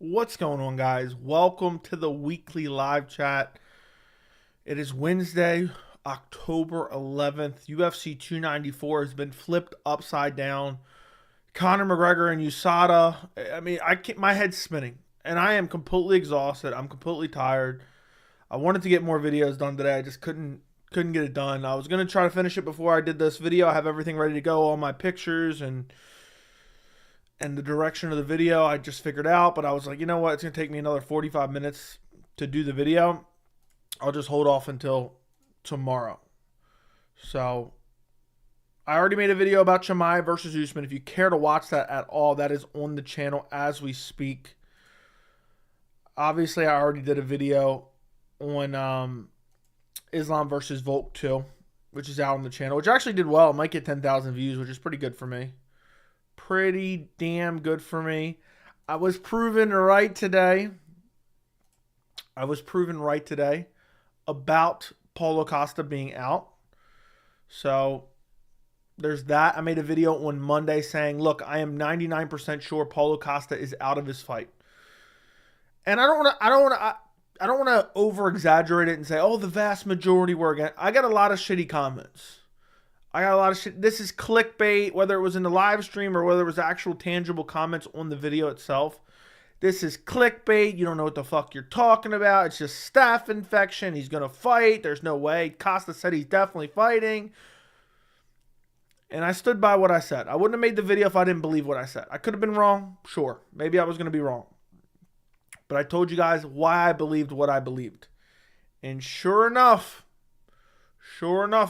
What's going on, guys? Welcome to the weekly live chat. It is Wednesday, October 11th. UFC 294 has been flipped upside down. Conor McGregor and USADA. My head's spinning, and I am completely exhausted. I'm completely tired. I wanted to get more videos done today. I just couldn't get it done. I was gonna try to finish it before I did this video. I have everything ready to go, all my pictures and the direction of the video I just figured out, but I was like, you know what, it's going to take me another 45 minutes to do the video. I'll just hold off until tomorrow. So I already made a video about Chimaev versus Usman. If you care to watch that at all, that is on the channel as we speak. Obviously, I already did a video on Islam versus Volk 2, which is out on the channel, which actually did well. It might get 10,000 views, which is pretty good for me. Pretty damn good for me. I was proven right today. About Paulo Costa being out. So there's that. I made a video on Monday saying, look, I am 99% sure Paulo Costa is out of his fight. And I don't want to over exaggerate it and say, oh, the vast majority were against. I got a lot of shitty comments. This is clickbait, whether it was in the live stream or whether it was actual tangible comments on the video itself. This is clickbait. You don't know what the fuck you're talking about. It's just staph infection. He's going to fight. There's no way. Costa said he's definitely fighting. And I stood by what I said. I wouldn't have made the video if I didn't believe what I said. I could have been wrong. Sure. Maybe I was going to be wrong. But I told you guys why I believed what I believed. And sure enough,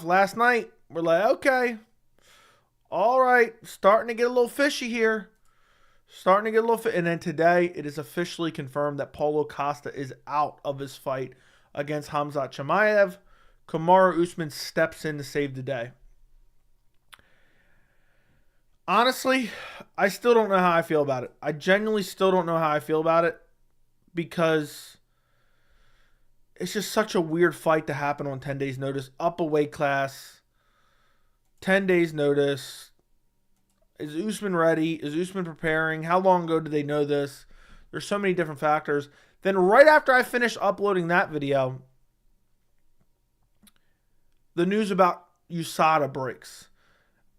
last night, we're like, okay, all right, starting to get a little fishy here. And then today, it is officially confirmed that Paulo Costa is out of his fight against Khamzat Chimaev. Kamaru Usman steps in to save the day. Honestly, I still don't know how I feel about it. I genuinely still don't know how I feel about it because it's just such a weird fight to happen on 10 days' notice. Up a weight class. 10 days notice. Is Usman ready? Is Usman preparing? How long ago did they know this? There's so many different factors. Then right after I finished uploading that video, the news about USADA breaks.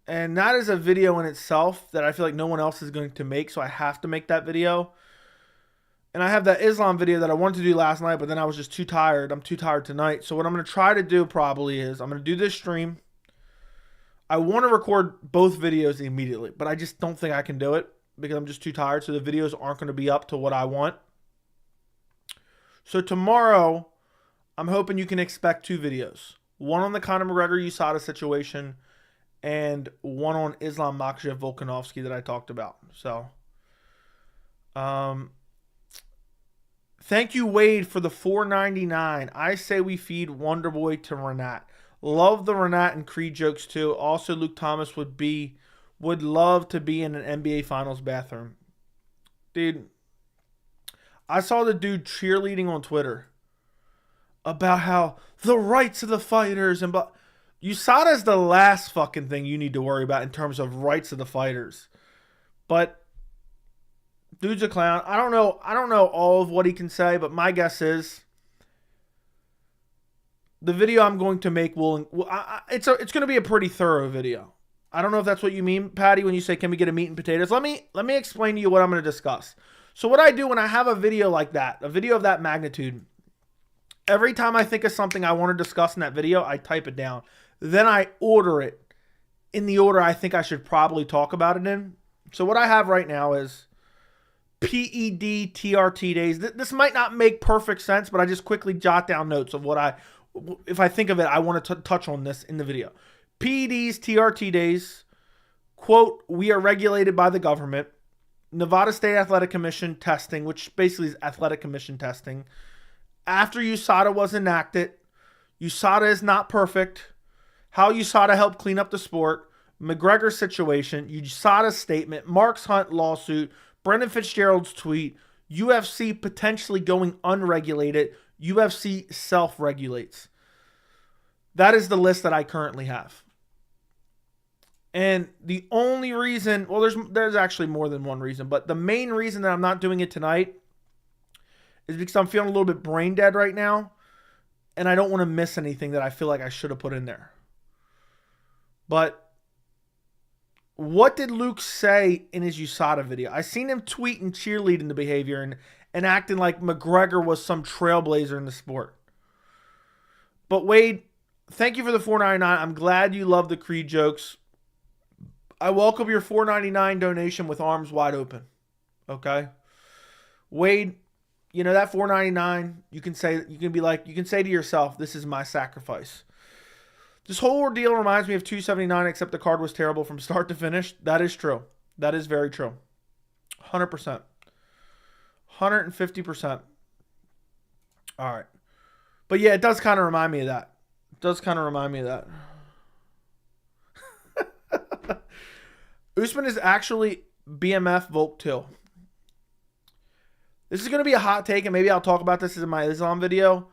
And that is a video in itself that I feel like no one else is going to make, so I have to make that video. And I have that Islam video that I wanted to do last night, but then I was just too tired. I'm too tired tonight. So what I'm going to try to do probably is I'm going to do this stream. I want to record both videos immediately, but I just don't think I can do it because I'm just too tired. So the videos aren't going to be up to what I want. So tomorrow, I'm hoping you can expect two videos. One on the Conor McGregor USADA situation and one on Islam Makhachev Volkanovski that I talked about. So, thank you, Wade, for the $4.99. I say we feed Wonderboy to Renat. Love the Renat and Creed jokes too. Also, Luke Thomas would love to be in an NBA Finals bathroom. Dude, I saw the dude cheerleading on Twitter about how the rights of the fighters and USADA is the last fucking thing you need to worry about in terms of rights of the fighters. But dude's a clown. I don't know all of what he can say, but my guess is the video I'm going to make it's going to be a pretty thorough video. I don't know if that's what you mean, Patty, when you say, can we get a meat and potatoes? Let me explain to you what I'm going to discuss. So what I do when I have a video like that, a video of that magnitude, every time I think of something I want to discuss in that video, I type it down. Then I order it in the order I think I should probably talk about it in. So what I have right now is PED TRT days. This might not make perfect sense, but I just quickly jot down notes of if I think of it, I want to touch on this in the video. PEDs, TRT days, quote, we are regulated by the government. Nevada State Athletic Commission testing, which basically is athletic commission testing. After USADA was enacted, USADA is not perfect. How USADA helped clean up the sport. McGregor situation, USADA statement, Marks Hunt lawsuit, Brendan Fitzgerald's tweet, UFC potentially going unregulated, UFC self-regulates. That is the list that I currently have. And the only reason, well, there's actually more than one reason, but the main reason that I'm not doing it tonight is because I'm feeling a little bit brain dead right now. And I don't want to miss anything that I feel like I should have put in there. But what did Luke say in his USADA video? I seen him tweet and cheerleading the behavior and acting like McGregor was some trailblazer in the sport. But Wade, thank you for the $4.99. I'm glad you love the Creed jokes. I welcome your $4.99 donation with arms wide open. Okay? Wade, you know that $4.99, you can say to yourself, this is my sacrifice. This whole ordeal reminds me of $2.79, except the card was terrible from start to finish. That is true. That is very true. 100%. 150%. All right. But yeah, it does kind of remind me of that. Usman is actually BMF Volk too. This is going to be a hot take, and maybe I'll talk about this in my Islam video.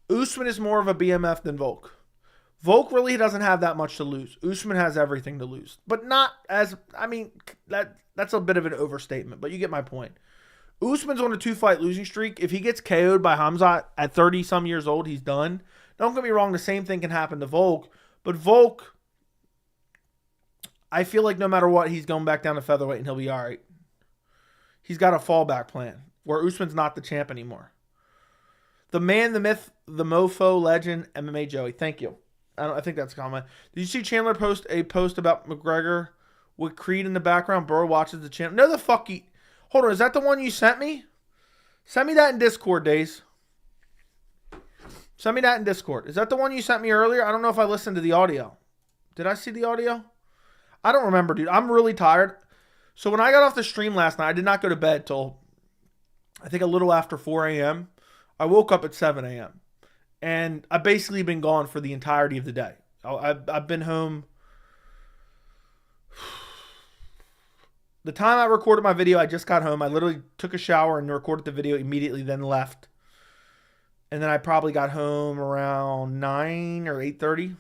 Usman is more of a BMF than Volk. Volk really doesn't have that much to lose. Usman has everything to lose. But not as, I mean, that's a bit of an overstatement, but you get my point. Usman's on a 2-fight losing streak. If he gets KO'd by Khamzat at 30-some years old, he's done. Don't get me wrong, the same thing can happen to Volk. But Volk, I feel like no matter what, he's going back down to featherweight and he'll be all right. He's got a fallback plan where Usman's not the champ anymore. The man, the myth, the mofo, legend, MMA Joey. Thank you. I think that's a comment. Did you see Chandler post a post about McGregor with Creed in the background? Bro watches the channel. No, the fuck he... Hold on, is that the one you sent me? Send me that in Discord, Days. Send me that in Discord. Is that the one you sent me earlier? I don't know if I listened to the audio. Did I see the audio? I don't remember, dude. I'm really tired. So when I got off the stream last night, I did not go to bed till, I think, a little after 4 a.m. I woke up at 7 a.m. And I've basically been gone for the entirety of the day. I've been home. The time I recorded my video, I just got home. I literally took a shower and recorded the video immediately, then left. And then I probably got home around 9 or 8:30.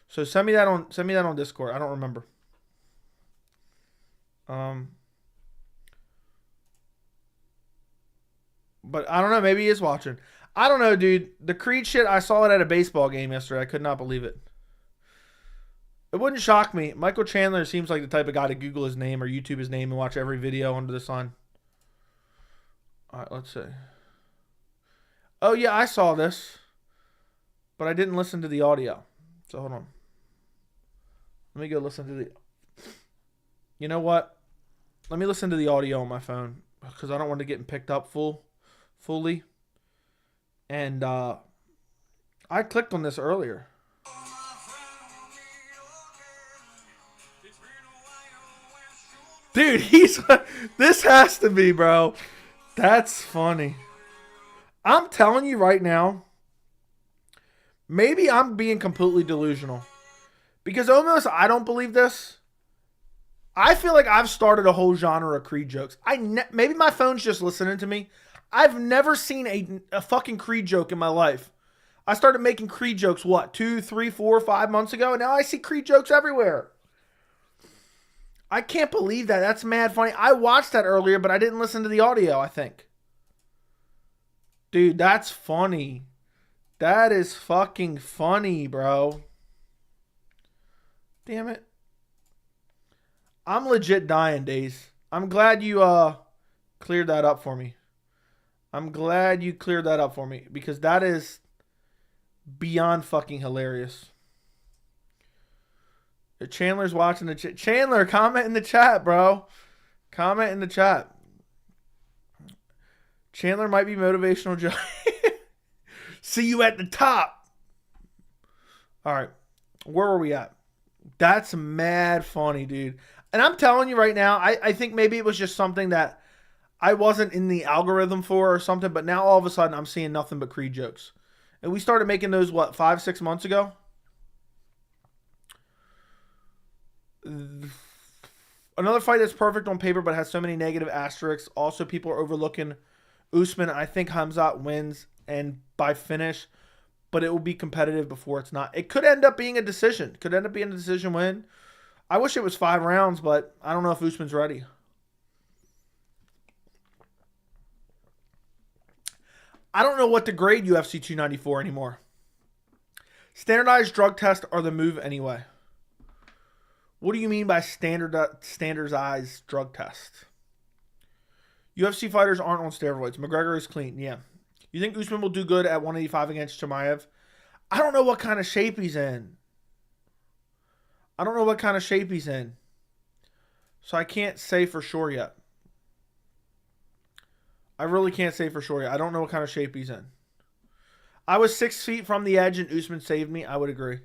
So send me that on Discord. I don't remember. But I don't know. Maybe he is watching. I don't know, dude. The Creed shit, I saw it at a baseball game yesterday. I could not believe it. It wouldn't shock me. Michael Chandler seems like the type of guy to Google his name or YouTube his name and watch every video under the sun. All right, let's see. Oh, yeah, I saw this. But I didn't listen to the audio. So, hold on. Let me go listen to the... You know what? Let me listen to the audio on my phone. Because I don't want to get picked up fully. And I clicked on this earlier. Dude, this has to be, bro. That's funny. I'm telling you right now, maybe I'm being completely delusional. Because almost I don't believe this. I feel like I've started a whole genre of Creed jokes. Maybe my phone's just listening to me. I've never seen a fucking Creed joke in my life. I started making Creed jokes, what, 2, 3, 4, 5 months ago? And now I see Creed jokes everywhere. I can't believe that. That's mad funny. I watched that earlier, but I didn't listen to the audio, I think. Dude, that's funny. That is fucking funny, bro. Damn it. I'm legit dying, Days. I'm glad you cleared that up for me. Because that is beyond fucking hilarious. Chandler's watching the chat. Chandler, comment in the chat, bro. Comment in the chat. Chandler might be motivational Joe. See you at the top. All right. Where were we at? That's mad funny, dude. And I'm telling you right now, I think maybe it was just something that I wasn't in the algorithm for or something, but now all of a sudden I'm seeing nothing but Creed jokes. And we started making those, what, 5, 6 months ago? Another fight that's perfect on paper but has so many negative asterisks. Also, people are overlooking Usman. I think Khamzat wins and by finish, but it will be competitive before it's not. It could end up being a decision. Could end up being a decision win. I wish it was 5 rounds, but I don't know if Usman's ready. I don't know what to grade UFC 294 anymore. Standardized drug tests are the move anyway. What do you mean by standardized drug tests? UFC fighters aren't on steroids. McGregor is clean. Yeah. You think Usman will do good at 185 against Chimaev? I don't know what kind of shape he's in. So I can't say for sure yet. I really can't say for sure yet. I don't know what kind of shape he's in. I was 6 feet from the edge and Usman saved me. I would agree.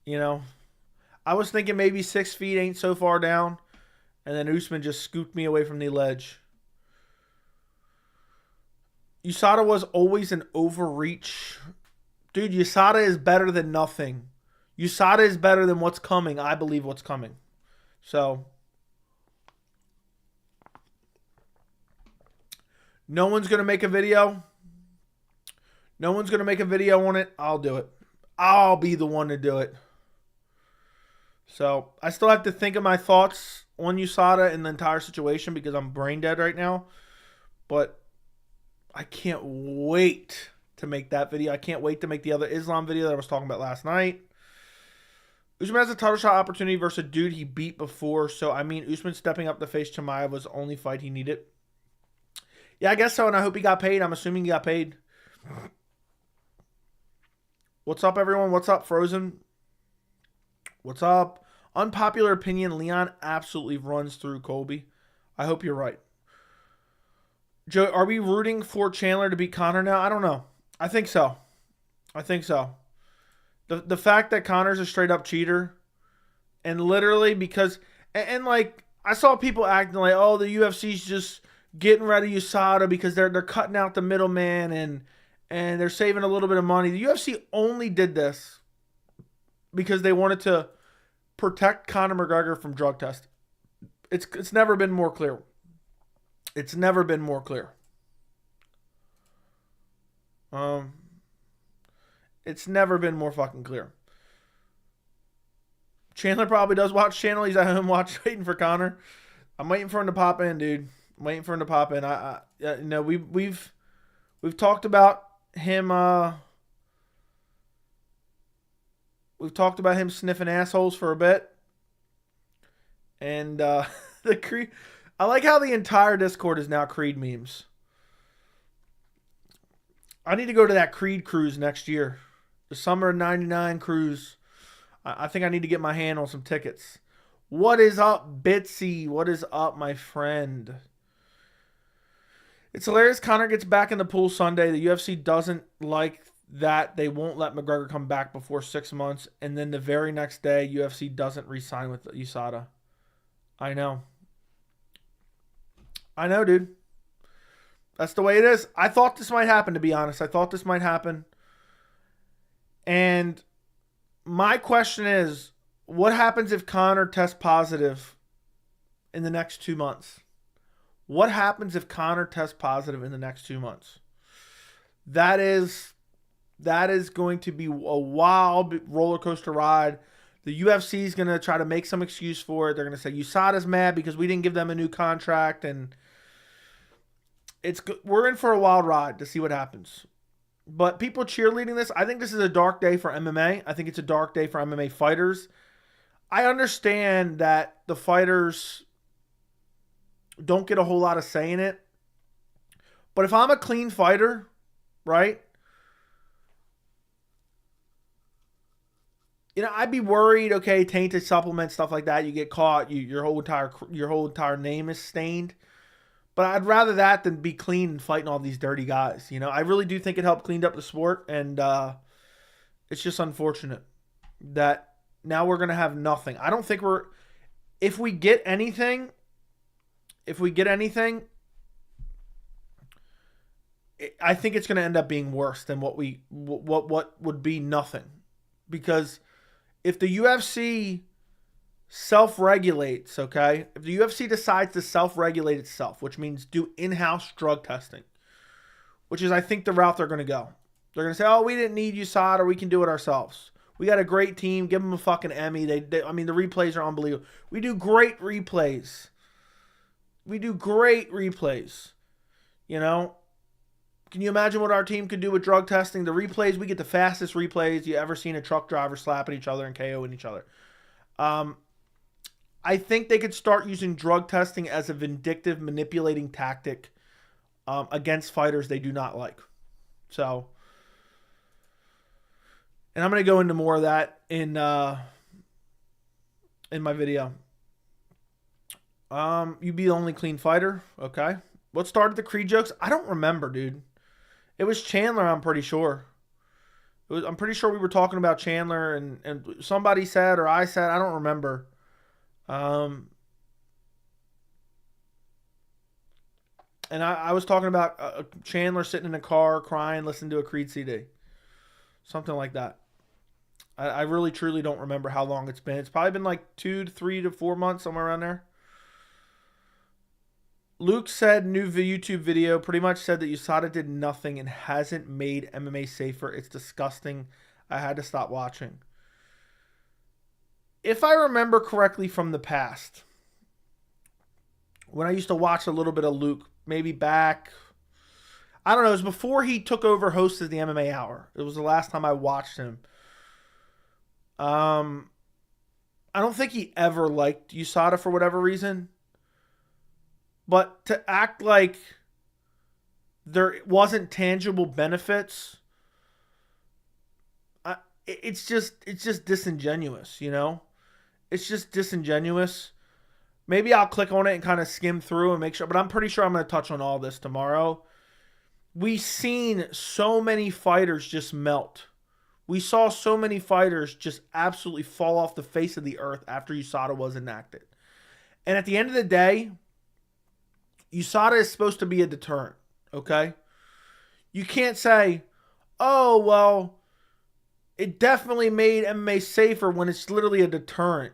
You know, I was thinking maybe 6 feet ain't so far down. And then Usman just scooped me away from the ledge. USADA was always an overreach. Dude, USADA is better than nothing. USADA is better than what's coming. I believe what's coming. So, no one's going to make a video. No one's going to make a video on it. I'll do it. I'll be the one to do it. So, I still have to think of my thoughts on USADA and the entire situation because I'm brain dead right now. But I can't wait to make that video. I can't wait to make the other Islam video that I was talking about last night. Usman has a title shot opportunity versus a dude he beat before. So, I mean, Usman stepping up to face Chimaev was the only fight he needed. Yeah, I guess so, and I hope he got paid. I'm assuming he got paid. What's up, everyone? What's up, Frozen? What's up? Unpopular opinion, Leon absolutely runs through Colby. I hope you're right. Joe, are we rooting for Chandler to beat Conor now? I don't know. I think so. The fact that Conor's a straight up cheater, and literally because, and like, I saw people acting like, oh, the UFC's just getting rid of USADA because they're cutting out the middleman and they're saving a little bit of money. The UFC only did this because they wanted to protect Conor McGregor from drug testing. It's never been more clear. It's never been more clear. It's never been more fucking clear. Chandler probably does watch channel. He's at home waiting for Conor. I'm waiting for him to pop in, dude. I'm waiting for him to pop in. You know, we've talked about him. We've talked about him sniffing assholes for a bit, and the Creed. I like how the entire Discord is now Creed memes. I need to go to that Creed cruise next year. The summer of '99 cruise. I think I need to get my hand on some tickets. What is up, Bitsy? What is up, my friend? It's hilarious. Conor gets back in the pool Sunday. The UFC doesn't like that. They won't let McGregor come back before 6 months. And then the very next day, UFC doesn't re-sign with USADA. I know, dude. That's the way it is. I thought this might happen, to be honest. I thought this might happen. And my question is, what happens if Conor tests positive in the next 2 months? What happens if Conor tests positive in the next 2 months? That is going to be a wild roller coaster ride. The UFC is going to try to make some excuse for it. They're going to say USADA's mad because we didn't give them a new contract, and we're in for a wild ride to see what happens. But people cheerleading this, I think this is a dark day for MMA. I think it's a dark day for MMA fighters. I understand that the fighters don't get a whole lot of say in it. But if I'm a clean fighter, right? You know, I'd be worried, okay, tainted supplements, stuff like that. You get caught, your whole entire name is stained. But I'd rather that than be clean and fighting all these dirty guys. You know, I really do think it helped clean up the sport, and it's just unfortunate that now we're gonna have nothing. I don't think if we get anything, I think it's gonna end up being worse than what would be nothing, because if the UFC self-regulates, okay? If the UFC decides to self-regulate itself, which means do in-house drug testing, which is, I think, the route they're going to go. They're going to say, oh, we didn't need USADA, we can do it ourselves. We got a great team, give them a fucking Emmy. I mean, the replays are unbelievable. We do great replays. You know? Can you imagine what our team could do with drug testing? The replays, we get the fastest replays you ever seen a truck driver slapping each other and KOing each other. I think they could start using drug testing as a vindictive, manipulating tactic against fighters they do not like. So, and I'm going to go into more of that in my video. You be the only clean fighter. Okay. What started the Creed jokes? I don't remember, dude. It was Chandler, I'm pretty sure. I'm pretty sure we were talking about Chandler and somebody said or I said, I don't remember. And I was talking about Chandler sitting in a car crying, listening to a Creed CD. Something like that. I really, truly don't remember how long it's been. It's probably been like 2 to 3 to 4 months, somewhere around there. Luke said, new YouTube video, pretty much said that USADA did nothing and hasn't made MMA safer. It's disgusting. I had to stop watching. If I remember correctly from the past, when I used to watch a little bit of Luke, maybe back, I don't know, it was before he took over host of the MMA Hour. It was the last time I watched him. I don't think he ever liked USADA for whatever reason. But to act like there wasn't tangible benefits, it's just disingenuous, you know? It's just disingenuous. Maybe I'll click on it and kind of skim through and make sure, but I'm pretty sure I'm going to touch on all this tomorrow. We've seen so many fighters just melt. We saw so many fighters just absolutely fall off the face of the earth after USADA was enacted. And at the end of the day, USADA is supposed to be a deterrent, okay? You can't say, oh, well, it definitely made MMA safer when it's literally a deterrent.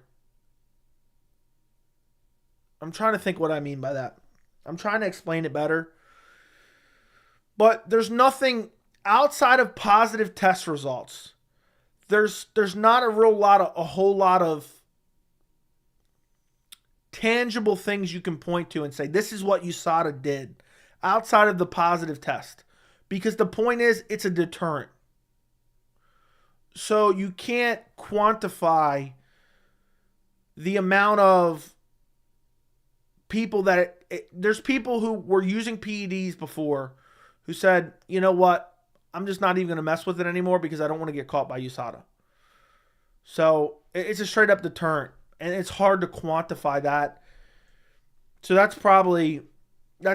I'm trying to think what I mean by that. I'm trying to explain it better. But there's nothing outside of positive test results. There's not a whole lot of tangible things you can point to and say, this is what USADA did outside of the positive test. Because the point is, it's a deterrent. So you can't quantify the amount of people that there's people who were using PEDs before who said, you know what, I'm just not even going to mess with it anymore because I don't want to get caught by USADA. So it's a straight up deterrent. And it's hard to quantify that. So that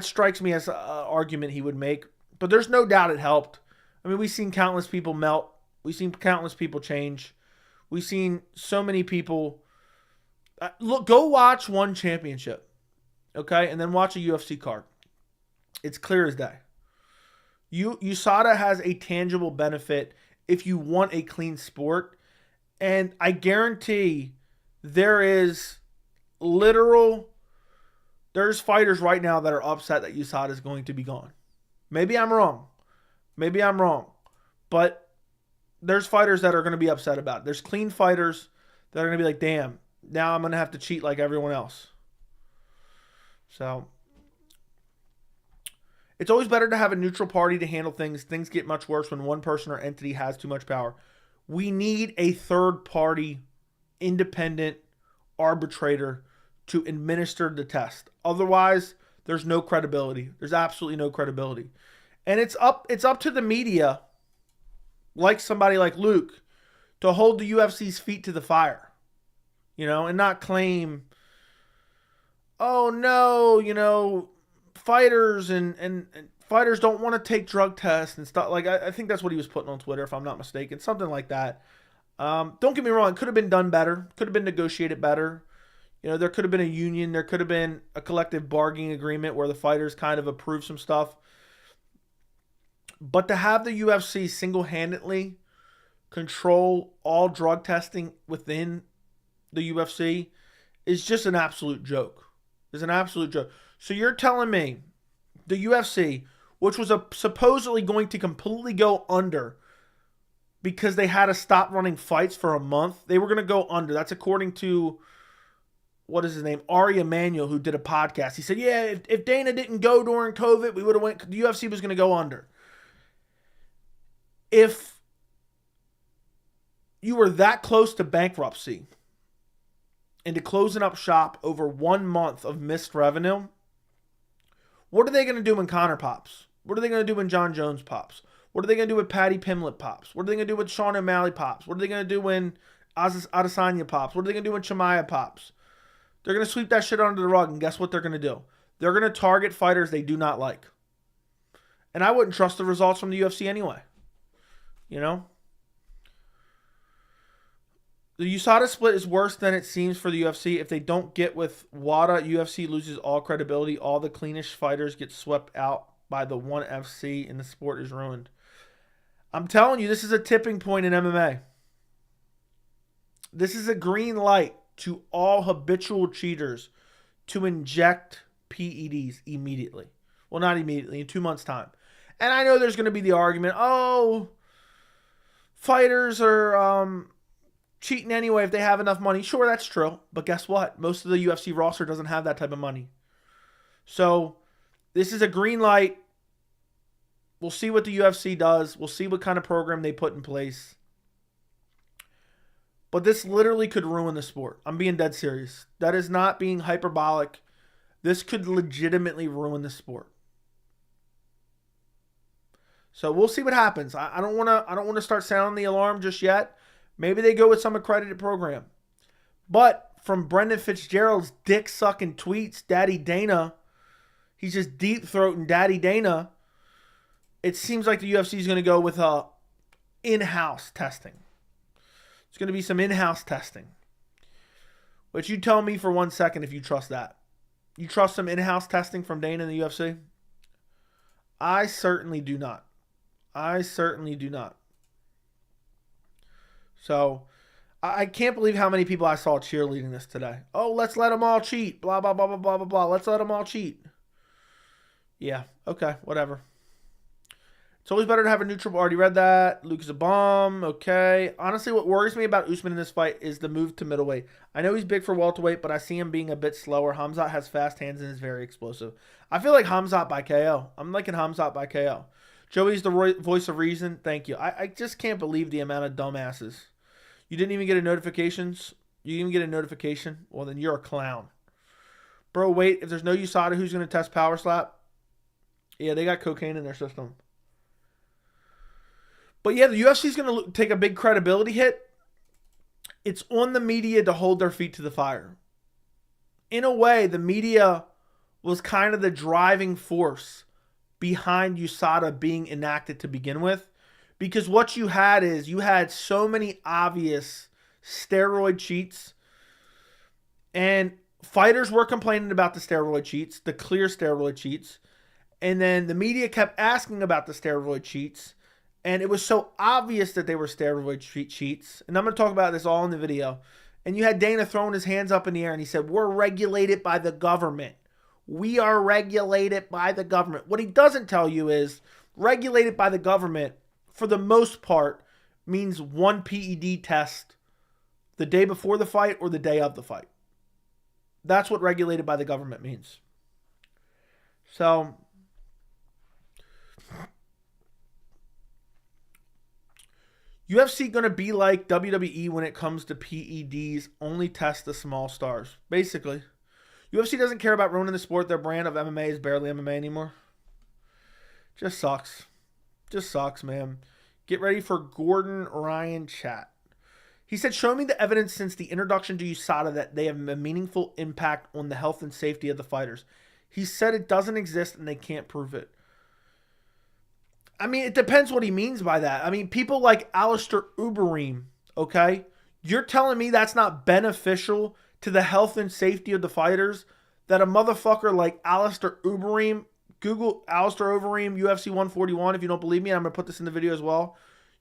strikes me as an argument he would make. But there's no doubt it helped. I mean, we've seen countless people melt. We've seen countless people change. We've seen so many people. Look, go watch one championship. Okay? And then watch a UFC card. It's clear as day. USADA has a tangible benefit if you want a clean sport. And I guarantee there's fighters right now that are upset that USADA is going to be gone. Maybe I'm wrong. But there's fighters that are going to be upset about it. There's clean fighters that are going to be like, damn, now I'm going to have to cheat like everyone else. So it's always better to have a neutral party to handle things. Things get much worse when one person or entity has too much power. We need a third party independent arbitrator to administer the test. Otherwise, there's no credibility. There's absolutely no credibility. And it's up to the media, like somebody like Luke, to hold the UFC's feet to the fire. You know, and not claim, oh no, you know, fighters and fighters don't want to take drug tests and stuff. Like I think that's what he was putting on Twitter, if I'm not mistaken. Something like that. Don't get me wrong, it could have been done better, could have been negotiated better. You know, there could have been a union, there could have been a collective bargaining agreement where the fighters kind of approve some stuff. But to have the UFC single-handedly control all drug testing within the UFC is just an absolute joke. It's an absolute joke. So you're telling me the UFC, which was supposedly going to completely go under because they had to stop running fights for a month. They were going to go under. That's according to, what is his name? Ari Emanuel, who did a podcast. He said, yeah, if Dana didn't go during COVID, we would have went, the UFC was going to go under. if you were that close to bankruptcy and to closing up shop over 1 month of missed revenue, what are they going to do when Conor pops? What are they going to do when John Jones pops? What are they going to do when Paddy Pimblett pops? What are they going to do when Sean O'Malley pops? What are they going to do when Adesanya pops? What are they going to do when Chimaev pops? They're going to sweep that shit under the rug, and guess what they're going to do? They're going to target fighters they do not like. And I wouldn't trust the results from the UFC anyway. You know? The USADA split is worse than it seems for the UFC. If they don't get with WADA, UFC loses all credibility. All the cleanish fighters get swept out by the one FC, and the sport is ruined. I'm telling you, this is a tipping point in MMA. This is a green light to all habitual cheaters to inject PEDs immediately. Well, not immediately, in 2 months' time. And I know there's going to be the argument, oh, fighters are cheating anyway if they have enough money. Sure, that's true. But guess what? Most of the UFC roster doesn't have that type of money. So this is a green light. We'll see what the UFC does. We'll see what kind of program they put in place. But this literally could ruin the sport. I'm being dead serious. That is not being hyperbolic. This could legitimately ruin the sport. So we'll see what happens. I don't want to start sounding the alarm just yet. Maybe they go with some accredited program. But from Brendan Fitzgerald's dick-sucking tweets, Daddy Dana, he's just deep-throating Daddy Dana, it seems like the UFC is going to go with in-house testing. It's going to be some in-house testing. But you tell me for 1 second if you trust that. You trust some in-house testing from Dana in the UFC? I certainly do not. I certainly do not. So, I can't believe how many people I saw cheerleading this today. Oh, let's let them all cheat. Blah, blah, blah, blah, blah, blah, blah. Let's let them all cheat. Yeah, okay, whatever. It's always better to have a neutral. Already read that. Luke is a bomb. Okay. Honestly, what worries me about Usman in this fight is the move to middleweight. I know he's big for welterweight, but I see him being a bit slower. Khamzat has fast hands and is very explosive. I feel like Khamzat by KO. I'm liking Khamzat by KO. Joey's the voice of reason. Thank you. I just can't believe the amount of dumbasses. You didn't even get a notifications? You didn't even get a notification? Well, then you're a clown. Bro, wait. If there's no USADA, who's going to test power slap? Yeah, they got cocaine in their system. But yeah, the UFC is going to take a big credibility hit. It's on the media to hold their feet to the fire. In a way, the media was kind of the driving force behind USADA being enacted to begin with. Because what you had is you had so many obvious steroid cheats. And fighters were complaining about the steroid cheats, the clear steroid cheats. And then the media kept asking about the steroid cheats. And it was so obvious that they were steroid cheats. And I'm going to talk about this all in the video. And you had Dana throwing his hands up in the air and he said, we're regulated by the government. We are regulated by the government. What he doesn't tell you is regulated by the government, for the most part, means one PED test the day before the fight or the day of the fight. That's what regulated by the government means. So UFC going to be like WWE when it comes to PEDs, only test the small stars. Basically, UFC doesn't care about ruining the sport. Their brand of MMA is barely MMA anymore. Just sucks. Just sucks, man. Get ready for Gordon Ryan chat. He said, show me the evidence since the introduction to USADA that they have a meaningful impact on the health and safety of the fighters. He said it doesn't exist and they can't prove it. I mean, it depends what he means by that. I mean, people like Alistair Overeem, okay? You're telling me that's not beneficial to the health and safety of the fighters? That a motherfucker like Alistair Overeem, Google Alistair Overeem, UFC 141 if you don't believe me, I'm going to put this in the video as well.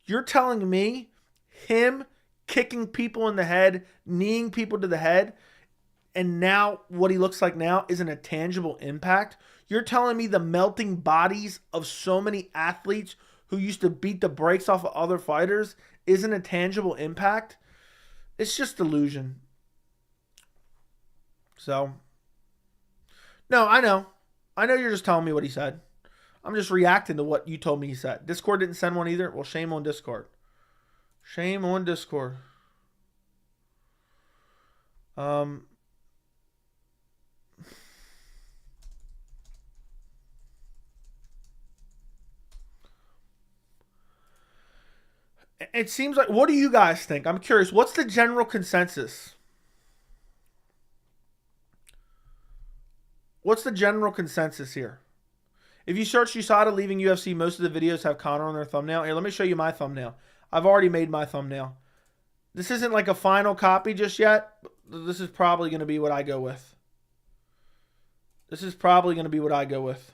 You're telling me him kicking people in the head, kneeing people to the head, and now what he looks like now isn't a tangible impact? You're telling me the melting bodies of so many athletes who used to beat the brakes off of other fighters isn't a tangible impact? It's just delusion. So, no, I know. I know you're just telling me what he said. I'm just reacting to what you told me he said. Discord didn't send one either. Well, shame on Discord. Shame on Discord. It seems like, what do you guys think? I'm curious. What's the general consensus? What's the general consensus here? If you search USADA leaving UFC, most of the videos have Conor on their thumbnail. Here, let me show you my thumbnail. I've already made my thumbnail. This isn't like a final copy just yet. This is probably going to be what I go with. This is probably going to be what I go with.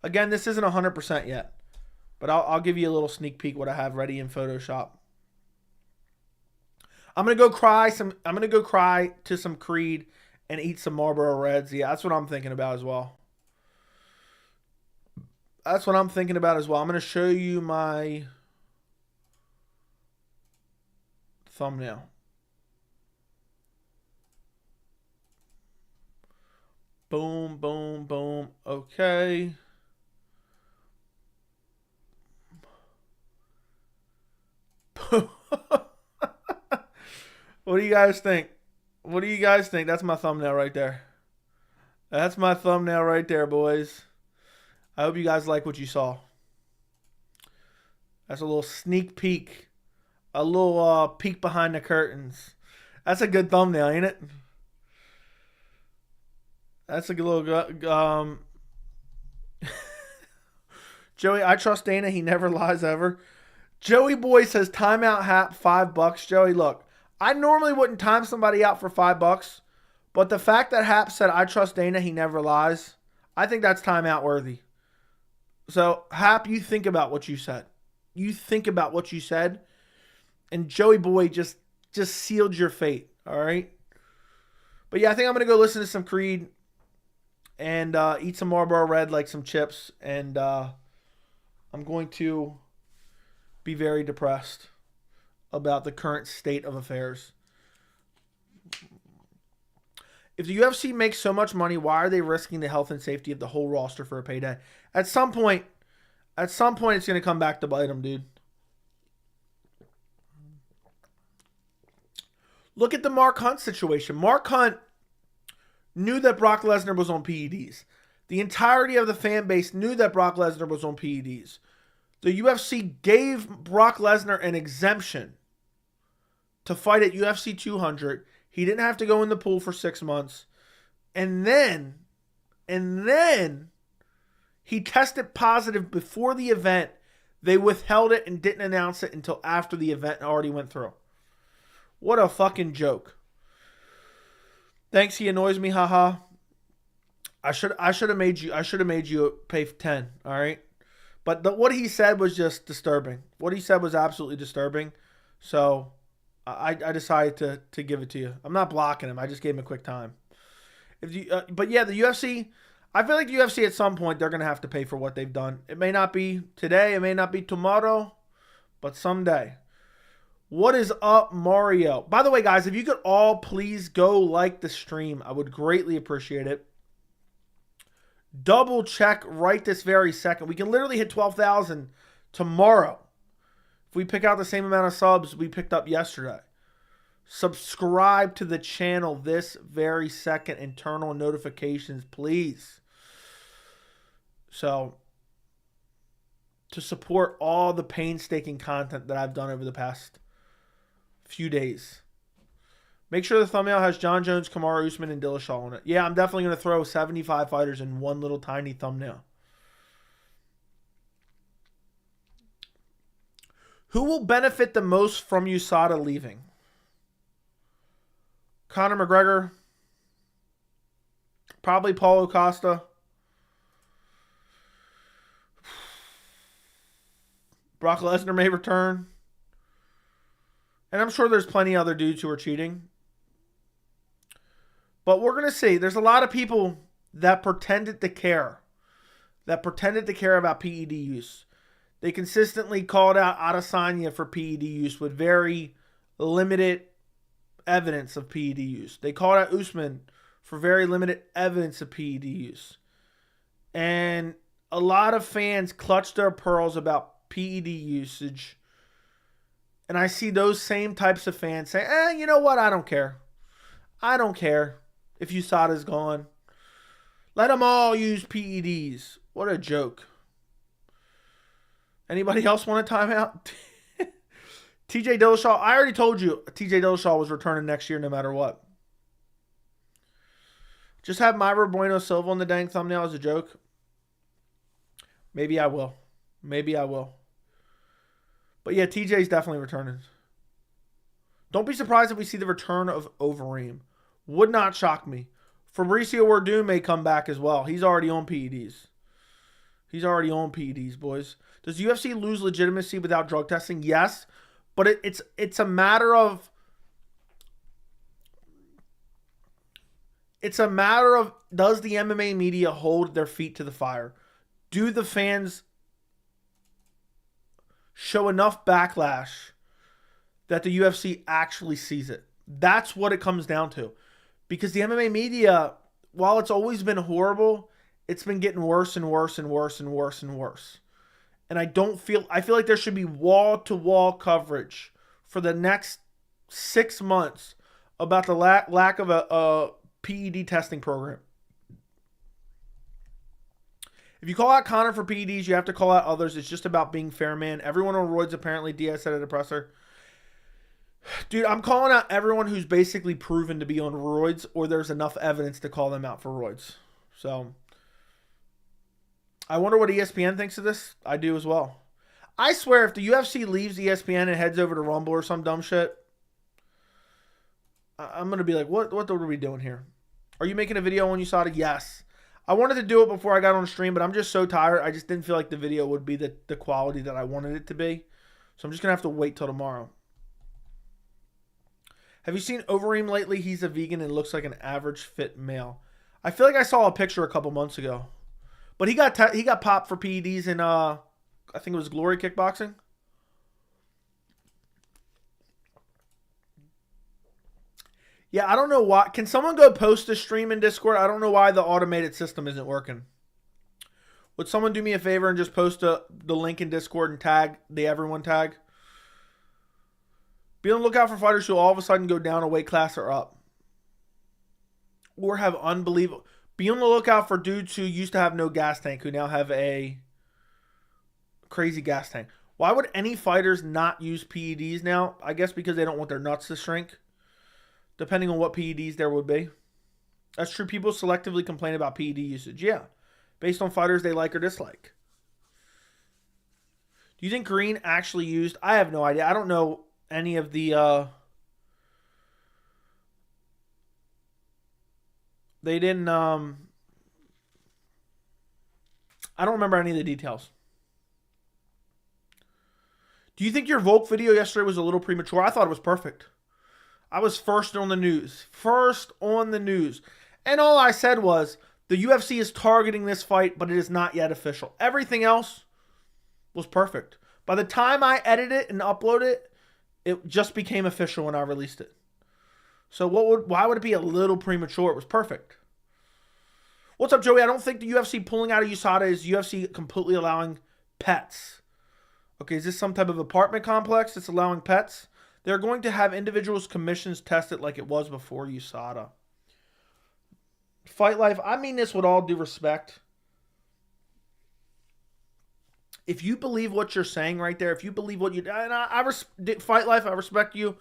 Again, this isn't 100% yet. But I'll give you a little sneak peek what I have ready in Photoshop. I'm gonna go cry to some Creed and eat some Marlboro Reds. Yeah, that's what I'm thinking about as well. That's what I'm thinking about as well. I'm gonna show you my thumbnail. Boom, boom, boom. Okay. What do you guys think? What do you guys think? That's my thumbnail right there. That's my thumbnail right there, boys. I hope you guys like what you saw. That's a little sneak peek. A little peek behind the curtains. That's a good thumbnail, ain't it? That's a good little... Joey, I trust Dana. He never lies ever. Joey Boy says, timeout Hap, $5. Joey, look, I normally wouldn't time somebody out for $5, but the fact that Hap said, I trust Dana, he never lies, I think that's timeout worthy. So, Hap, you think about what you said. You think about what you said, and Joey Boy just sealed your fate, all right? But yeah, I think I'm going to go listen to some Creed and eat some Marlboro Red, like some chips, and I'm going to be very depressed about the current state of affairs. If the UFC makes so much money, why are they risking the health and safety of the whole roster for a payday? At some point it's going to come back to bite them, dude. Look at the Mark Hunt situation. Mark Hunt knew that Brock Lesnar was on PEDs. The entirety of the fan base knew that Brock Lesnar was on PEDs. The UFC gave Brock Lesnar an exemption to fight at UFC 200. He didn't have to go in the pool for 6 months. And then he tested positive before the event. They withheld it and didn't announce it until after the event already went through. What a fucking joke. Thanks, he annoys me, haha. I should have made you pay 10, all right? But what he said was just disturbing. What he said was absolutely disturbing. So I decided to give it to you. I'm not blocking him. I just gave him a quick time. But yeah, the UFC, I feel like the UFC at some point, they're going to have to pay for what they've done. It may not be today. It may not be tomorrow. But someday. What is up, Mario? By the way, guys, if you could all please go like the stream, I would greatly appreciate it. Double check right this very second. We can literally hit 12,000 tomorrow if we pick out the same amount of subs we picked up yesterday. Subscribe to the channel this very second. And turn on notifications, please. So, to support all the painstaking content that I've done over the past few days. Make sure the thumbnail has John Jones, Kamaru Usman, and Dillashaw on it. Yeah, I'm definitely going to throw 75 fighters in one little tiny thumbnail. Who will benefit the most from USADA leaving? Conor McGregor. Probably Paulo Costa. Brock Lesnar may return. And I'm sure there's plenty of other dudes who are cheating. But we're going to see. There's a lot of people that pretended to care. That pretended to care about PED use. They consistently called out Adesanya for PED use with very limited evidence of PED use. They called out Usman for very limited evidence of PED use. And a lot of fans clutch their pearls about PED usage. And I see those same types of fans say, you know what? I don't care. I don't care if USADA's gone. Let them all use PEDs. What a joke. Anybody else want a timeout? TJ Dillashaw. I already told you TJ Dillashaw was returning next year no matter what. Just have Mayra Bueno Silva on the dang thumbnail as a joke. Maybe I will. Maybe I will. But yeah, TJ's definitely returning. Don't be surprised if we see the return of Overeem. Would not shock me. Fabricio Werdum may come back as well. He's already on PEDs. He's already on PEDs, boys. Does UFC lose legitimacy without drug testing? Yes. But it's a matter of... It's a matter of, does the MMA media hold their feet to the fire? Do the fans show enough backlash that the UFC actually sees it? That's what it comes down to. Because the MMA media, while it's always been horrible, it's been getting worse and worse and worse and worse and worse. And I feel like there should be wall-to-wall coverage for the next 6 months about the lack of a PED testing program. If you call out Conor for PEDs, you have to call out others. It's just about being fair, man. Everyone on roids, apparently, Diaz said at a presser. Dude, I'm calling out everyone who's basically proven to be on roids, or there's enough evidence to call them out for roids. So, I wonder what ESPN thinks of this. I do as well. I swear, if the UFC leaves ESPN and heads over to Rumble or some dumb shit, I'm going to be like, what are we doing here? Are you making a video on USADA? Yes. I wanted to do it before I got on stream, but I'm just so tired. I just didn't feel like the video would be the quality that I wanted it to be. So I'm just going to have to wait till tomorrow. Have you seen Overeem lately? He's a vegan and looks like an average fit male. I feel like I saw a picture a couple months ago. But he got popped for PEDs in, I think it was Glory Kickboxing. Yeah, I don't know why. Can someone go post a stream in Discord? I don't know why the automated system isn't working. Would someone do me a favor and just post the link in Discord and tag the everyone tag? Be on the lookout for fighters who all of a sudden go down a weight class or up. Or have unbelievable... Be on the lookout for dudes who used to have no gas tank who now have a crazy gas tank. Why would any fighters not use PEDs now? I guess because they don't want their nuts to shrink. Depending on what PEDs there would be. That's true. People selectively complain about PED usage. Yeah. Based on fighters they like or dislike. Do you think Green actually used... I have no idea. I don't know any of the... They didn't... I don't remember any of the details. Do you think your Volk video yesterday was a little premature? I thought it was perfect. I was first on the news. First on the news. And all I said was, the UFC is targeting this fight, but it is not yet official. Everything else was perfect. By the time I edit it and upload it, it just became official when I released it. So why would it be a little premature? It was perfect. What's up, Joey? I don't think the UFC pulling out of USADA is UFC completely allowing pets. Okay, is this some type of apartment complex that's allowing pets? They're going to have individuals' commissions tested like it was before USADA. Fight Life, I mean this with all due respect. If you believe what you're saying right there, if you believe what you... And Fight Life, I respect you.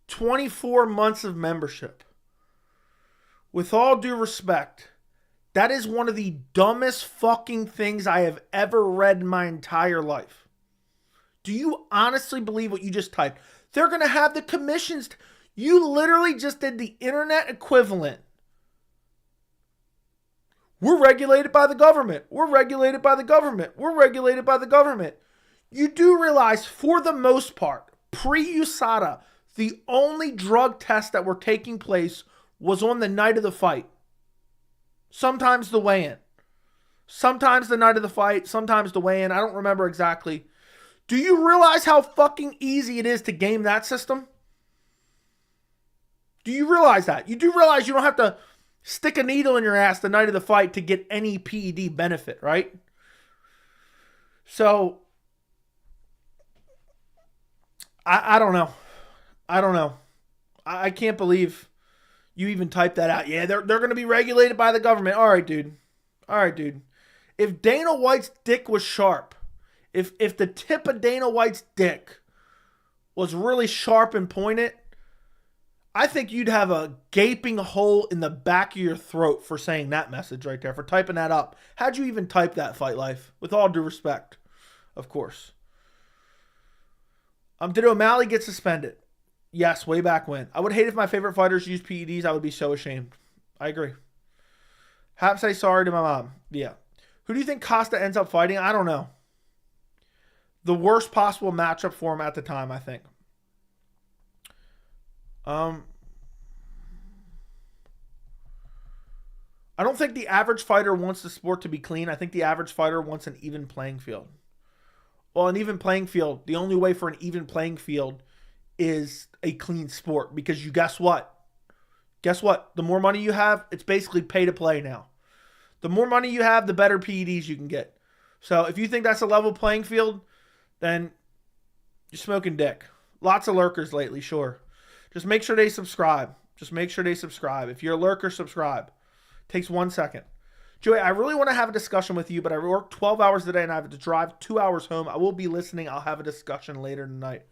24 months of membership. With all due respect, that is one of the dumbest fucking things I have ever read in my entire life. Do you honestly believe what you just typed? They're going to have the commissions. You literally just did the internet equivalent. We're regulated by the government. We're regulated by the government. We're regulated by the government. You do realize, for the most part, pre-USADA, the only drug tests that were taking place was on the night of the fight. Sometimes the weigh-in. Sometimes the night of the fight. Sometimes the weigh-in. I don't remember exactly. Do you realize how fucking easy it is to game that system? Do you realize that? You do realize you don't have to stick a needle in your ass the night of the fight to get any PED benefit, right? So I don't know. I don't know. I can't believe you even typed that out. Yeah, they're going to be regulated by the government. All right, dude. All right, dude. If Dana White's dick was sharp, if the tip of Dana White's dick was really sharp and pointed, I think you'd have a gaping hole in the back of your throat for saying that message right there, for typing that up. How'd you even type that, Fight Life? With all due respect, of course. Did O'Malley get suspended? Yes, way back when. I would hate if my favorite fighters used PEDs. I would be so ashamed. I agree. Have say sorry to my mom. Yeah. Who do you think Costa ends up fighting? I don't know. The worst possible matchup for him at the time, I think. I don't think the average fighter wants the sport to be clean. I think the average fighter wants an even playing field. Well, an even playing field, the only way for an even playing field is a clean sport, because you guess what? Guess what? The more money you have, it's basically pay to play now. The more money you have, the better PEDs you can get. So if you think that's a level playing field, then you're smoking dick. Lots of lurkers lately, sure. Just make sure they subscribe. Just make sure they subscribe. If you're a lurker, subscribe. Takes 1 second. Joey, I really want to have a discussion with you, but I work 12 hours today and I have to drive 2 hours home. I will be listening. I'll have a discussion later tonight.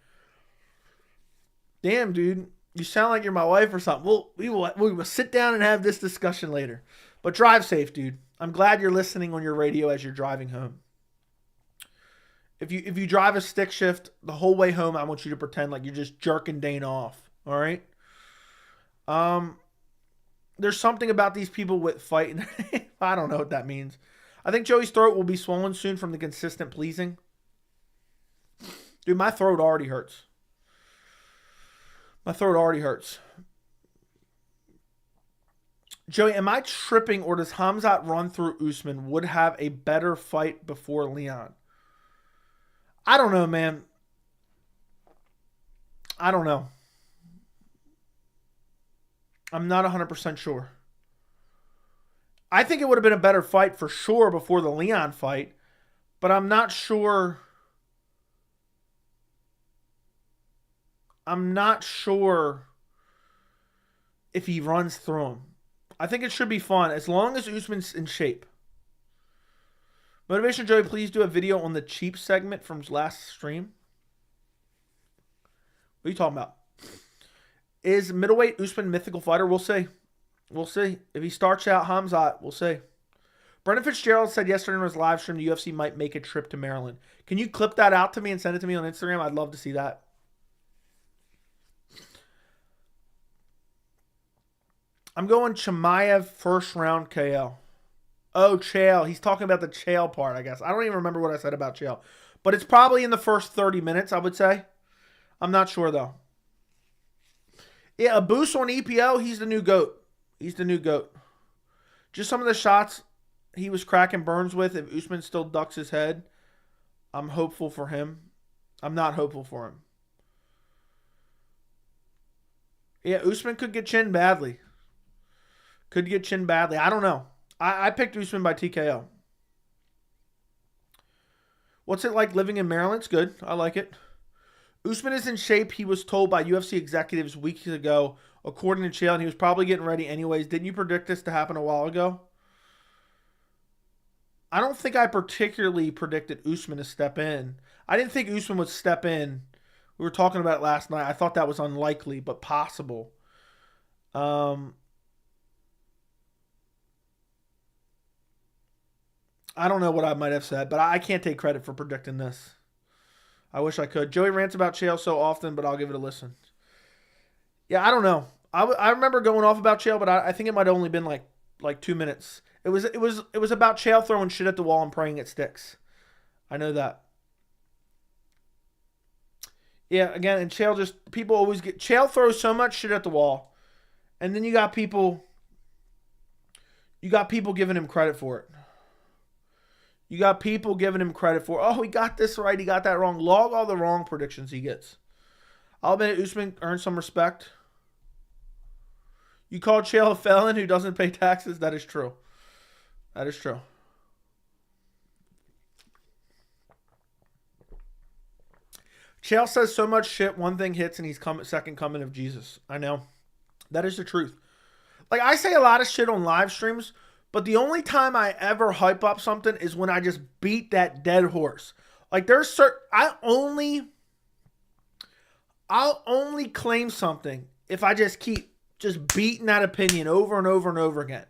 Damn, dude. You sound like you're my wife or something. We will sit down and have this discussion later. But drive safe, dude. I'm glad you're listening on your radio as you're driving home. If you drive a stick shift the whole way home, I want you to pretend like you're just jerking Dana off. All right? There's something about these people with fighting. I don't know what that means. I think Joey's throat will be swollen soon from the consistent pleasing. Dude, my throat already hurts. My throat already hurts. Joey, am I tripping, or does Khamzat run through Usman would have a better fight before Leon? I don't know, man. I don't know. I'm not 100% sure. I think it would have been a better fight for sure before the Leon fight, but I'm not sure. I'm not sure if he runs through him. I think it should be fun as long as Usman's in shape. Motivation Joey, please do a video on the cheap segment from last stream. What are you talking about? Is middleweight Usman mythical fighter? We'll see. We'll see. If he starts out Khamzat, we'll see. Brendan Fitzgerald said yesterday in his live stream the UFC might make a trip to Maryland. Can you clip that out to me and send it to me on Instagram? I'd love to see that. I'm going Chimaev first round KO. Oh, Chael. He's talking about the Chael part, I guess. I don't even remember what I said about Chael. But it's probably in the first 30 minutes, I would say. I'm not sure, though. Yeah, a boost on EPO, he's the new GOAT. He's the new GOAT. Just some of the shots he was cracking Burns with, if Usman still ducks his head, I'm hopeful for him. I'm not hopeful for him. Yeah, Usman could get chinned badly. Could get chinned badly. I don't know. I picked Usman by TKO. What's it like living in Maryland? It's good. I like it. Usman is in shape, he was told by UFC executives weeks ago, according to Chael, and he was probably getting ready anyways. Didn't you predict this to happen a while ago? I don't think I particularly predicted Usman to step in. I didn't think Usman would step in. We were talking about it last night. I thought that was unlikely, but possible. I don't know what I might have said, but I can't take credit for predicting this. I wish I could. Joey rants about Chael so often, but I'll give it a listen. Yeah, I don't know. I remember going off about Chael, but I think it might have only been like 2 minutes. It was about Chael throwing shit at the wall and praying it sticks. I know that. Yeah, again, and Chael just, people always get, Chael throws so much shit at the wall, and then you got people giving him credit for it. You got people giving him credit for, oh, he got this right, he got that wrong. Log all the wrong predictions he gets. I'll admit Usman earned some respect. You called Chael a felon who doesn't pay taxes? That is true. That is true. Chael says so much shit. One thing hits and he's second coming of Jesus. I know. That is the truth. Like, I say a lot of shit on live streams, but the only time I ever hype up something is when I just beat that dead horse. Like, there's certain... I'll only claim something if I just keep just beating that opinion over and over and over again.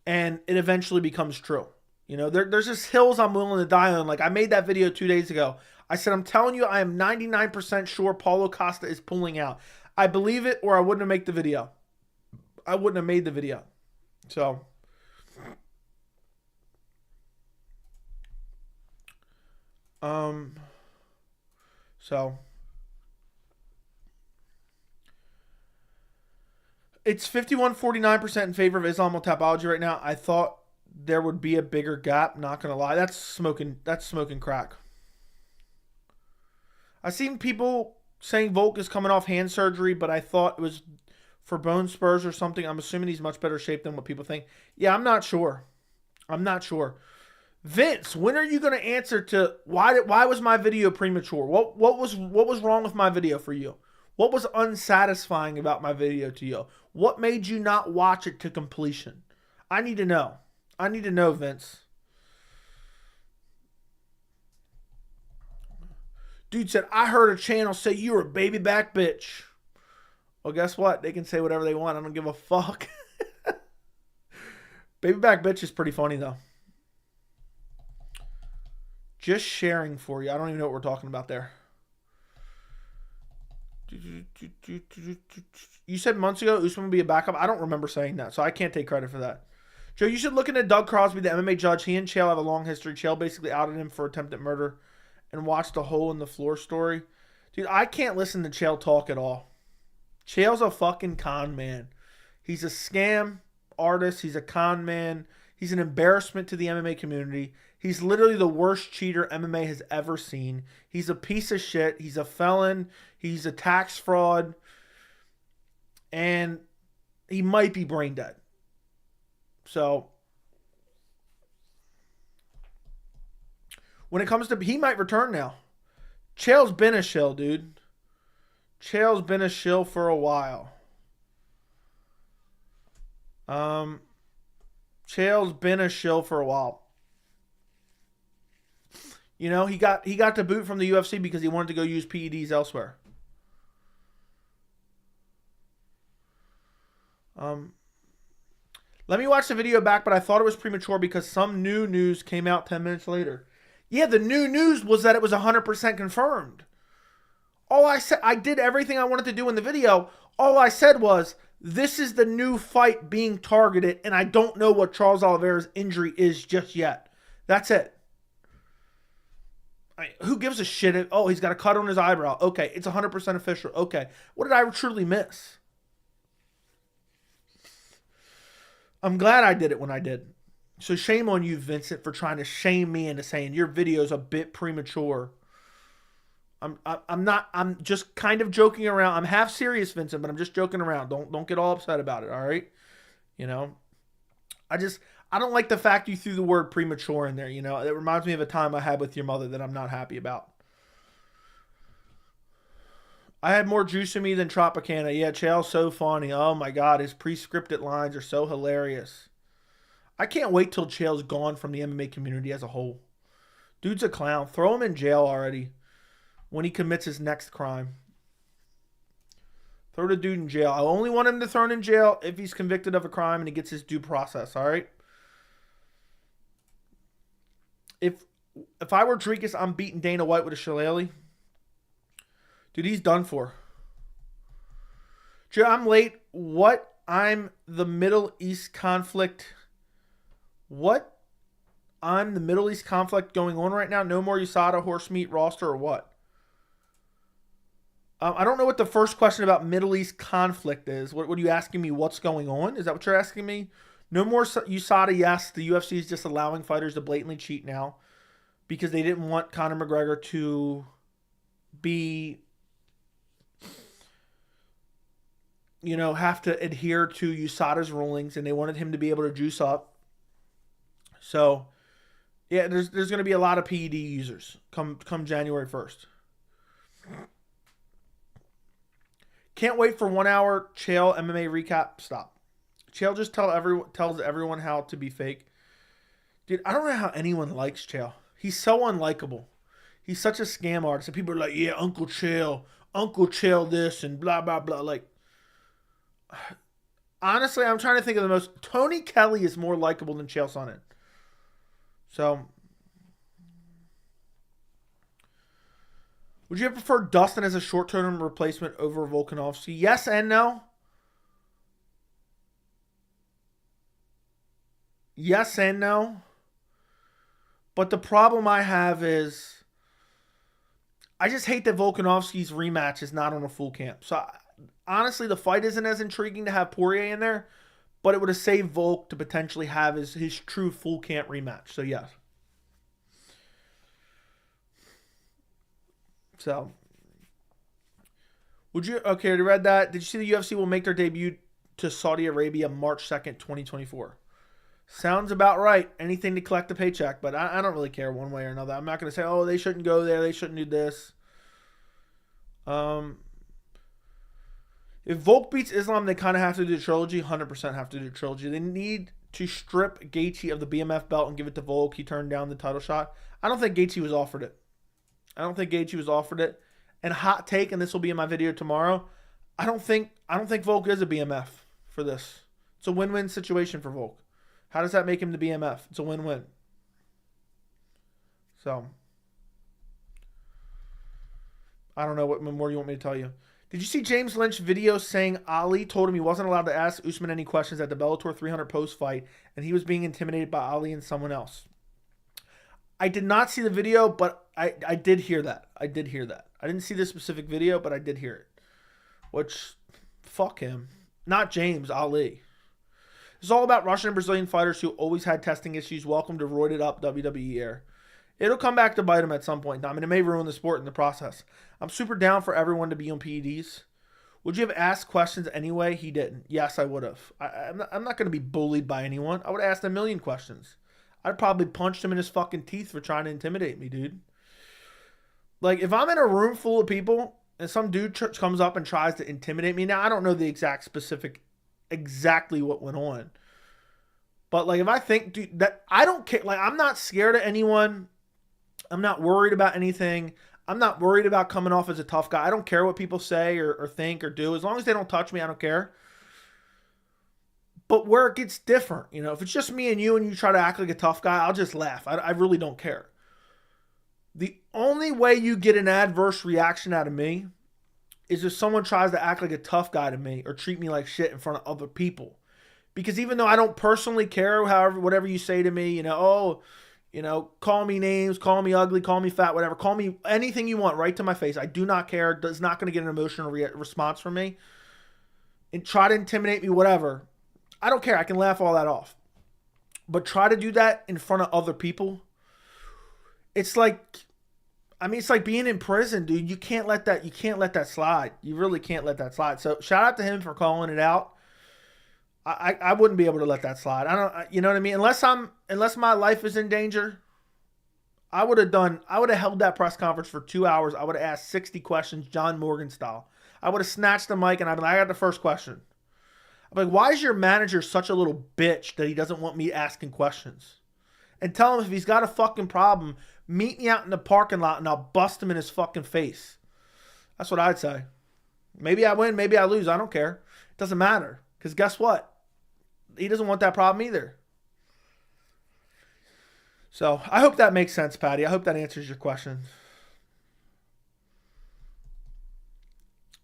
And it eventually becomes true. You know, there's just hills I'm willing to die on. Like, I made that video 2 days ago. I said, I'm telling you, I am 99% sure Paulo Costa is pulling out. I believe it, or I wouldn't have made the video. I wouldn't have made the video. So... It's 51-49% in favor of Islam topology right now. I thought there would be a bigger gap, not gonna lie. That's smoking crack. I've seen people saying Volk is coming off hand surgery, but I thought it was for bone spurs or something. I'm assuming he's much better shape than what people think. Yeah, I'm not sure. Vince, when are you going to answer to why was my video premature? What was wrong with my video for you? What was unsatisfying about my video to you? What made you not watch it to completion? I need to know. I need to know, Vince. Dude said, I heard a channel say you were a baby back bitch. Well, guess what? They can say whatever they want. I don't give a fuck. Baby back bitch is pretty funny, though. Just sharing for you. I don't even know what we're talking about there. You said months ago Usman would be a backup. I don't remember saying that, so I can't take credit for that. Joe, you should look into Doug Crosby, the MMA judge. He and Chael have a long history. Chael basically outed him for attempted murder and watched the hole in the floor story. Dude, I can't listen to Chael talk at all. Chael's a fucking con man. He's a scam artist. He's a con man. He's an embarrassment to the MMA community. He's literally the worst cheater MMA has ever seen. He's a piece of shit. He's a felon. He's a tax fraud. And he might be brain dead. So, when it comes to... He might return now. Chael's been a shill, dude. Chael's been a shill for a while. Chael's been a shill for a while. You know, he got the boot from the UFC because he wanted to go use PEDs elsewhere. Let me watch the video back, but I thought it was premature because some new news came out 10 minutes later. Yeah, the new news was that it was 100% confirmed. All I said, I did everything I wanted to do in the video. All I said was, this is the new fight being targeted, and I don't know what Charles Oliveira's injury is just yet. That's it. I mean, who gives a shit? Oh, he's got a cut on his eyebrow. Okay, it's 100% official. Okay, what did I truly miss? I'm glad I did it when I did. So shame on you, Vincent, for trying to shame me into saying your video's a bit premature. I'm just kind of joking around. I'm half serious, Vincent, but I'm just joking around. Don't get all upset about it, all right? You know, I don't like the fact you threw the word premature in there. You know, it reminds me of a time I had with your mother that I'm not happy about. I had more juice in me than Tropicana. Yeah, Chael's so funny. Oh my God, his pre-scripted lines are so hilarious. I can't wait till Chael's gone from the MMA community as a whole. Dude's a clown. Throw him in jail already when he commits his next crime. Throw the dude in jail. I only want him to thrown in jail if he's convicted of a crime and he gets his due process, all right? If I were Dricus, I'm beating Dana White with a shillelagh. Dude, he's done for. Joe, I'm late. What? I'm the Middle East conflict. What? I'm the Middle East conflict going on right now? No more USADA horse meat roster or what? I don't know what the first question about Middle East conflict is. What are you asking me? What's going on? Is that what you're asking me? No more USADA, yes. The UFC is just allowing fighters to blatantly cheat now because they didn't want Conor McGregor to be, you know, have to adhere to USADA's rulings, and they wanted him to be able to juice up. So, yeah, there's going to be a lot of PED users come January 1st. Can't wait for 1 hour Chael MMA recap. Stop. Chael just tells everyone how to be fake. Dude, I don't know how anyone likes Chael. He's so unlikable. He's such a scam artist. And people are like, yeah, Uncle Chael this and blah, blah, blah. Like, honestly, I'm trying to think of the most. Tony Kelly is more likable than Chael Sonnen. So, would you have preferred Dustin as a short-term replacement over Volkanovski? Yes and no. Yes and no. But the problem I have is I just hate that Volkanovski's rematch is not on a full camp. So, honestly, the fight isn't as intriguing to have Poirier in there, but it would have saved Volk to potentially have his true full camp rematch. So, yes. So, would you, okay, you read that. Did you see the UFC will make their debut to Saudi Arabia March 2nd, 2024? Sounds about right. Anything to collect a paycheck, but I don't really care one way or another. I'm not going to say, oh, they shouldn't go there. They shouldn't do this. If Volk beats Islam, they kind of have to do the trilogy. 100% have to do the trilogy. They need to strip Gaethje of the BMF belt and give it to Volk. He turned down the title shot. I don't think Gaethje was offered it. And hot take, and this will be in my video tomorrow. I don't think Volk is a BMF for this. It's a win-win situation for Volk. How does that make him the BMF? It's a win-win. So, I don't know what more you want me to tell you. Did you see James Lynch video saying Ali told him he wasn't allowed to ask Usman any questions at the Bellator 300 post fight, and he was being intimidated by Ali and someone else? I did not see the video, but I did hear that. I didn't see the specific video, but I did hear it. Which, fuck him. Not James, Ali. It's all about Russian and Brazilian fighters who always had testing issues. Welcome to roided up WWE era. It'll come back to bite them at some point. I mean, it may ruin the sport in the process. I'm super down for everyone to be on PEDs. Would you have asked questions anyway? He didn't. Yes, I would have. I'm not going to be bullied by anyone. I would have asked a million questions. I'd probably punched him in his fucking teeth for trying to intimidate me, dude. Like, if I'm in a room full of people and some dude comes up and tries to intimidate me, now I don't know the exactly what went on. But, like, if I think, dude, that I don't care. Like, I'm not scared of anyone. I'm not worried about anything. I'm not worried about coming off as a tough guy. I don't care what people say or think or do. As long as they don't touch me, I don't care. But where it gets different, you know, if it's just me and you try to act like a tough guy, I'll just laugh. I really don't care. The only way you get an adverse reaction out of me is if someone tries to act like a tough guy to me or treat me like shit in front of other people. Because even though I don't personally care, whatever you say to me, call me names, call me ugly, call me fat, whatever, call me anything you want right to my face. I do not care. It's not going to get an emotional response from me. And try to intimidate me, whatever. I don't care. I can laugh all that off. But try to do that in front of other people. It's like being in prison, dude. You can't let that slide. You really can't let that slide. So shout out to him for calling it out. I wouldn't be able to let that slide. You know what I mean? Unless my life is in danger, I would have held that press conference for 2 hours. I would have asked 60 questions, John Morgan style. I would have snatched the mic and I'd be like, I got the first question. I'm like, why is your manager such a little bitch that he doesn't want me asking questions? And tell him if he's got a fucking problem, meet me out in the parking lot and I'll bust him in his fucking face. That's what I'd say. Maybe I win, maybe I lose. I don't care. It doesn't matter. Because guess what? He doesn't want that problem either. So I hope that makes sense, Patty. I hope that answers your question.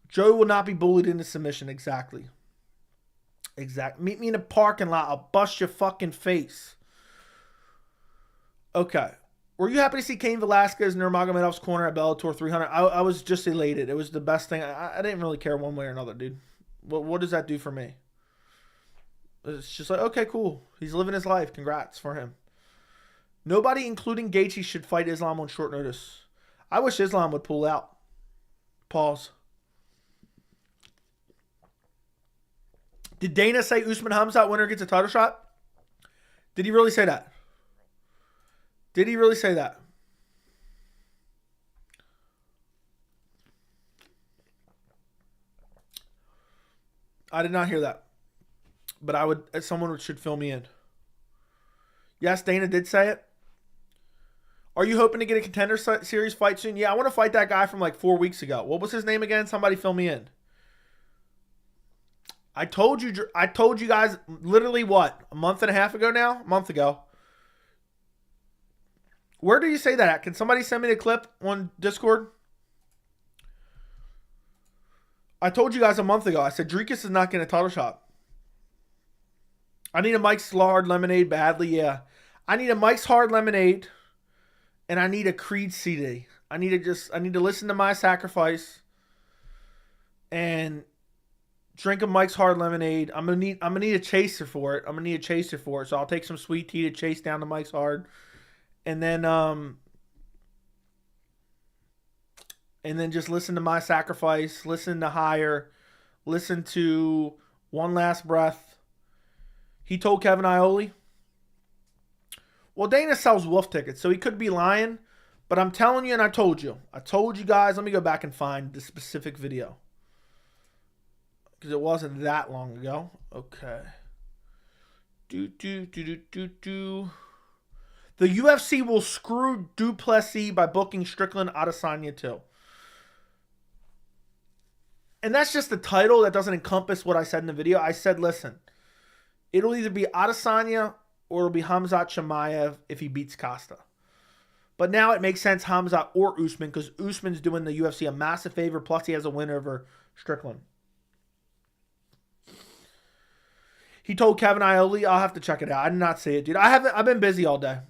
Joe will not be bullied into submission. Exactly. Meet me in a parking lot. I'll bust your fucking face. Okay. Were you happy to see Cain Velasquez in Nurmagomedov's corner at Bellator 300? I was just elated. It was the best thing. I didn't really care one way or another, dude. What does that do for me? It's just like, okay, cool. He's living his life. Congrats for him. Nobody, including Gaethje, should fight Islam on short notice. I wish Islam would pull out. Pause. Did Dana say Usman Khamzat winner gets a title shot? Did he really say that? Did he really say that? I did not hear that. But someone should fill me in. Yes, Dana did say it. Are you hoping to get a Contender Series fight soon? Yeah, I want to fight that guy from like 4 weeks ago. What was his name again? Somebody fill me in. I told you guys literally what? A month and a half ago now? A month ago. Where do you say that at? Can somebody send me the clip on Discord? I told you guys a month ago. I said Dricus is not getting a title shot. I need a Mike's Hard Lemonade badly, yeah. I need a Mike's Hard Lemonade, and I need a Creed CD. I need to listen to My Sacrifice, and drink a Mike's Hard Lemonade. I'm gonna need a chaser for it. So I'll take some sweet tea to chase down to Mike's Hard, and then just listen to My Sacrifice. Listen to Higher. Listen to One Last Breath. He told Kevin Iole. Well, Dana sells wolf tickets, so he could be lying. But I'm telling you, and I told you guys, let me go back and find the specific video. Because it wasn't that long ago. Okay. The UFC will screw Duplessis by booking Strickland Adesanya too. And that's just the title that doesn't encompass what I said in the video. I said, listen, it'll either be Adesanya or it'll be Khamzat Chimaev if he beats Costa. But now it makes sense Khamzat or Usman because Usman's doing the UFC a massive favor. Plus he has a win over Strickland. He told Kevin Iole, I'll have to check it out. I did not see it, dude. I've been busy all day.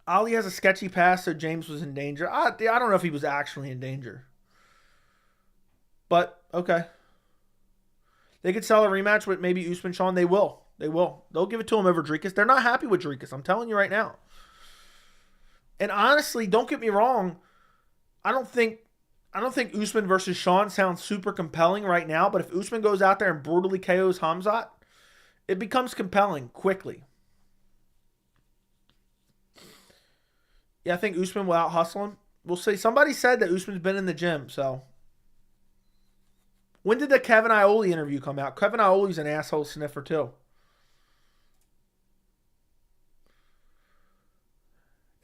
Ali has a sketchy past, so James was in danger. I don't know if he was actually in danger. But, okay. They could sell a rematch with maybe Usman Sean. They will. They'll give it to him over Dricus. They're not happy with Dricus. I'm telling you right now. And honestly, don't get me wrong. I don't think Usman versus Sean sounds super compelling right now. But if Usman goes out there and brutally KOs Khamzat, it becomes compelling quickly. Yeah, I think Usman will out-hustle him. We'll see. Somebody said that Usman's been in the gym, so. When did the Kevin Iole interview come out? Kevin Iole's an asshole sniffer, too.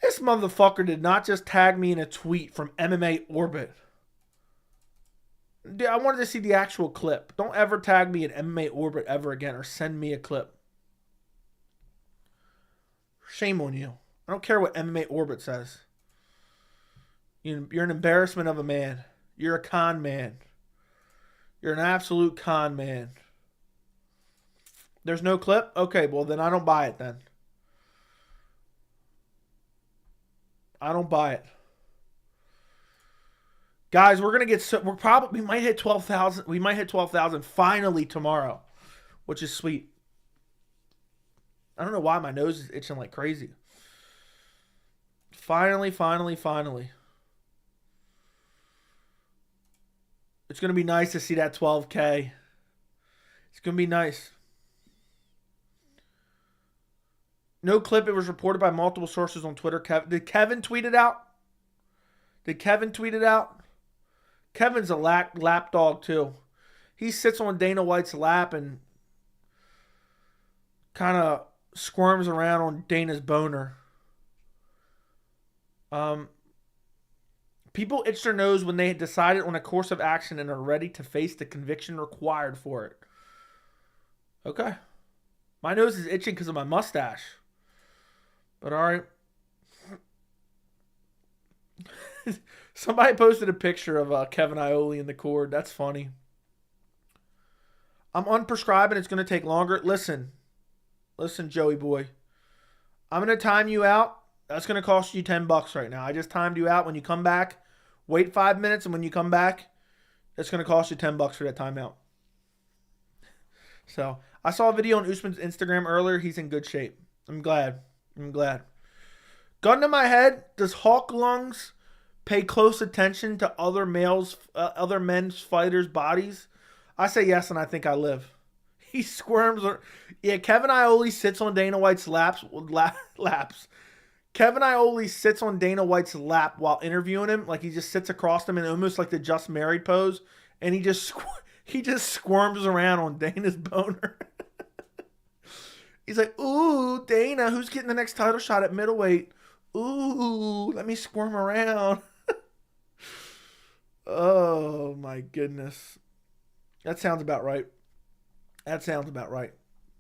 This motherfucker did not just tag me in a tweet from MMA Orbit. Dude, I wanted to see the actual clip. Don't ever tag me in MMA Orbit ever again or send me a clip. Shame on you. I don't care what MMA Orbit says. You're an embarrassment of a man. You're a con man. You're an absolute con man. There's no clip? Okay, well then I don't buy it then. I don't buy it. Guys, we might hit 12,000. We might hit 12,000 finally tomorrow, which is sweet. I don't know why my nose is itching like crazy. Finally. It's going to be nice to see that 12K. It's going to be nice. No clip. It was reported by multiple sources on Twitter. Did Kevin tweet it out? Kevin's a lap dog too. He sits on Dana White's lap and kind of squirms around on Dana's boner. People itch their nose when they had decided on a course of action and are ready to face the conviction required for it. Okay. My nose is itching because of my mustache. But all right. Somebody posted a picture of Kevin Iole in the cord. That's funny. I'm unprescribing. It's going to take longer. Listen, Joey boy. I'm going to time you out. That's going to cost you $10 right now. I just timed you out. When you come back, wait 5 minutes. And when you come back, it's going to cost you $10 for that timeout. So, I saw a video on Usman's Instagram earlier. He's in good shape. I'm glad. Gun to my head, does Hawk Lungs pay close attention to other men's fighters' bodies? I say yes, and I think I live. He squirms. Yeah, Kevin Iole sits on Dana White's laps. Kevin Iole sits on Dana White's lap while interviewing him. Like he just sits across him in almost like the Just Married pose. And he just He just squirms around on Dana's boner. He's like, ooh, Dana, who's getting the next title shot at middleweight? Ooh, let me squirm around. Oh, my goodness. That sounds about right. That sounds about right.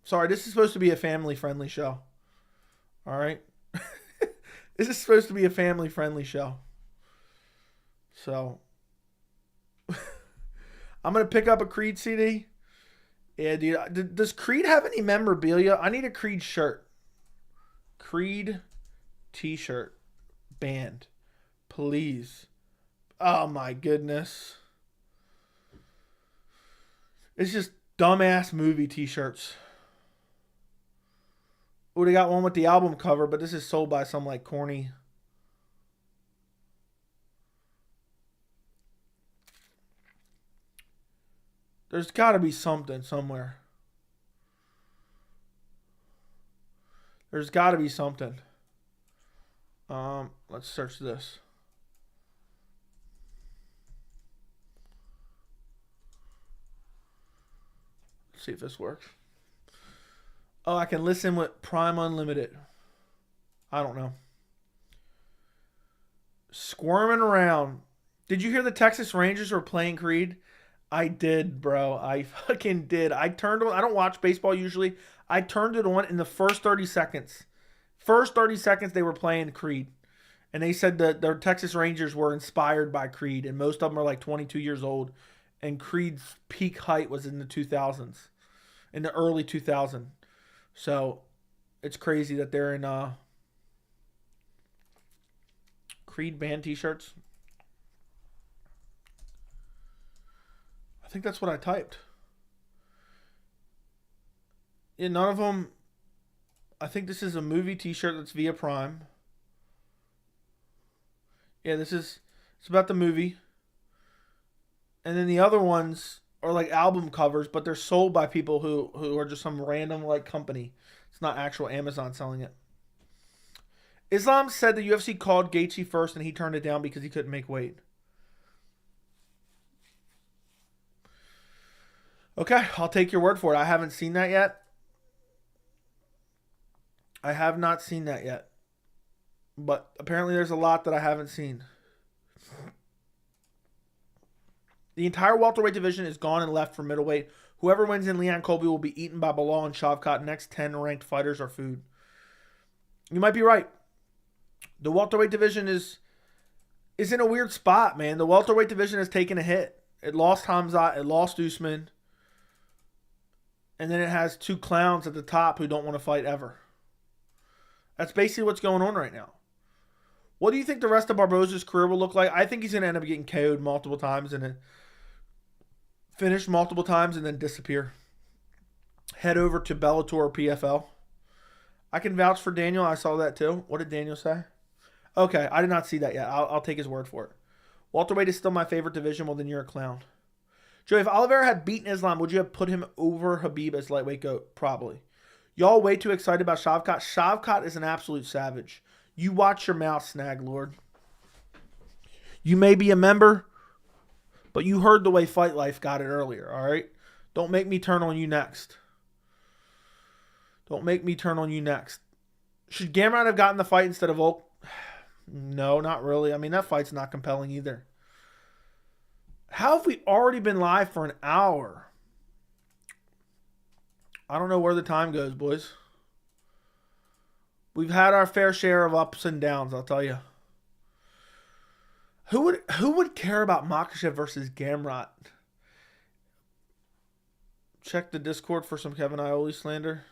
Sorry, this is supposed to be a family-friendly show. All right? This is supposed to be a family-friendly show. So, I'm going to pick up a Creed CD. Yeah, dude. Does Creed have any memorabilia? I need a Creed shirt. Creed t-shirt. Band. Please. Oh, my goodness. It's just dumbass movie t-shirts. Oh, they got one with the album cover, but this is sold by some, like, corny... There's got to be something somewhere. There's got to be something. Let's search this. Let's see if this works. Oh, I can listen with Prime Unlimited. I don't know. Squirming around. Did you hear the Texas Rangers were playing Creed? I did, bro. I fucking did. I turned on. I don't watch baseball usually. I turned it on in the first 30 seconds. First 30 seconds they were playing Creed. And they said that their Texas Rangers were inspired by Creed. And most of them are like 22 years old. And Creed's peak height was in the 2000s. In the early 2000s. So, it's crazy that they're in Creed band t-shirts. I think that's what I typed. Yeah, none of them. I think this is a movie t-shirt that's via Prime. Yeah, it's about the movie. And then the other ones are like album covers, but they're sold by people who are just some random like company. It's not actual Amazon selling it. Islam said the UFC called Gaethje first and he turned it down because he couldn't make weight. Okay, I'll take your word for it. I haven't seen that yet. I have not seen that yet. But apparently there's a lot that I haven't seen. The entire welterweight division is gone and left for middleweight. Whoever wins in Leon Colby will be eaten by Bilal and Shavkat. Next 10 ranked fighters are food. You might be right. The welterweight division is in a weird spot, man. The welterweight division has taken a hit. It lost Khamzat. It lost Usman. And then it has two clowns at the top who don't want to fight ever. That's basically what's going on right now. What do you think the rest of Barboza's career will look like? I think he's going to end up getting KO'd multiple times and then finish multiple times and then disappear. Head over to Bellator or PFL. I can vouch for Daniel. I saw that too. What did Daniel say? Okay, I did not see that yet. I'll take his word for it. Welterweight is still my favorite division. Well, then you're a clown. Joey, if Oliveira had beaten Islam, would you have put him over Khabib as lightweight GOAT? Probably. Y'all way too excited about Shavkat. Shavkat is an absolute savage. You watch your mouth, Snag Lord. You may be a member, but you heard the way Fight Life got it earlier, all right? Don't make me turn on you next. Don't make me turn on you next. Should Gamrot have gotten the fight instead of Volk? No, not really. I mean, that fight's not compelling either. How have we already been live for an hour? I don't know where the time goes, boys. We've had our fair share of ups and downs, I'll tell you. Who would care about Makhachev versus Gamrot? Check the Discord for some Kevin Iole slander.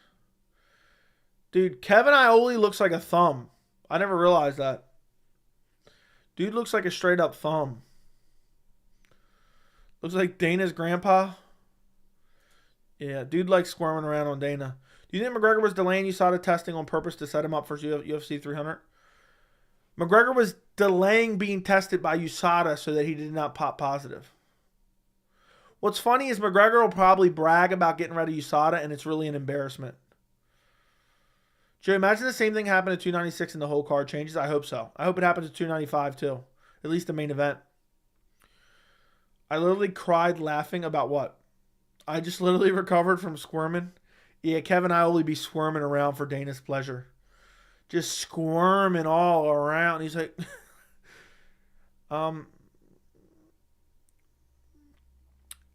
Dude, Kevin Iole looks like a thumb. I never realized that. Dude looks like a straight up thumb. Looks like Dana's grandpa. Yeah, dude likes squirming around on Dana. Do you think McGregor was delaying USADA testing on purpose to set him up for UFC 300? McGregor was delaying being tested by USADA so that he did not pop positive. What's funny is McGregor will probably brag about getting rid of USADA, and it's really an embarrassment. Joe, imagine the same thing happened at 296 and the whole card changes. I hope so. I hope it happens at 295 too. At least the main event. I literally cried laughing about what? I just literally recovered from squirming. Yeah, Kevin, I only be squirming around for Dana's pleasure. Just squirming all around. He's like,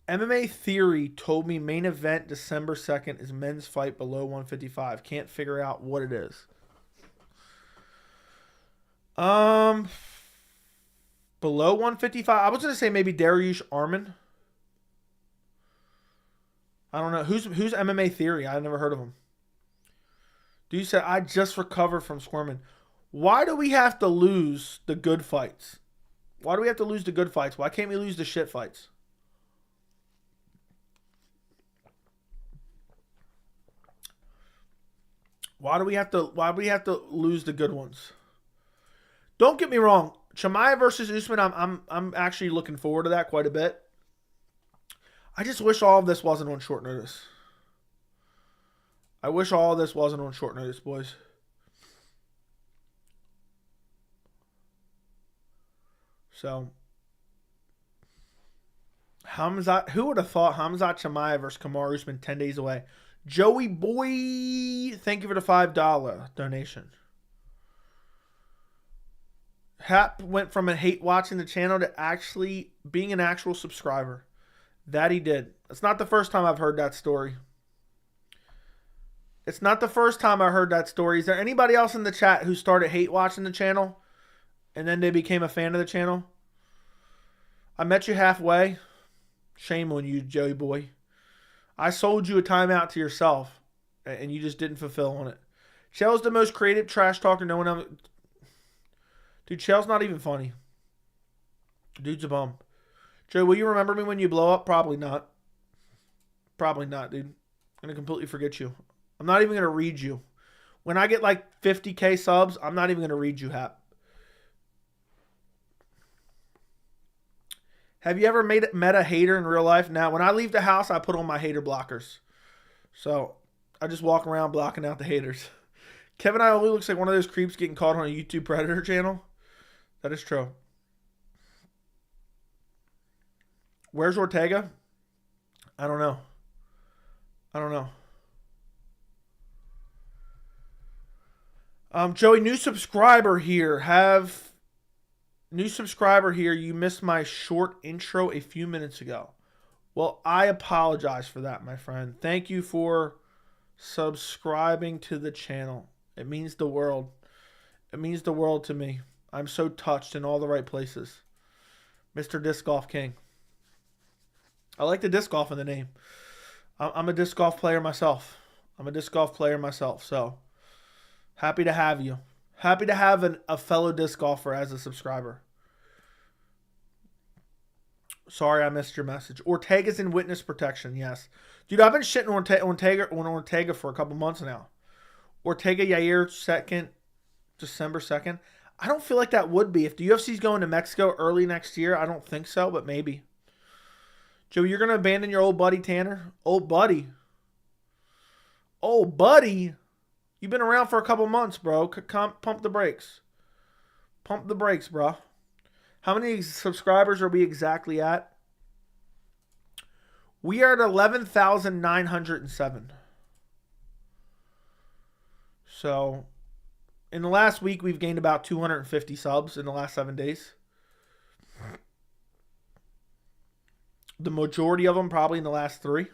MMA Theory told me main event December 2nd is men's fight below 155. Can't figure out what it is. Below 155. I was gonna say maybe Dariush Arman. I don't know. Who's MMA Theory? I've never heard of him. Dude said, I just recovered from squirming. Why do we have to lose the good fights? Why do we have to lose the good fights? Why can't we lose the shit fights? Why do we have to lose the good ones? Don't get me wrong. Chimaev versus Usman, I'm actually looking forward to that quite a bit. I just wish all of this wasn't on short notice. I wish all of this wasn't on short notice, boys. So, Khamzat, who would have thought Khamzat Chimaev versus Kamaru Usman 10 days away? Joey Boy, thank you for the $5 donation. Hap went from a hate watching the channel to actually being an actual subscriber. That he did. It's not the first time I've heard that story. It's not the first time I heard that story. Is there anybody else in the chat who started hate watching the channel and then they became a fan of the channel? I met you halfway. Shame on you, Joey Boy. I sold you a timeout to yourself and you just didn't fulfill on it. Chael's the most creative trash talker no one ever... Dude, Chael's not even funny. Dude's a bum. Joe, will you remember me when you blow up? Probably not. Probably not, dude. I'm going to completely forget you. I'm not even going to read you. When I get like 50K subs, I'm not even going to read you, Hap. Have you ever met a hater in real life? Now, when I leave the house, I put on my hater blockers. So, I just walk around blocking out the haters. Kevin Ioli looks like one of those creeps getting caught on a YouTube Predator channel. That is true. Where's Ortega? I don't know. Joey, new subscriber here. New subscriber here. You missed my short intro a few minutes ago. Well, I apologize for that, my friend. Thank you for subscribing to the channel. It means the world. It means the world to me. I'm so touched in all the right places. Mr. Disc Golf King. I like the disc golf in the name. I'm a disc golf player myself. So, happy to have you. Happy to have a fellow disc golfer as a subscriber. Sorry I missed your message. Ortega's in witness protection, yes. Dude, I've been shitting on Ortega for a couple months now. Ortega Yair 2nd, December 2nd. I don't feel like that would be. If the UFC's going to Mexico early next year, I don't think so, but maybe. Joe, you're going to abandon your old buddy, Tanner? Old buddy? You've been around for a couple months, bro. Pump the brakes. Pump the brakes, bro. How many subscribers are we exactly at? We are at 11,907. So, in the last week, we've gained about 250 subs in the last 7 days. The majority of them probably in the last 3.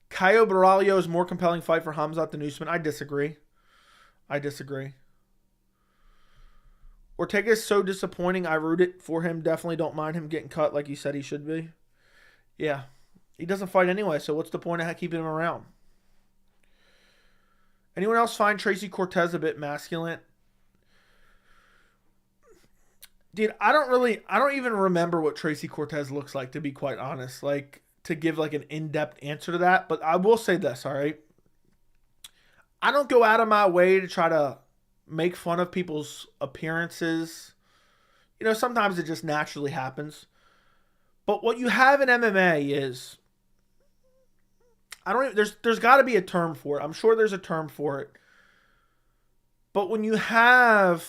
Caio Baralio's more compelling fight for Khamzat than Usman. I disagree. Ortega is so disappointing. I root it for him. Definitely don't mind him getting cut like you said he should be. Yeah. He doesn't fight anyway, so what's the point of keeping him around? Anyone else find Tracy Cortez a bit masculine? Dude, I don't even remember what Tracy Cortez looks like, to be quite honest. Like, to give like an in-depth answer to that. But I will say this, all right? I don't go out of my way to try to make fun of people's appearances. You know, sometimes it just naturally happens. But what you have in MMA is, there's got to be a term for it. I'm sure there's a term for it. But when you have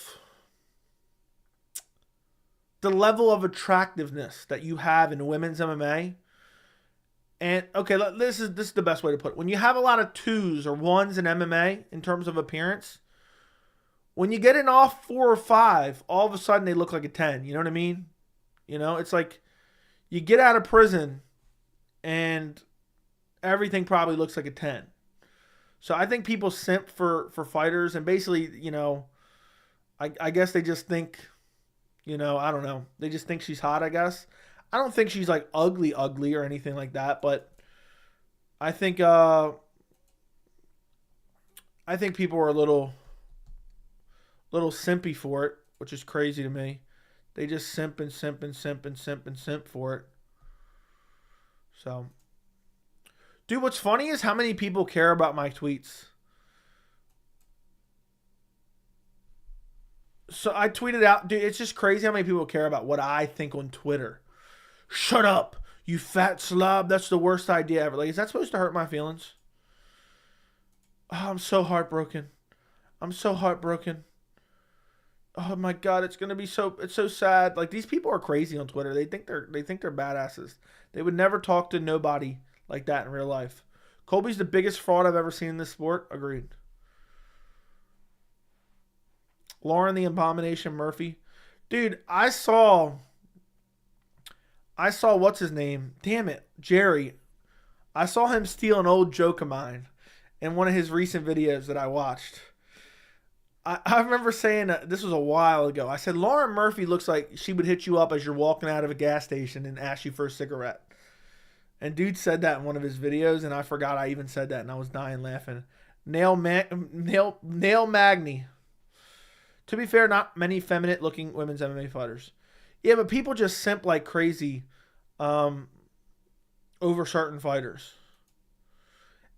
the level of attractiveness that you have in women's MMA, And okay, this is the best way to put it. When you have a lot of 2s or 1s in MMA in terms of appearance, when you get an off 4 or 5, all of a sudden they look like a 10. You know what I mean? You know, it's like you get out of prison and everything probably looks like a 10. So I think people simp for fighters, and basically, you know, I guess they just think, you know, I don't know. They just think she's hot, I guess. I don't think she's like ugly or anything like that, but I think people are a little simpy for it, which is crazy to me. They just simp for it. So, dude, what's funny is how many people care about my tweets. So I tweeted out, dude, it's just crazy how many people care about what I think on Twitter. Shut up, you fat slob. That's the worst idea ever. Like, is that supposed to hurt my feelings? Oh, I'm so heartbroken. Oh my God, it's so sad. Like, these people are crazy on Twitter. They think they're badasses. They would never talk to nobody like that in real life. Colby's the biggest fraud I've ever seen in this sport. Agreed. Lauren the Abomination Murphy. Dude, I saw what's his name? Damn it, Jerry. I saw him steal an old joke of mine in one of his recent videos that I watched. I remember saying, this was a while ago. I said, Lauren Murphy looks like she would hit you up as you're walking out of a gas station and ask you for a cigarette. And dude said that in one of his videos, and I forgot I even said that, and I was dying laughing. Nail Magny. To be fair, not many feminine-looking women's MMA fighters. Yeah, but people just simp like crazy over certain fighters.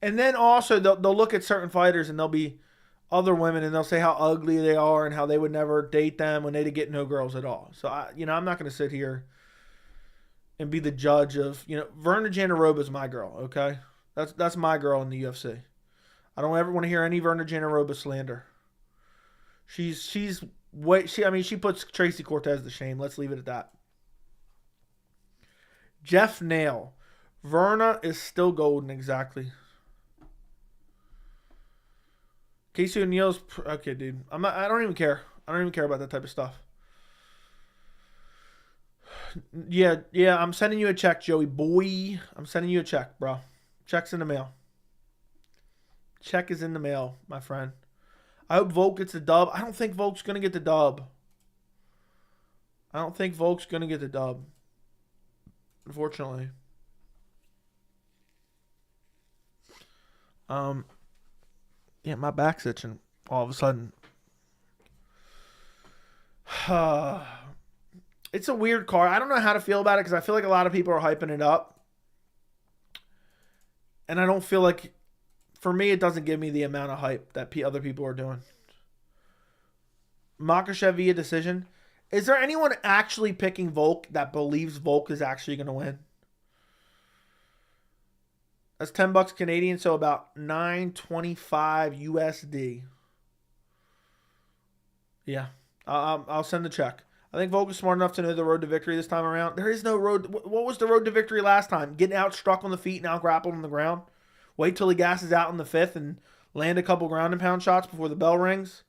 And then also, they'll look at certain fighters, and they'll be other women, and they'll say how ugly they are and how they would never date them when they'd get no girls at all. So, I'm not going to sit here and be the judge of, Verna Jandiroba is my girl, okay? That's my girl in the UFC. I don't ever want to hear any Verna Jandiroba slander. She puts Tracy Cortez to shame. Let's leave it at that. Jeff Nail. Verna is still golden, exactly. Casey O'Neal's okay, dude. I don't even care. I don't even care about that type of stuff. Yeah. I'm sending you a check, Joey boy. I'm sending you a check, bro. Check's in the mail. Check is in the mail, my friend. I hope Volk gets the dub. I don't think Volk's gonna get the dub. Unfortunately. Yeah, my back's itching all of a sudden. It's a weird card. I don't know how to feel about it because I feel like a lot of people are hyping it up. And I don't feel like, for me, it doesn't give me the amount of hype that other people are doing. Makhachev via decision. Is there anyone actually picking Volk that believes Volk is actually going to win? That's $10 Canadian, so about $9.25 USD. Yeah, I'll send the check. I think Volk is smart enough to know the road to victory this time around. There is no road. What was the road to victory last time? Getting out struck on the feet and out grappled on the ground? Wait till he gasses out in the 5th and land a couple ground and pound shots before the bell rings?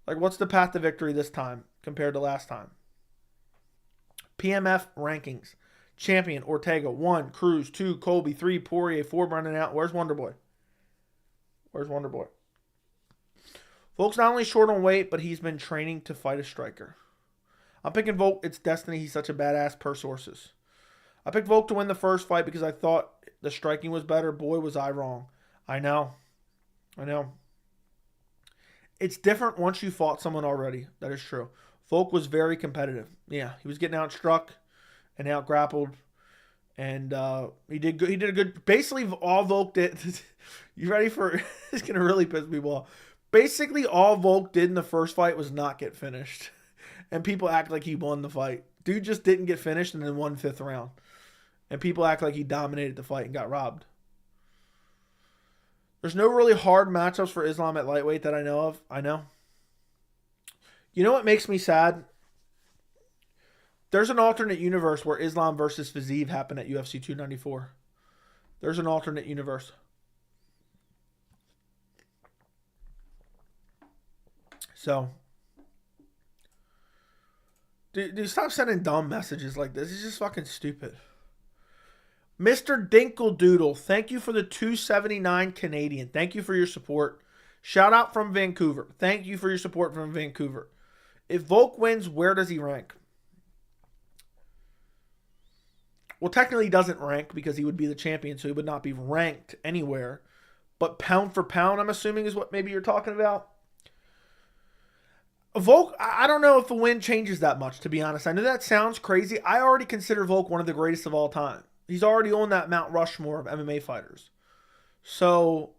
Like, what's the path to victory this time compared to last time? PMF rankings. Champion, Ortega, 1, Cruz, 2, Colby, 3, Poirier, 4, Brendan out. Where's Wonderboy? Volk's not only short on weight, but he's been training to fight a striker. I'm picking Volk. It's destiny. He's such a badass per sources. I picked Volk to win the first fight because I thought the striking was better. Boy, was I wrong. I know. It's different once you fought someone already. That is true. Volk was very competitive. Yeah, he was getting out struck and out grappled, and he did good. He did a good. Basically, all Volk did. You ready for? It's gonna really piss people off. Basically, all Volk did in the first fight was not get finished, and people act like he won the fight. Dude just didn't get finished and then won 5th round, and people act like he dominated the fight and got robbed. There's no really hard matchups for Islam at lightweight that I know of. I know. You know what makes me sad? There's an alternate universe where Islam versus Fiziev happened at UFC 294. There's an alternate universe. So, dude, stop sending dumb messages like this. It's just fucking stupid. Mr. Dinkledoodle, thank you for the $2.79 Canadian. Thank you for your support. Shout out from Vancouver. Thank you for your support from Vancouver. If Volk wins, where does he rank? Well, technically he doesn't rank because he would be the champion, so he would not be ranked anywhere. But pound for pound, I'm assuming, is what maybe you're talking about. Volk, I don't know if a win changes that much, to be honest. I know that sounds crazy. I already consider Volk one of the greatest of all time. He's already on that Mount Rushmore of MMA fighters. So,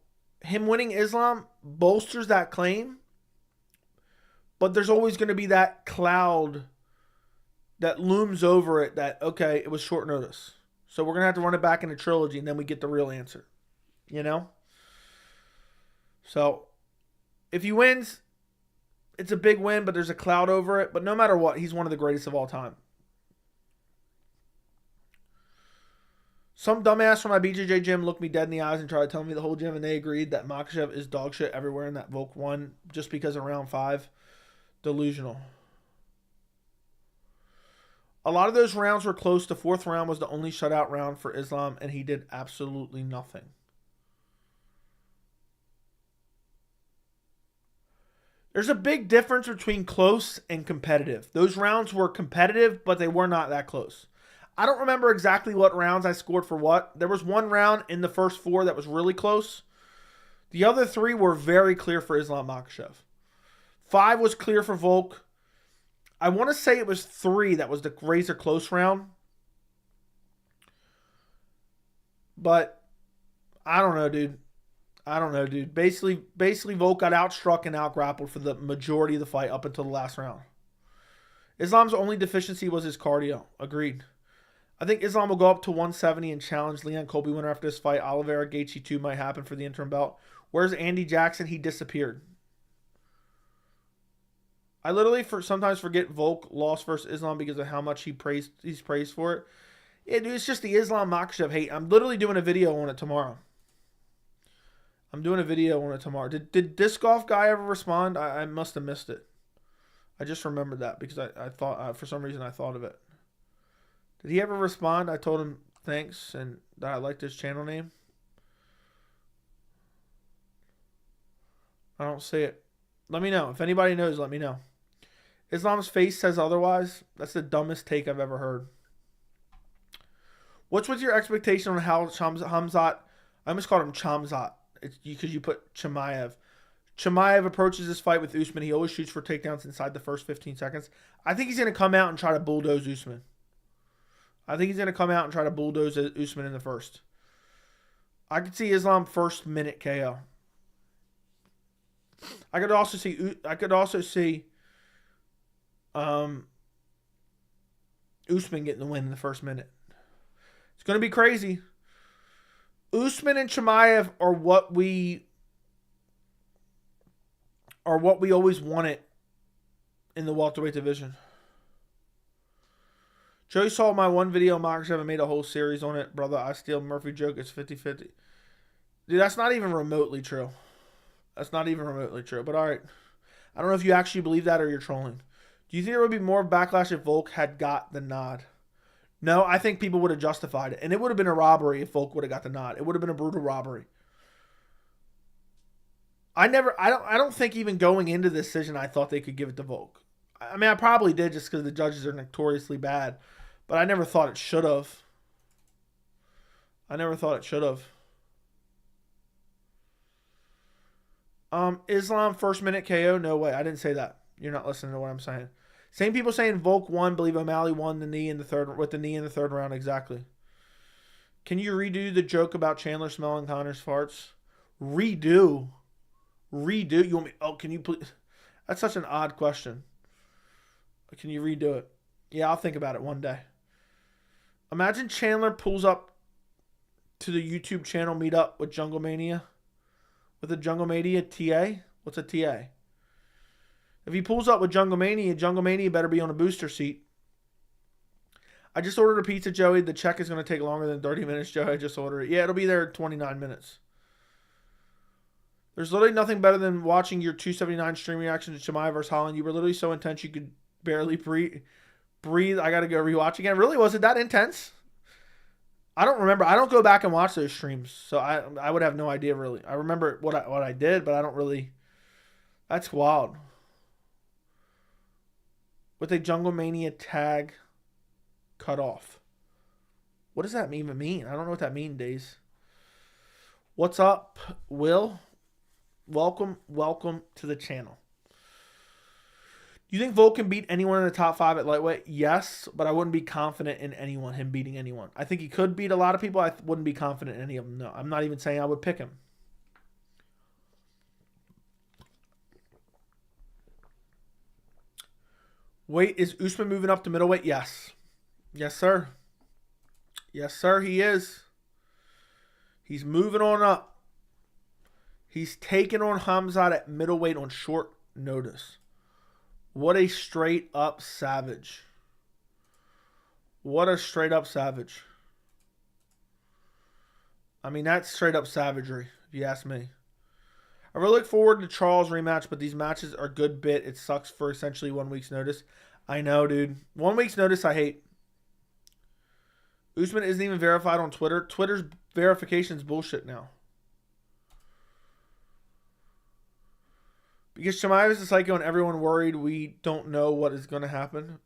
him winning Islam bolsters that claim. But there's always going to be that cloud that looms over it that, okay, it was short notice. So, we're going to have to run it back in a trilogy and then we get the real answer. You know? So, if he wins, it's a big win, but there's a cloud over it. But no matter what, he's one of the greatest of all time. Some dumbass from my BJJ gym looked me dead in the eyes and tried to tell me the whole gym, and they agreed that Makhachev is dog shit everywhere and that Volk won just because of round 5. Delusional. A lot of those rounds were close. The 4th round was the only shutout round for Islam, and he did absolutely nothing. There's a big difference between close and competitive. Those rounds were competitive, but they were not that close. I don't remember exactly what rounds I scored for what. There was one round in the first 4 that was really close. The other 3 were very clear for Islam Makhachev. 5 was clear for Volk. I want to say it was 3 that was the razor close round. But I don't know, dude. Basically, Volk got outstruck and outgrappled for the majority of the fight up until the last round. Islam's only deficiency was his cardio. Agreed. I think Islam will go up to 170 and challenge Leon Colby winner after this fight. Oliveira Gaethje 2 might happen for the interim belt. Where's Andy Jackson? He disappeared. I literally sometimes forget Volk lost versus Islam because of how much he's praised for it. Yeah, dude, it's just the Islam Makhachev hate. I'm literally doing a video on it tomorrow. Did Disc Golf guy ever respond? I must have missed it. I just remembered that because I thought, for some reason, I thought of it. Did he ever respond? I told him thanks and that I liked his channel name. I don't see it. Let me know. If anybody knows, let me know. Islam's face says otherwise. That's the dumbest take I've ever heard. What's with your expectation on how Khamzat, I almost called him Khamzat because you put Chimaev. Chimaev approaches this fight with Usman. He always shoots for takedowns inside the first 15 seconds. I think he's going to come out and try to bulldoze Usman. Usman in the first. I could see Islam first minute KO. I could also see Usman getting the win in the first minute. It's going to be crazy. Usman and Chimaev are what we always wanted in the welterweight division. Joey saw my one video, Makhachev, and made a whole series on it. Brother, I steal Murphy joke. It's 50-50. Dude, that's not even remotely true. But all right. I don't know if you actually believe that or you're trolling. Do you think there would be more backlash if Volk had got the nod? No, I think people would have justified it. And it would have been a robbery if Volk would have got the nod. It would have been a brutal robbery. I don't think even going into the decision I thought they could give it to Volk. I mean, I probably did just because the judges are notoriously bad. But I never thought it should have. Islam first minute KO? No way. I didn't say that. You're not listening to what I'm saying. Same people saying Volk won, believe O'Malley won with the knee in the third round. Exactly. Can you redo the joke about Chandler smelling Connor's farts? Redo? You want me? Oh, can you please? That's such an odd question. Can you redo it? Yeah, I'll think about it one day. Imagine Chandler pulls up to the YouTube channel meetup with Jungle Mania. With a Jungle Mania TA? What's a TA? If he pulls up with Jungle Mania better be on a booster seat. I just ordered a pizza, Joey. The check is going to take longer than 30 minutes, Joey. I just ordered it. Yeah, it'll be there in 29 minutes. There's literally nothing better than watching your 279 stream reaction to Chimaev versus Holland. You were literally so intense you could barely breathe. I got to go rewatch again. Really? Was it that intense? I don't remember. I don't go back and watch those streams, so I would have no idea, really. I remember what I did, but I don't really... That's wild. With a Jungle Mania tag cut off. What does that even mean? I don't know what that means, Days. What's up, Will? Welcome to the channel. Do you think Volk can beat anyone in the top 5 at lightweight? Yes, but I wouldn't be confident in him beating anyone. I think he could beat a lot of people. I wouldn't be confident in any of them. No, I'm not even saying I would pick him. Wait, is Usman moving up to middleweight? Yes. Yes, sir. Yes, sir, he is. He's moving on up. He's taking on Khamzat at middleweight on short notice. What a straight up savage. What a straight up savage. I mean, that's straight up savagery, if you ask me. I really look forward to Charles' rematch, but these matches are a good bit. It sucks for essentially 1 week's notice. I know, dude. 1 week's notice I hate. Usman isn't even verified on Twitter. Twitter's verification's bullshit now. Because Chimaev is a psycho and everyone worried we don't know what is going to happen.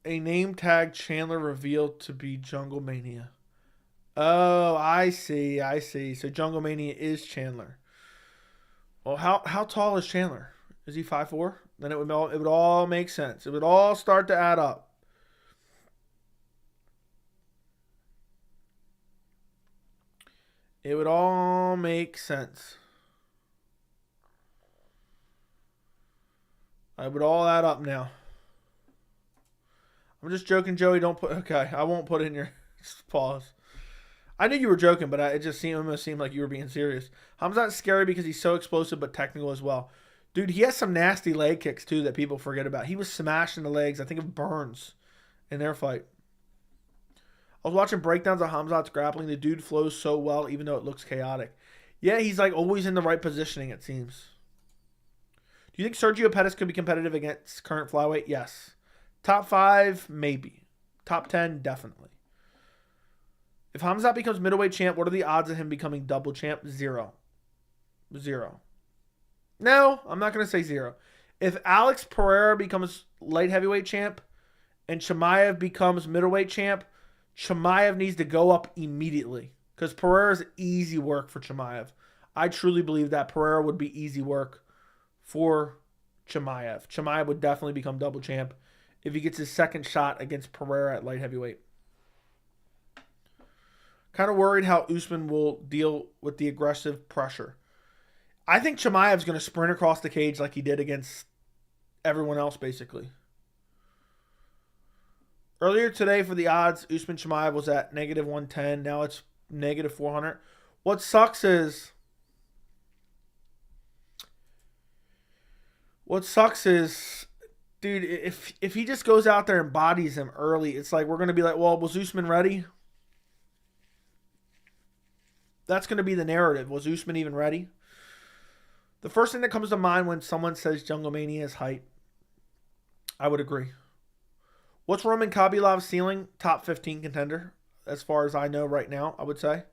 A name tag Chandler revealed to be Jungle Mania. Oh, I see. So Jungle Mania is Chandler. Well, how tall is Chandler? Is he 5'4"? Then it would all make sense. It would all start to add up. It would all make sense. I would all add up now. I'm just joking, Joey. Don't put... Okay, I won't put it in your... Pause. I knew you were joking, but it just almost seemed like you were being serious. Khamzat's scary because he's so explosive but technical as well. Dude, he has some nasty leg kicks, too, that people forget about. He was smashing the legs. I think of Burns in their fight. I was watching breakdowns of Khamzat's grappling. The dude flows so well, even though it looks chaotic. Yeah, he's like always in the right positioning, it seems. Do you think Sergio Pettis could be competitive against current flyweight? Yes. Top 5, maybe. Top 10, definitely. If Khamzat becomes middleweight champ, what are the odds of him becoming double champ? 0. No, I'm not going to say 0. If Alex Pereira becomes light heavyweight champ and Chimaev becomes middleweight champ, Chimaev needs to go up immediately because Pereira's easy work for Chimaev. I truly believe that Pereira would be easy work for Chimaev. Chimaev would definitely become double champ if he gets his second shot against Pereira at light heavyweight. Kind of worried how Usman will deal with the aggressive pressure. I think Chimaev's going to sprint across the cage like he did against everyone else, basically. Earlier today for the odds, Usman Chimaev was at -110. Now it's -400. What sucks is... dude, if he just goes out there and bodies him early, it's like we're going to be like, well, was Usman ready? That's going to be the narrative. Was Usman even ready? The first thing that comes to mind when someone says Jungle Mania is height, I would agree. What's Roman Khabilov's ceiling? Top 15 contender, as far as I know right now, I would say.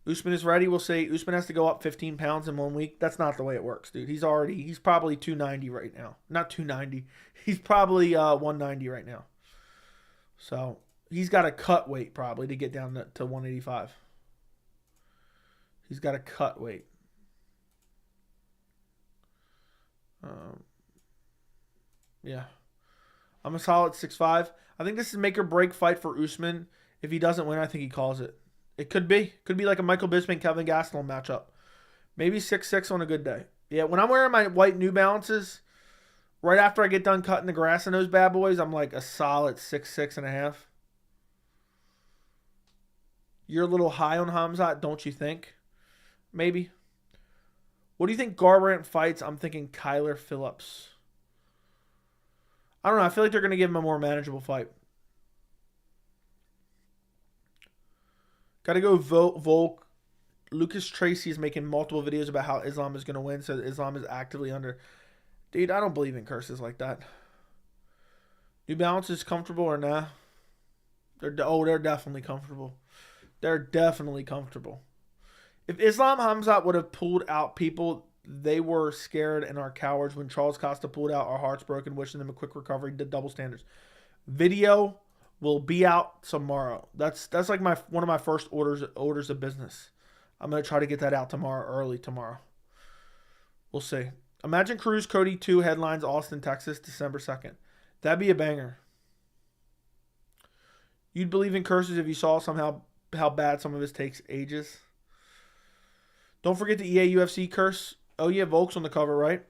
Usman is ready. We'll say Usman has to go up 15 pounds in 1 week. That's not the way it works, dude. He's probably 290 right now. Not 290. He's probably 190 right now. So he's got to cut weight probably to get down to 185. He's got to cut weight. Yeah. I'm a solid 6'5". I think this is make or break fight for Usman. If he doesn't win, I think he calls it. It could be. Could be like a Michael Bisping, Kevin Gastelum matchup. Maybe 6'6" on a good day. Yeah, when I'm wearing my white New Balances, right after I get done cutting the grass in those bad boys, I'm like a solid 6'6.5". You're a little high on Khamzat, don't you think? Maybe. What do you think Garbrandt fights? I'm thinking Kyler Phillips. I don't know. I feel like they're going to give him a more manageable fight. Got to go vote Volk. Lucas Tracy is making multiple videos about how Islam is going to win, so Islam is actively under. Dude, I don't believe in curses like that. New Balance is comfortable or nah? They're definitely comfortable. They're definitely comfortable. If Islam Khamzat would have pulled out people, they were scared and are cowards. When Charles Costa pulled out, our hearts broken, wishing them a quick recovery. Did double standards. Video will be out tomorrow. That's like one of my first orders of business. I'm gonna try to get that out early tomorrow. We'll see. Imagine Cruz Cody 2 headlines Austin, Texas, December 2nd. That'd be a banger. You'd believe in curses if you saw somehow how bad some of his takes ages. Don't forget the EA UFC curse. Oh yeah, Volk's on the cover, right?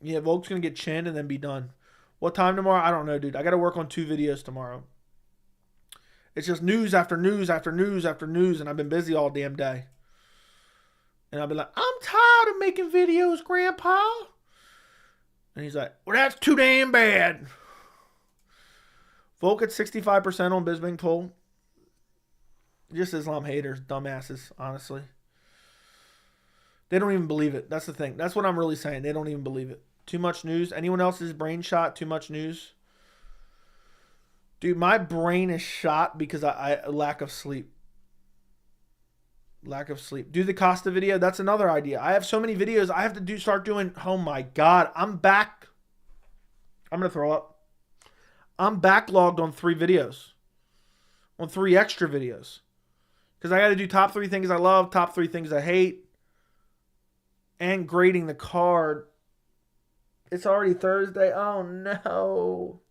Yeah, Volk's gonna get chinned and then be done. What time tomorrow? I don't know, dude. I gotta work on 2 videos tomorrow. It's just news after news after news after news, and I've been busy all damn day. And I've been like, I'm tired of making videos, Grandpa. And he's like, well, that's too damn bad. Volk at 65% on Bisping poll. Just Islam haters, dumbasses, honestly. They don't even believe it. That's the thing. That's what I'm really saying. They don't even believe it. Too much news. Anyone else's brain shot? Too much news? Dude, my brain is shot because I lack of sleep. Lack of sleep. Do the Costa video. That's another idea. I have so many videos I have to start doing. Oh my God. I'm back. I'm going to throw up. I'm backlogged on 3 videos. On 3 extra videos. Because I got to do top 3 things I love, top 3 things I hate, and grading the card. It's already Thursday. Oh no.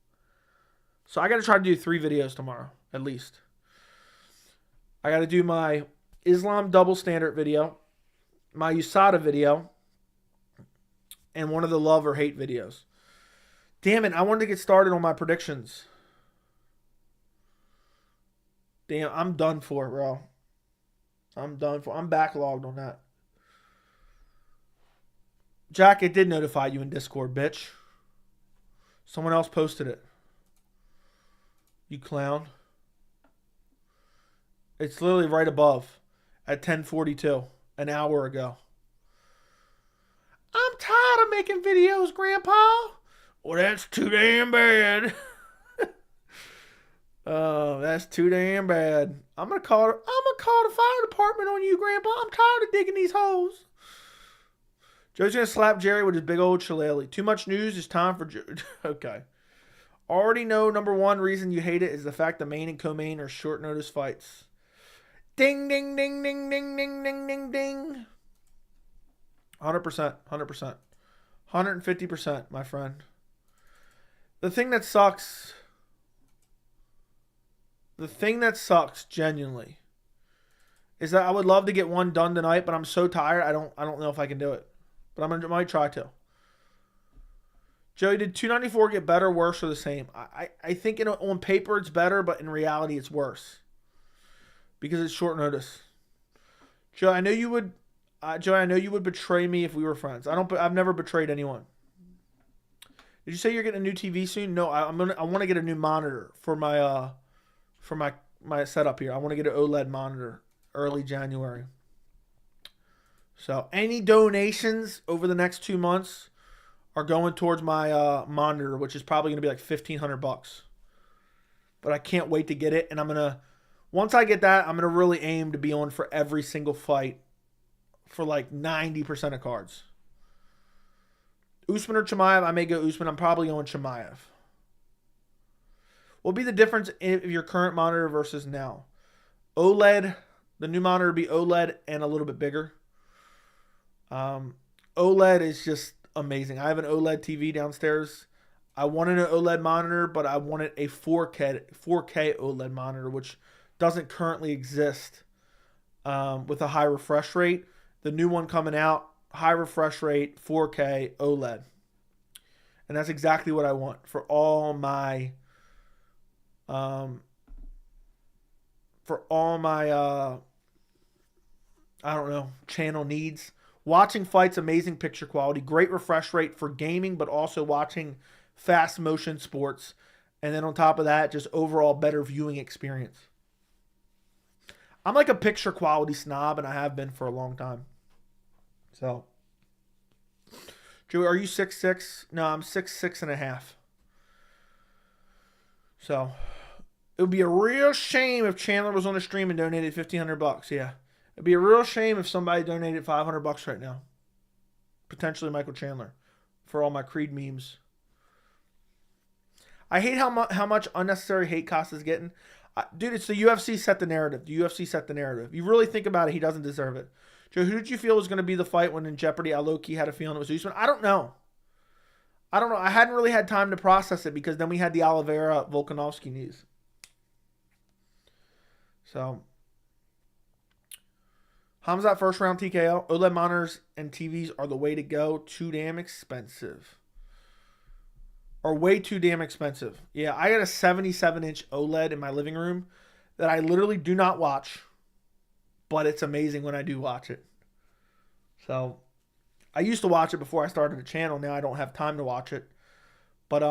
So I got to try to do 3 videos tomorrow, at least. I got to do my Islam double standard video, my USADA video, and one of the love or hate videos. Damn it, I wanted to get started on my predictions. Damn, I'm done for, bro. I'm done for. I'm backlogged on that. Jack, it did notify you in Discord, bitch. Someone else posted it. You clown. It's literally right above at 10:42, an hour ago. I'm tired of making videos, Grandpa. Well, that's too damn bad. Oh, that's too damn bad. I'm gonna call the fire department on you, Grandpa. I'm tired of digging these holes. Joe's gonna slap Jerry with his big old shillelagh. Too much news. It's time for Joe. Okay. Already know number 1 reason you hate it is the fact the main and co-main are short notice fights. Ding, ding, ding, ding, ding, ding, ding, ding, ding. 100%, 100%. 150%, my friend. The thing that sucks, genuinely, is that I would love to get one done tonight, but I'm so tired, I don't know if I can do it. But I might try to. Joey, did 294 get better, worse, or the same? I think on paper it's better, but in reality it's worse. Because it's short notice. Joey, I know you would betray me if we were friends. I've never betrayed anyone. Did you say you're getting a new TV soon? No, I want to get a new monitor for my setup here. I want to get an OLED monitor early January. So any donations over the next 2 months are going towards my monitor, which is probably going to be like $1,500. But I can't wait to get it, and once I get that, I'm gonna really aim to be on for every single fight for like 90% of cards. Usman or Chimaev? I may go Usman. I'm probably going Chimaev. What'll be the difference if your current monitor versus now? OLED. The new monitor will be OLED and a little bit bigger. OLED is just amazing. I have an OLED TV downstairs. I wanted an OLED monitor, but I wanted a 4K OLED monitor, which doesn't currently exist with a high refresh rate. The new one coming out, high refresh rate, 4K OLED. And that's exactly what I want for all my channel needs. Watching fights, amazing picture quality, great refresh rate for gaming, but also watching fast motion sports. And then on top of that, just overall better viewing experience. I'm like a picture quality snob, and I have been for a long time. So, Joey, are you 6'6"? No, I'm 6'6.5". So, it would be a real shame if Chandler was on the stream and donated $1,500. Yeah, it'd be a real shame if somebody donated $500 right now. Potentially Michael Chandler, for all my Creed memes. I hate how much unnecessary hate Costa's getting. Dude, it's the UFC set the narrative. The UFC set the narrative. You really think about it, he doesn't deserve it. Joe, who did you feel was going to be the fight when in jeopardy? I low-key had a feeling it was Usman. I don't know. I hadn't really had time to process it because then we had the Oliveira Volkanovski news. So, Khamzat first round TKO. OLED monitors and TVs are the way to go. Too damn expensive. Are way too damn expensive. Yeah, I got a 77-inch OLED in my living room that I literally do not watch, but it's amazing when I do watch it. So, I used to watch it before I started the channel. Now I don't have time to watch it. But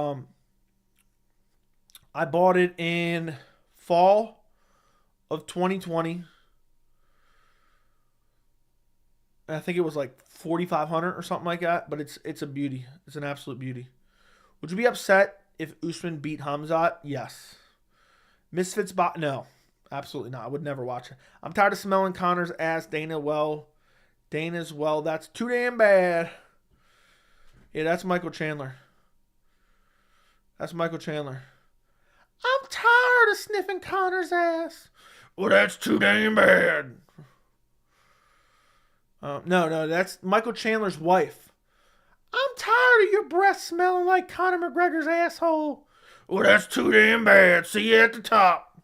I bought it in fall of 2020. I think it was like $4,500 or something like that, but it's a beauty. It's an absolute beauty. Would you be upset if Usman beat Khamzat? Yes. Misfits bot? No, absolutely not. I would never watch it. I'm tired of smelling Conor's ass. Dana's well. That's too damn bad. Yeah, that's Michael Chandler. That's Michael Chandler. I'm tired of sniffing Conor's ass. Well, that's too damn bad. No, that's Michael Chandler's wife. I'm tired of your breath smelling like Conor McGregor's asshole. Well, that's too damn bad. See you at the top.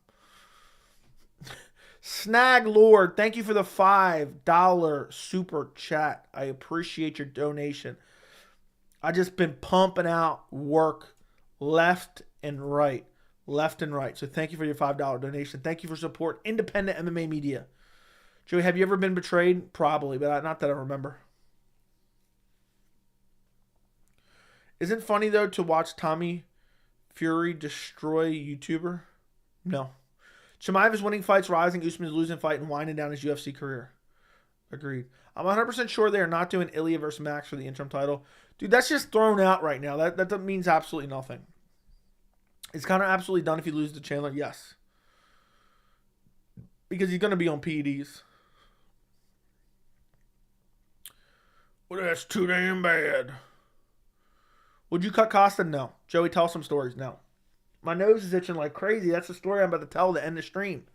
Snag Lord, thank you for the $5 super chat. I appreciate your donation. I just been pumping out work left and right. So thank you for your $5 donation. Thank you for support. Independent MMA media. Joey, have you ever been betrayed? Probably, but not that I remember. Isn't it funny, though, to watch Tommy Fury destroy YouTuber? No. Chimaev is winning fights, rising. Usman is losing fight and winding down his UFC career. Agreed. I'm 100% sure they are not doing Ilya versus Max for the interim title. Dude, that's just thrown out right now. That means absolutely nothing. Is Conor absolutely done if he loses to Chandler? Yes. Because he's going to be on PEDs. Well, that's too damn bad. Would you cut Costa? No. Joey, tell some stories. No. My nose is itching like crazy. That's the story I'm about to tell to end the stream.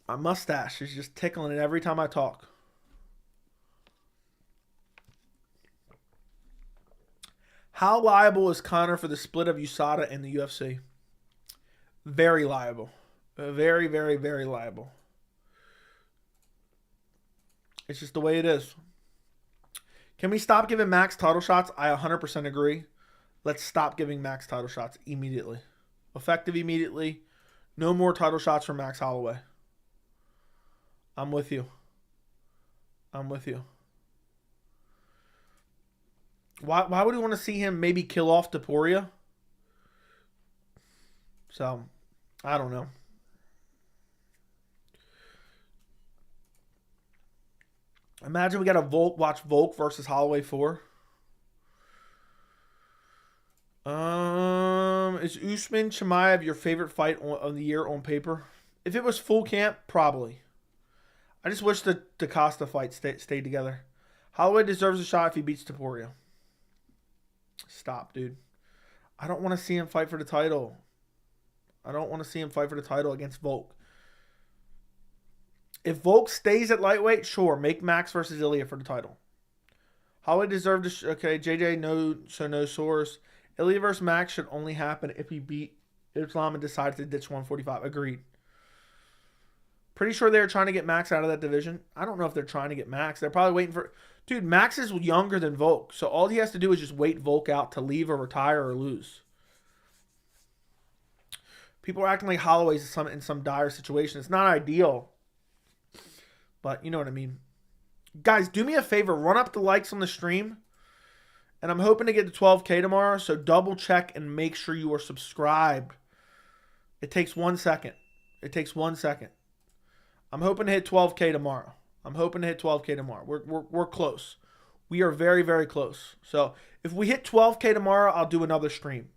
My mustache is just tickling it every time I talk. How liable is Conor for the split of USADA and the UFC? Very liable. Very, very, very liable. It's just the way it is. Can we stop giving Max title shots? I 100% agree. Let's stop giving Max title shots immediately. Effective immediately. No more title shots for Max Holloway. I'm with you. Why would we want to see him maybe kill off Topuria? So, I don't know. Imagine we got to watch Volk versus Holloway 4. Is Usman Chimaev your favorite fight of the year on paper? If it was full camp, probably. I just wish the Costa fight stayed together. Holloway deserves a shot if he beats Topuria. Stop, dude. I don't want to see him fight for the title. I don't want to see him fight for the title against Volk. If Volk stays at lightweight, sure, make Max versus Ilya for the title. Holloway deserved to... Okay, JJ, no source. Ilya versus Max should only happen if he beat Islam and decides to ditch 145. Agreed. Pretty sure they're trying to get Max out of that division. I don't know if they're trying to get Max. They're probably waiting for... Dude, Max is younger than Volk, so all he has to do is just wait Volk out to leave or retire or lose. People are acting like Holloway's in some dire situation. It's not ideal. But you know what I mean. Guys, do me a favor. Run up the likes on the stream. And I'm hoping to get to 12K tomorrow. So double check and make sure you are subscribed. It takes 1 second. It takes 1 second. I'm hoping to hit 12K tomorrow. We're close. We are very, very close. So if we hit 12K tomorrow, I'll do another stream.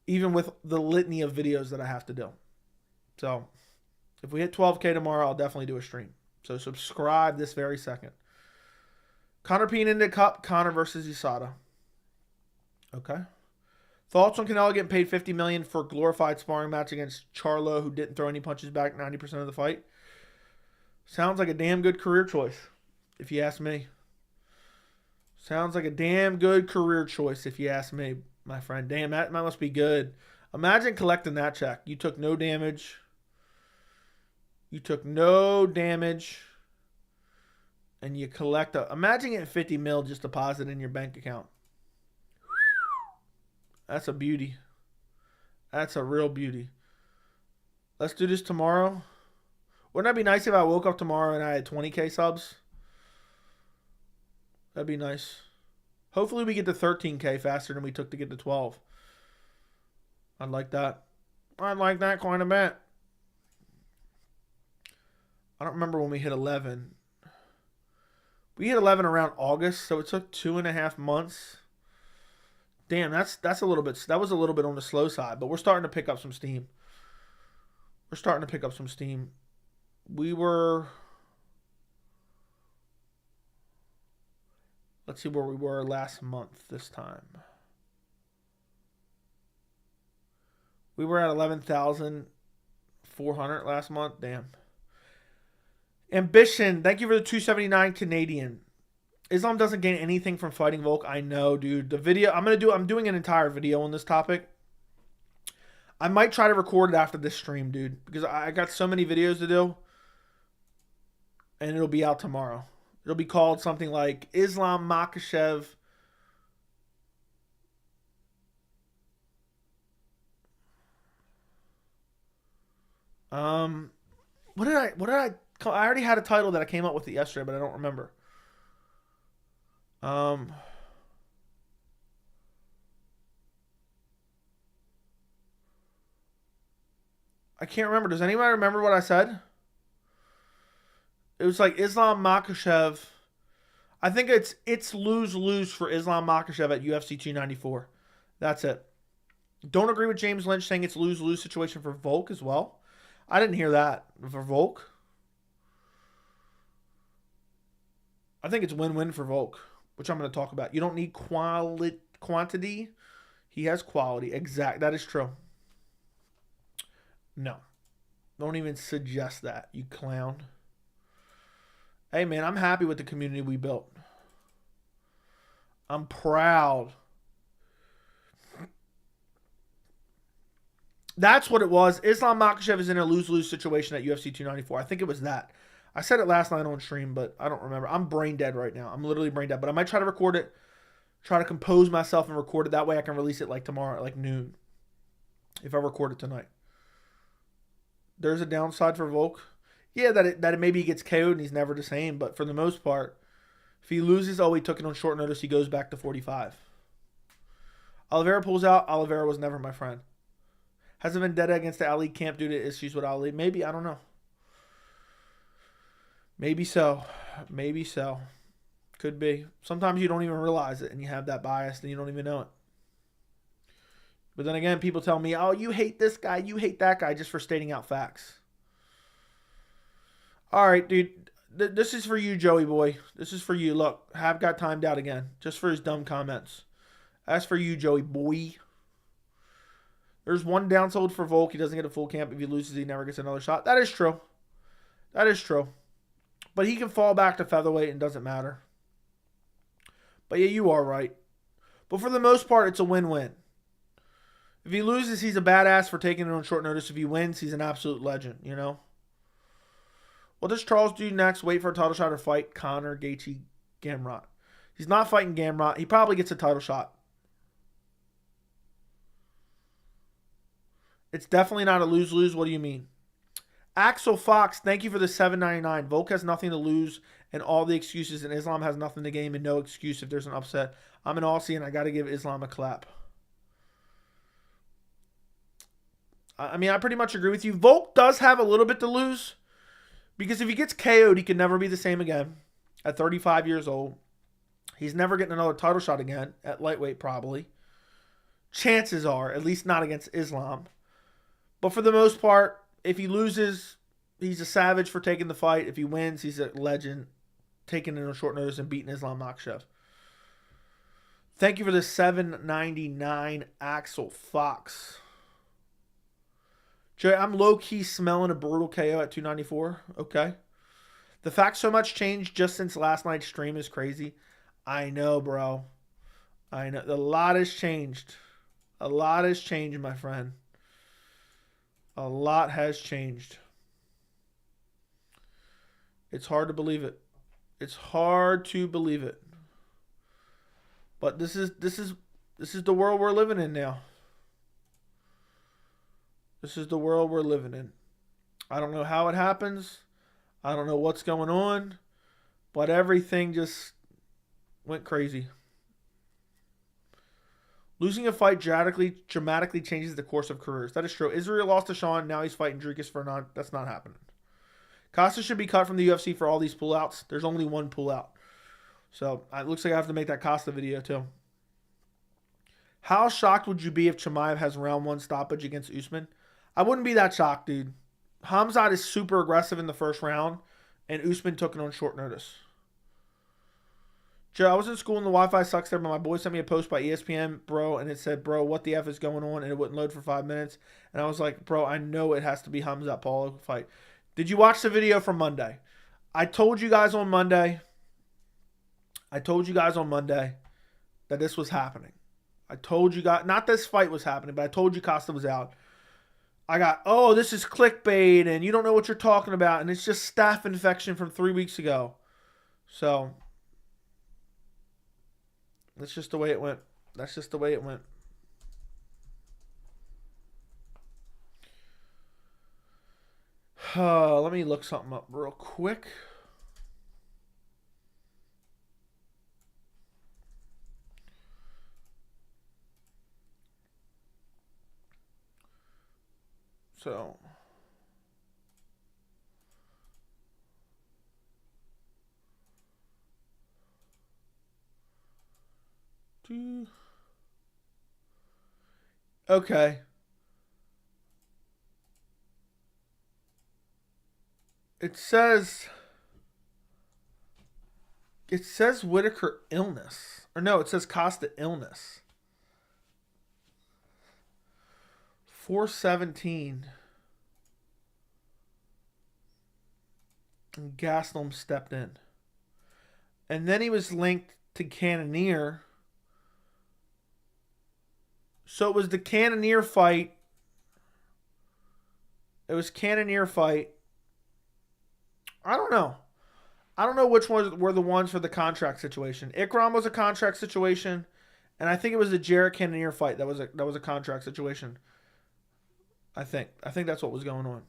Even with the litany of videos that I have to do. So if we hit 12K tomorrow, I'll definitely do a stream. So subscribe this very second. Conor Peen into Cup. Conor versus USADA. Okay. Thoughts on Canelo getting paid $50 million for a glorified sparring match against Charlo, who didn't throw any punches back 90% of the fight? Sounds like a damn good career choice, if you ask me. Sounds like a damn good career choice, if you ask me, my friend. Damn, that must be good. Imagine collecting that check. You took no damage. And you collect imagine getting 50 mil just deposited in your bank account. That's a beauty. That's a real beauty. Let's do this tomorrow. Wouldn't that be nice if I woke up tomorrow and I had 20K subs? That'd be nice. Hopefully we get to 13K faster than we took to get to 12. I'd like that. I'd like that quite a bit. I don't remember when we hit 11. We hit 11 around August, so it took 2.5 months. Damn, that was a little bit on the slow side, but we're starting to pick up some steam. Let's see where we were last month this time. We were at 11,400 last month. Damn. Ambition, thank you for the 279 Canadian. Islam doesn't gain anything from fighting Volk. I know, dude. The video I'm doing an entire video on this topic. I might try to record it after this stream, dude, because I got so many videos to do. And it'll be out tomorrow. It'll be called something like Islam Makhachev. What did I already had a title that I came up with it yesterday, but I don't remember. I can't remember. Does anybody remember what I said? It was like Islam Makhachev. I think it's lose-lose for Islam Makhachev at UFC 294. That's it. Don't agree with James Lynch saying it's lose-lose situation for Volk as well. I didn't hear that for Volk. I think it's win-win for Volk, which I'm going to talk about. You don't need quantity. He has quality. Exact. That is true. No. Don't even suggest that, you clown. Hey, man, I'm happy with the community we built. I'm proud. That's what it was. Islam Makhachev is in a lose-lose situation at UFC 294. I think it was that. I said it last night on stream, but I don't remember. I'm brain dead right now. I'm literally brain dead. But I might try to record it, try to compose myself and record it. That way I can release it like tomorrow at like noon if I record it tonight. There's a downside for Volk. Yeah, that it maybe he gets KO'd and he's never the same. But for the most part, if he loses, he took it on short notice, he goes back to 45. Oliveira pulls out. Oliveira was never my friend. Hasn't been dead against the Ali camp due to issues with Ali. Maybe, I don't know. Maybe so. Maybe so. Could be. Sometimes you don't even realize it and you have that bias and you don't even know it. But then again, people tell me, oh, you hate this guy, you hate that guy, just for stating out facts. All right, dude. This is for you, Joey boy. This is for you. Look, have got timed out again. Just for his dumb comments. That's for you, Joey boy. There's one downside for Volk. He doesn't get a full camp. If he loses, he never gets another shot. That is true. That is true. But he can fall back to featherweight and doesn't matter. But yeah, you are right. But for the most part, it's a win-win. If he loses, he's a badass for taking it on short notice. If he wins, he's an absolute legend, you know? What does Charles do next? Wait for a title shot or fight Conor, Gaethje, Gamrot? He's not fighting Gamrot. He probably gets a title shot. It's definitely not a lose-lose. What do you mean? Axel Fox, thank you for the $7.99. Volk has nothing to lose and all the excuses, and Islam has nothing to gain and no excuse if there's an upset. I'm an Aussie, and I got to give Islam a clap. I mean, I pretty much agree with you. Volk does have a little bit to lose because if he gets KO'd, he can never be the same again at 35 years old. He's never getting another title shot again at lightweight, probably. Chances are, at least not against Islam. But for the most part, if he loses, he's a savage for taking the fight. If he wins, he's a legend, taking it on short notice and beating Islam Makhachev. Thank you for the $7.99 Axel Fox. Jay, I'm low-key smelling a brutal KO at 294. Okay. The fact so much changed just since last night's stream is crazy. I know, bro. I know. A lot has changed. A lot has changed, my friend. A lot has changed. It's hard to believe it. It's hard to believe it. But this is the world we're living in now. This is the world we're living in. I don't know how it happens. I don't know what's going on. But everything just went crazy. Losing a fight dramatically changes the course of careers. That is true. Israel lost to Sean. Now he's fighting Dricus for non. That's not happening. Costa should be cut from the UFC for all these pullouts. There's only one pullout. So it looks like I have to make that Costa video too. How shocked would you be if Chimaev has round 1 stoppage against Usman? I wouldn't be that shocked, dude. Khamzat is super aggressive in the first round, and Usman took it on short notice. Joe, I was in school and the Wi-Fi sucks there, but my boy sent me a post by ESPN, bro, and it said, bro, what the F is going on? And it wouldn't load for 5 minutes. And I was like, bro, I know it has to be Khamzat Paulo fight. Did you watch the video from Monday? I told you guys on Monday that this was happening. I told you guys, not this fight was happening, but I told you Costa was out. I got, oh, this is clickbait, and you don't know what you're talking about, and it's just staph infection from 3 weeks ago. So that's just the way it went. That's just the way it went. Let me look something up real quick. So okay. It says Whitaker illness. Or no, it says Costa illness. 417. And Gastelum stepped in. And then he was linked to Cannonier. So it was the Cannonier fight. It was Cannonier fight. I don't know. I don't know which ones were the ones for the contract situation. Ikram was a contract situation, and I think it was the Jarrett Cannonier fight that was a contract situation. I think that's what was going on.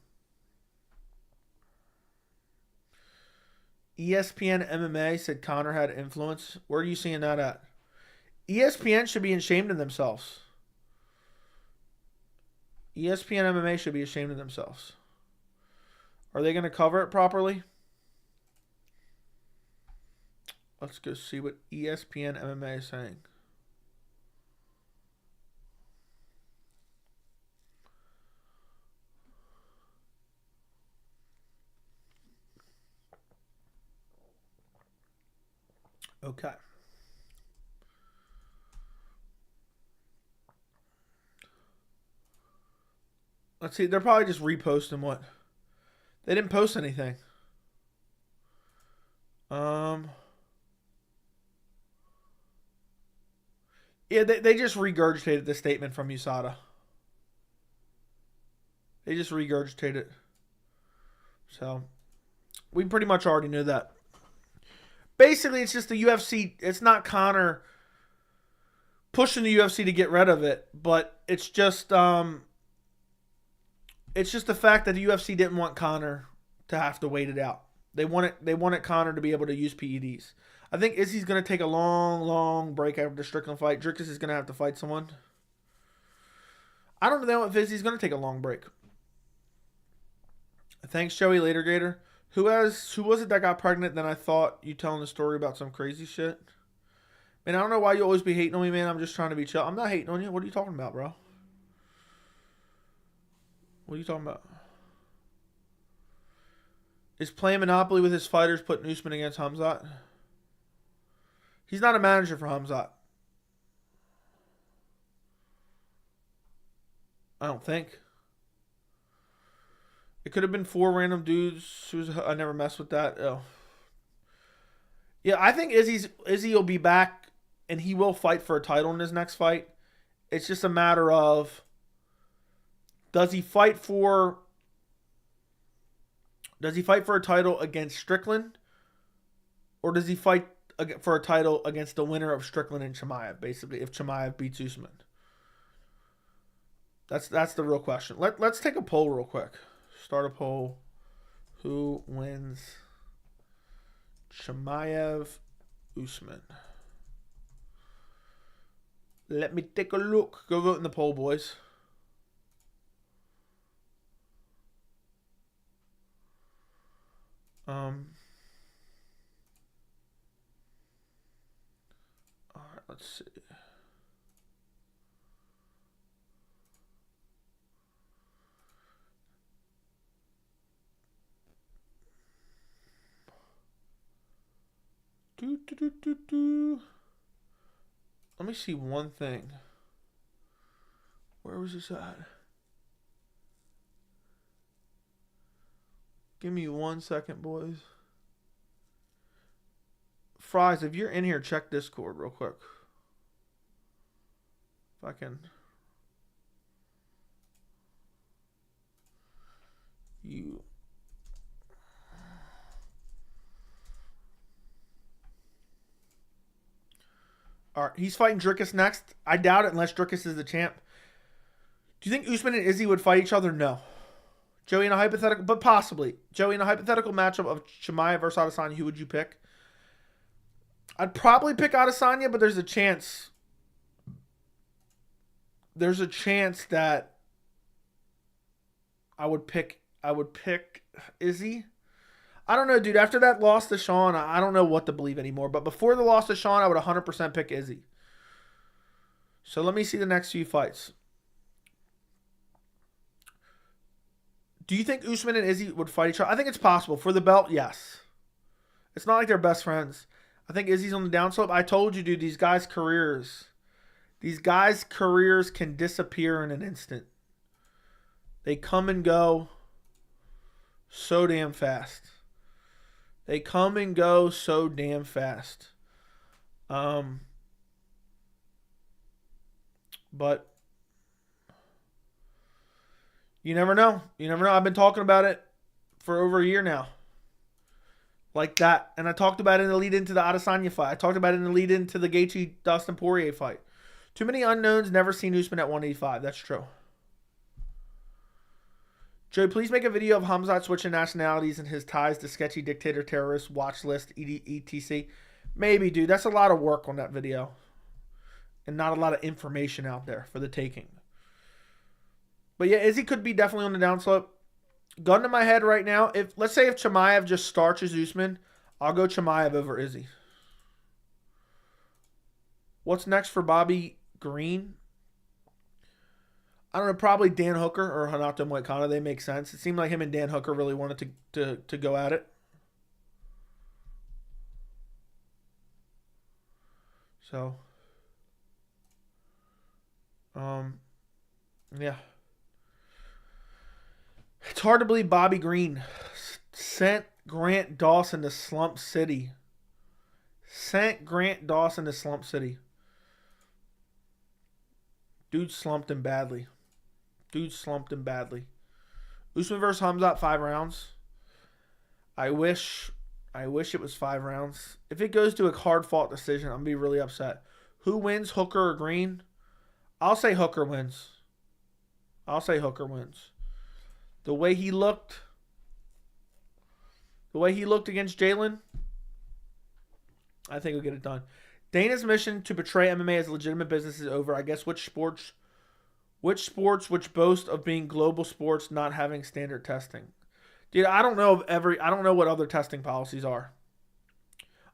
ESPN MMA said Conor had influence. Where are you seeing that at? ESPN should be ashamed of themselves. ESPN MMA should be ashamed of themselves. Are they going to cover it properly? Let's go see what ESPN MMA is saying. Okay. Let's see. They're probably just reposting what. They didn't post anything. Yeah, they just regurgitated the statement from USADA. They just regurgitated it. So, we pretty much already knew that. Basically, it's just the UFC. It's not Conor pushing the UFC to get rid of it, but it's just the fact that the UFC didn't want Conor to have to wait it out. They wanted Conor to be able to use PEDs. I think Izzy's going to take a long, long break after the Strickland fight. Dricus is going to have to fight someone. I don't know if Izzy's going to take a long break. Thanks, Joey Later Gator. Who was it that got pregnant? Then I thought you telling the story about some crazy shit. Man, I don't know why you always be hating on me, man. I'm just trying to be chill. I'm not hating on you. What are you talking about, bro? What are you talking about? Is playing Monopoly with his fighters putting Usman against Khamzat? He's not a manager for Khamzat. I don't think. It could have been 4 random dudes. I never messed with that. Oh. Yeah, I think Izzy will be back, and he will fight for a title in his next fight. It's just a matter of, does he fight for a title against Strickland, or does he fight for a title against the winner of Strickland and Chimaev? Basically, if Chimaev beats Usman, that's the real question. Let's take a poll real quick. Start a poll. Who wins Chimaev Usman? Let me take a look. Go vote in the poll, boys. All right, let's see. Let me see one thing. Where was this at? Give me 1 second, boys. Fries, if you're in here, check Discord real quick. If I can. You. All right, he's fighting Dricus next. I doubt it unless Dricus is the champ. Do you think Usman and Izzy would fight each other? No. Joey, in a hypothetical, but possibly. Joey, in a hypothetical matchup of Chimaev versus Adesanya, who would you pick? I'd probably pick Adesanya, but there's a chance. There's a chance that I would pick Izzy. I don't know, dude. After that loss to Sean, I don't know what to believe anymore. But before the loss to Sean, I would 100% pick Izzy. So let me see the next few fights. Do you think Usman and Izzy would fight each other? I think it's possible. For the belt, yes. It's not like they're best friends. I think Izzy's on the downslope. I told you, dude, these guys' careers can disappear in an instant. They come and go so damn fast. But you never know. I've been talking about it for over a year now. Like that. And I talked about it in the lead into the Adesanya fight. I talked about it in the lead into the Gaethje-Dustin Poirier fight. Too many unknowns, never seen Usman at 185. That's true. Joey, please make a video of Khamzat switching nationalities and his ties to sketchy dictator terrorists, watch list, etc. Maybe, dude. That's a lot of work on that video. And not a lot of information out there for the taking. But yeah, Izzy could be definitely on the downslope. Gun to my head right now. Let's say if Chimaev just starches Usman, I'll go Chimaev over Izzy. What's next for Bobby Green? I don't know, probably Dan Hooker or Renato Moicano. They make sense. It seemed like him and Dan Hooker really wanted to go at it. So, yeah. It's hard to believe Bobby Green sent Grant Dawson to Slump City. Dude slumped him badly. Usman versus Khamzat, 5 rounds. I wish it was 5 rounds. If it goes to a hard-fought decision, I'm going to be really upset. Who wins, Hooker or Green? I'll say Hooker wins. The way he looked against Jalen, I think he'll get it done. Dana's mission to portray MMA as a legitimate business is over. I guess which sports Which sports which boast of being global sports not having standard testing? Dude, I don't know I don't know what other testing policies are.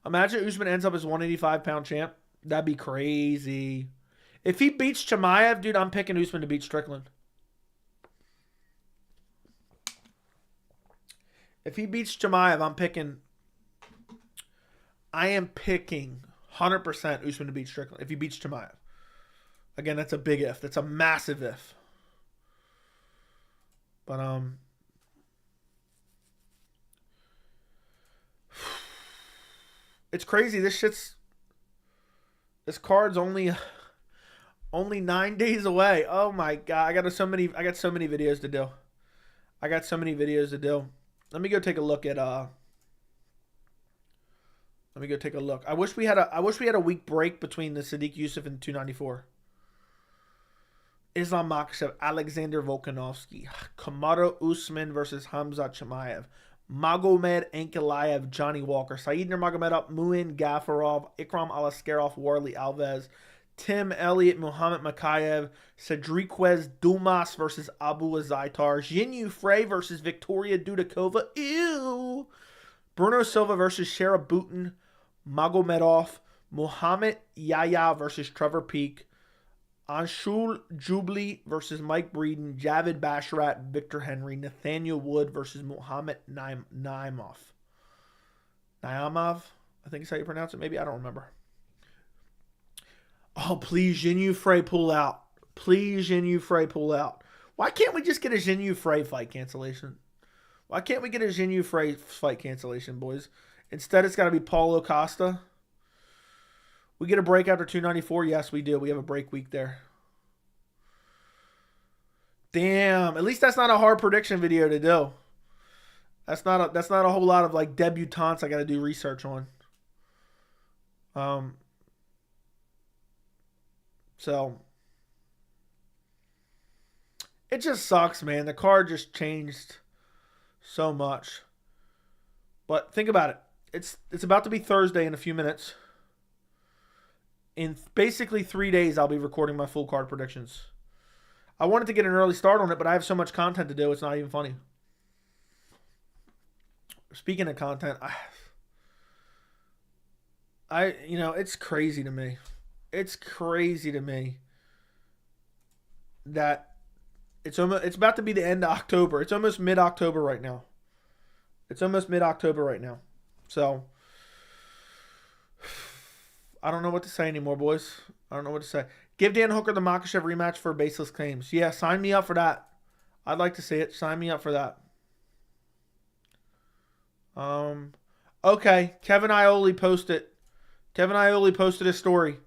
Imagine Usman ends up as 185-pound champ. That'd be crazy. If he beats Chimaev, dude, I'm picking Usman to beat Strickland. If he beats Chimaev, I am picking 100% Usman to beat Strickland if he beats Chimaev. Again, that's a big if. That's a massive if. But it's crazy. This card's only 9 days away. Oh my god, I got so many videos to do. Let me go take a look at I wish we had a week break between the Sadiq Youssef and 294. Islam Makhachev, Alexander Volkanovski, Kamaru Usman versus Khamzat Chimaev, Magomed Ankalaev, Johnny Walker, Saeed Nurmagomedov, Muin Gafarov, Ikram Alaskarov, Warley Alves, Tim Elliott, Muhammad Makhachev, Cedriquez Dumas versus Abu Azaitar, Jinyu Frey versus Victoria Dudakova, ew, Bruno Silva versus Shara Bhutan, Magomedov, Muhammad Yahya versus Trevor Peak, Anshul Jubli versus Mike Breeden, Javid Basharat, Victor Henry, Nathaniel Wood versus Muhammad Naimov. I think is how you pronounce it. Maybe, I don't remember. Oh, please, Jinyu Frey pull out. Please, Jinyu Frey pull out. Why can't we just get a Jinyu Frey fight cancellation? Why can't we get a Jinyu Frey fight cancellation, boys? Instead, it's got to be Paulo Costa. We get a break after 294? Yes, we do. We have a break week there. Damn. At least that's not a hard prediction video to do. That's not a whole lot of like debutantes I got to do research on. So it just sucks, man. The card just changed so much. But think about it. It's about to be Thursday in a few minutes. In basically 3 days, I'll be recording my full card predictions. I wanted to get an early start on it, but I have so much content to do, it's not even funny. Speaking of content, it's crazy to me. It's crazy to me that it's about to be the end of October. It's almost mid-October right now. So I don't know what to say anymore, boys. I don't know what to say. Give Dan Hooker the Makhachev rematch for baseless claims. Yeah, sign me up for that. I'd like to see it. Sign me up for that. Okay. Kevin Iole posted a story.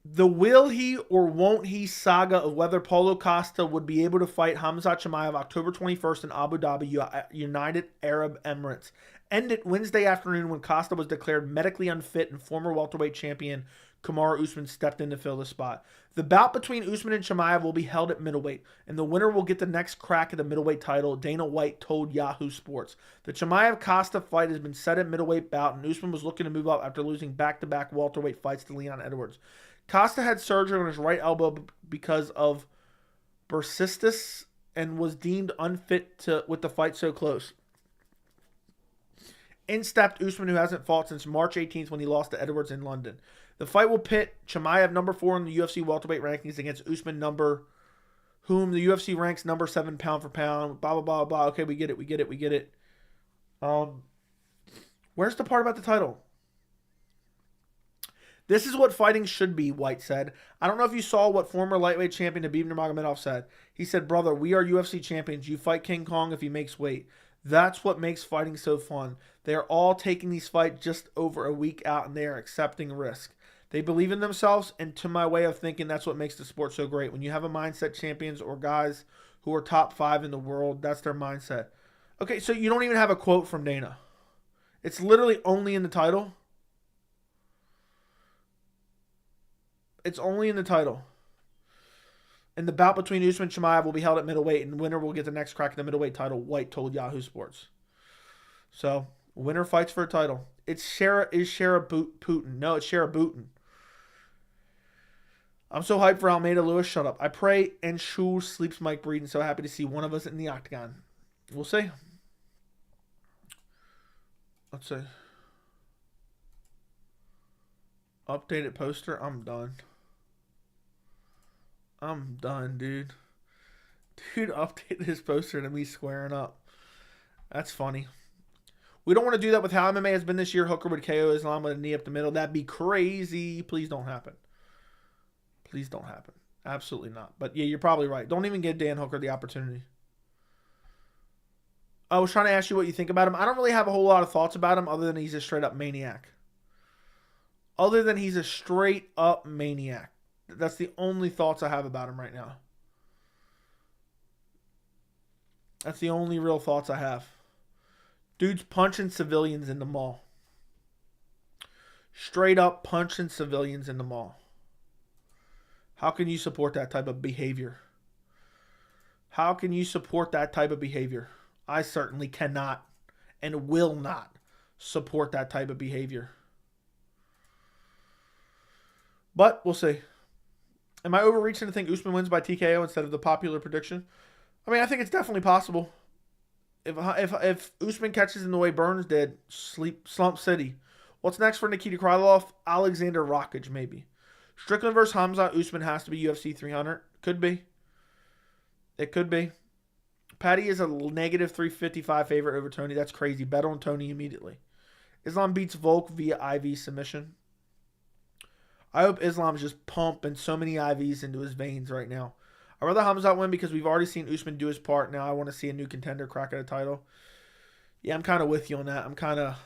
The will he or won't he saga of whether Paulo Costa would be able to fight Khamzat Chimaev October 21st in Abu Dhabi, United Arab Emirates, ended Wednesday afternoon when Costa was declared medically unfit and former welterweight champion Kamaru Usman stepped in to fill the spot. The bout between Usman and Chimaev will be held at middleweight, and the winner will get the next crack at the middleweight title, Dana White told Yahoo Sports. The Chimaev-Costa fight has been set at middleweight bout, and Usman was looking to move up after losing back-to-back welterweight fights to Leon Edwards. Costa had surgery on his right elbow because of bursitis and was deemed unfit with the fight so close. In stepped Usman, who hasn't fought since March 18th when he lost to Edwards in London. The fight will pit Chimaev, number 4 in the UFC welterweight rankings, against Usman, whom the UFC ranks number 7 pound for pound. Blah, blah, blah, blah. Okay, we get it. Where's the part about the title? This is what fighting should be, White said. I don't know if you saw what former lightweight champion Khabib Nurmagomedov said. He said, brother, we are UFC champions. You fight King Kong if he makes weight. That's what makes fighting so fun. They are all taking these fights just over a week out, and they are accepting risk. They believe in themselves, and to my way of thinking, that's what makes the sport so great. When you have a mindset champions or guys who are top 5 in the world, that's their mindset. Okay, so you don't even have a quote from Dana. It's literally only in the title. It's only in the title. And the bout between Usman and Chimaev will be held at middleweight, and the winner will get the next crack at the middleweight title, White told Yahoo Sports. So, winner fights for a title. It's Shara Putin. No, it's Shara Bhutan. I'm so hyped for Almeida Lewis. Shut up. I pray and Shul sleeps Mike Breeden. So happy to see one of us in the octagon. We'll see. Let's see. Updated poster. I'm done. I'm done, dude. Dude updated his poster to me squaring up. That's funny. We don't want to do that with how MMA has been this year. Hooker would KO Islam with a knee up the middle. That'd be crazy. Please don't happen. Please don't happen. Absolutely not. But yeah, you're probably right. Don't even give Dan Hooker the opportunity. I was trying to ask you what you think about him. I don't really have a whole lot of thoughts about him other than he's a straight up maniac. Other than he's a straight up maniac. That's the only thoughts I have about him right now. That's the only real thoughts I have. Dude's punching civilians in the mall. Straight up punching civilians in the mall. How can you support that type of behavior? How can you support that type of behavior? I certainly cannot and will not support that type of behavior. But we'll see. Am I overreaching to think Usman wins by TKO instead of the popular prediction? I mean, I think it's definitely possible. If Usman catches him the way Burns did, slump city. What's next for Nikita Krylov? Alexander Volkanovski, maybe. Strickland versus Khamzat Usman has to be UFC 300. Could be. It could be. Patty is a negative 355 favorite over Tony. That's crazy. Bet on Tony immediately. Islam beats Volk via IV submission. I hope Islam's just pumping so many IVs into his veins right now. I'd rather Khamzat win because we've already seen Usman do his part. Now I want to see a new contender crack at a title. Yeah, I'm kind of with you on that. I'm kind of,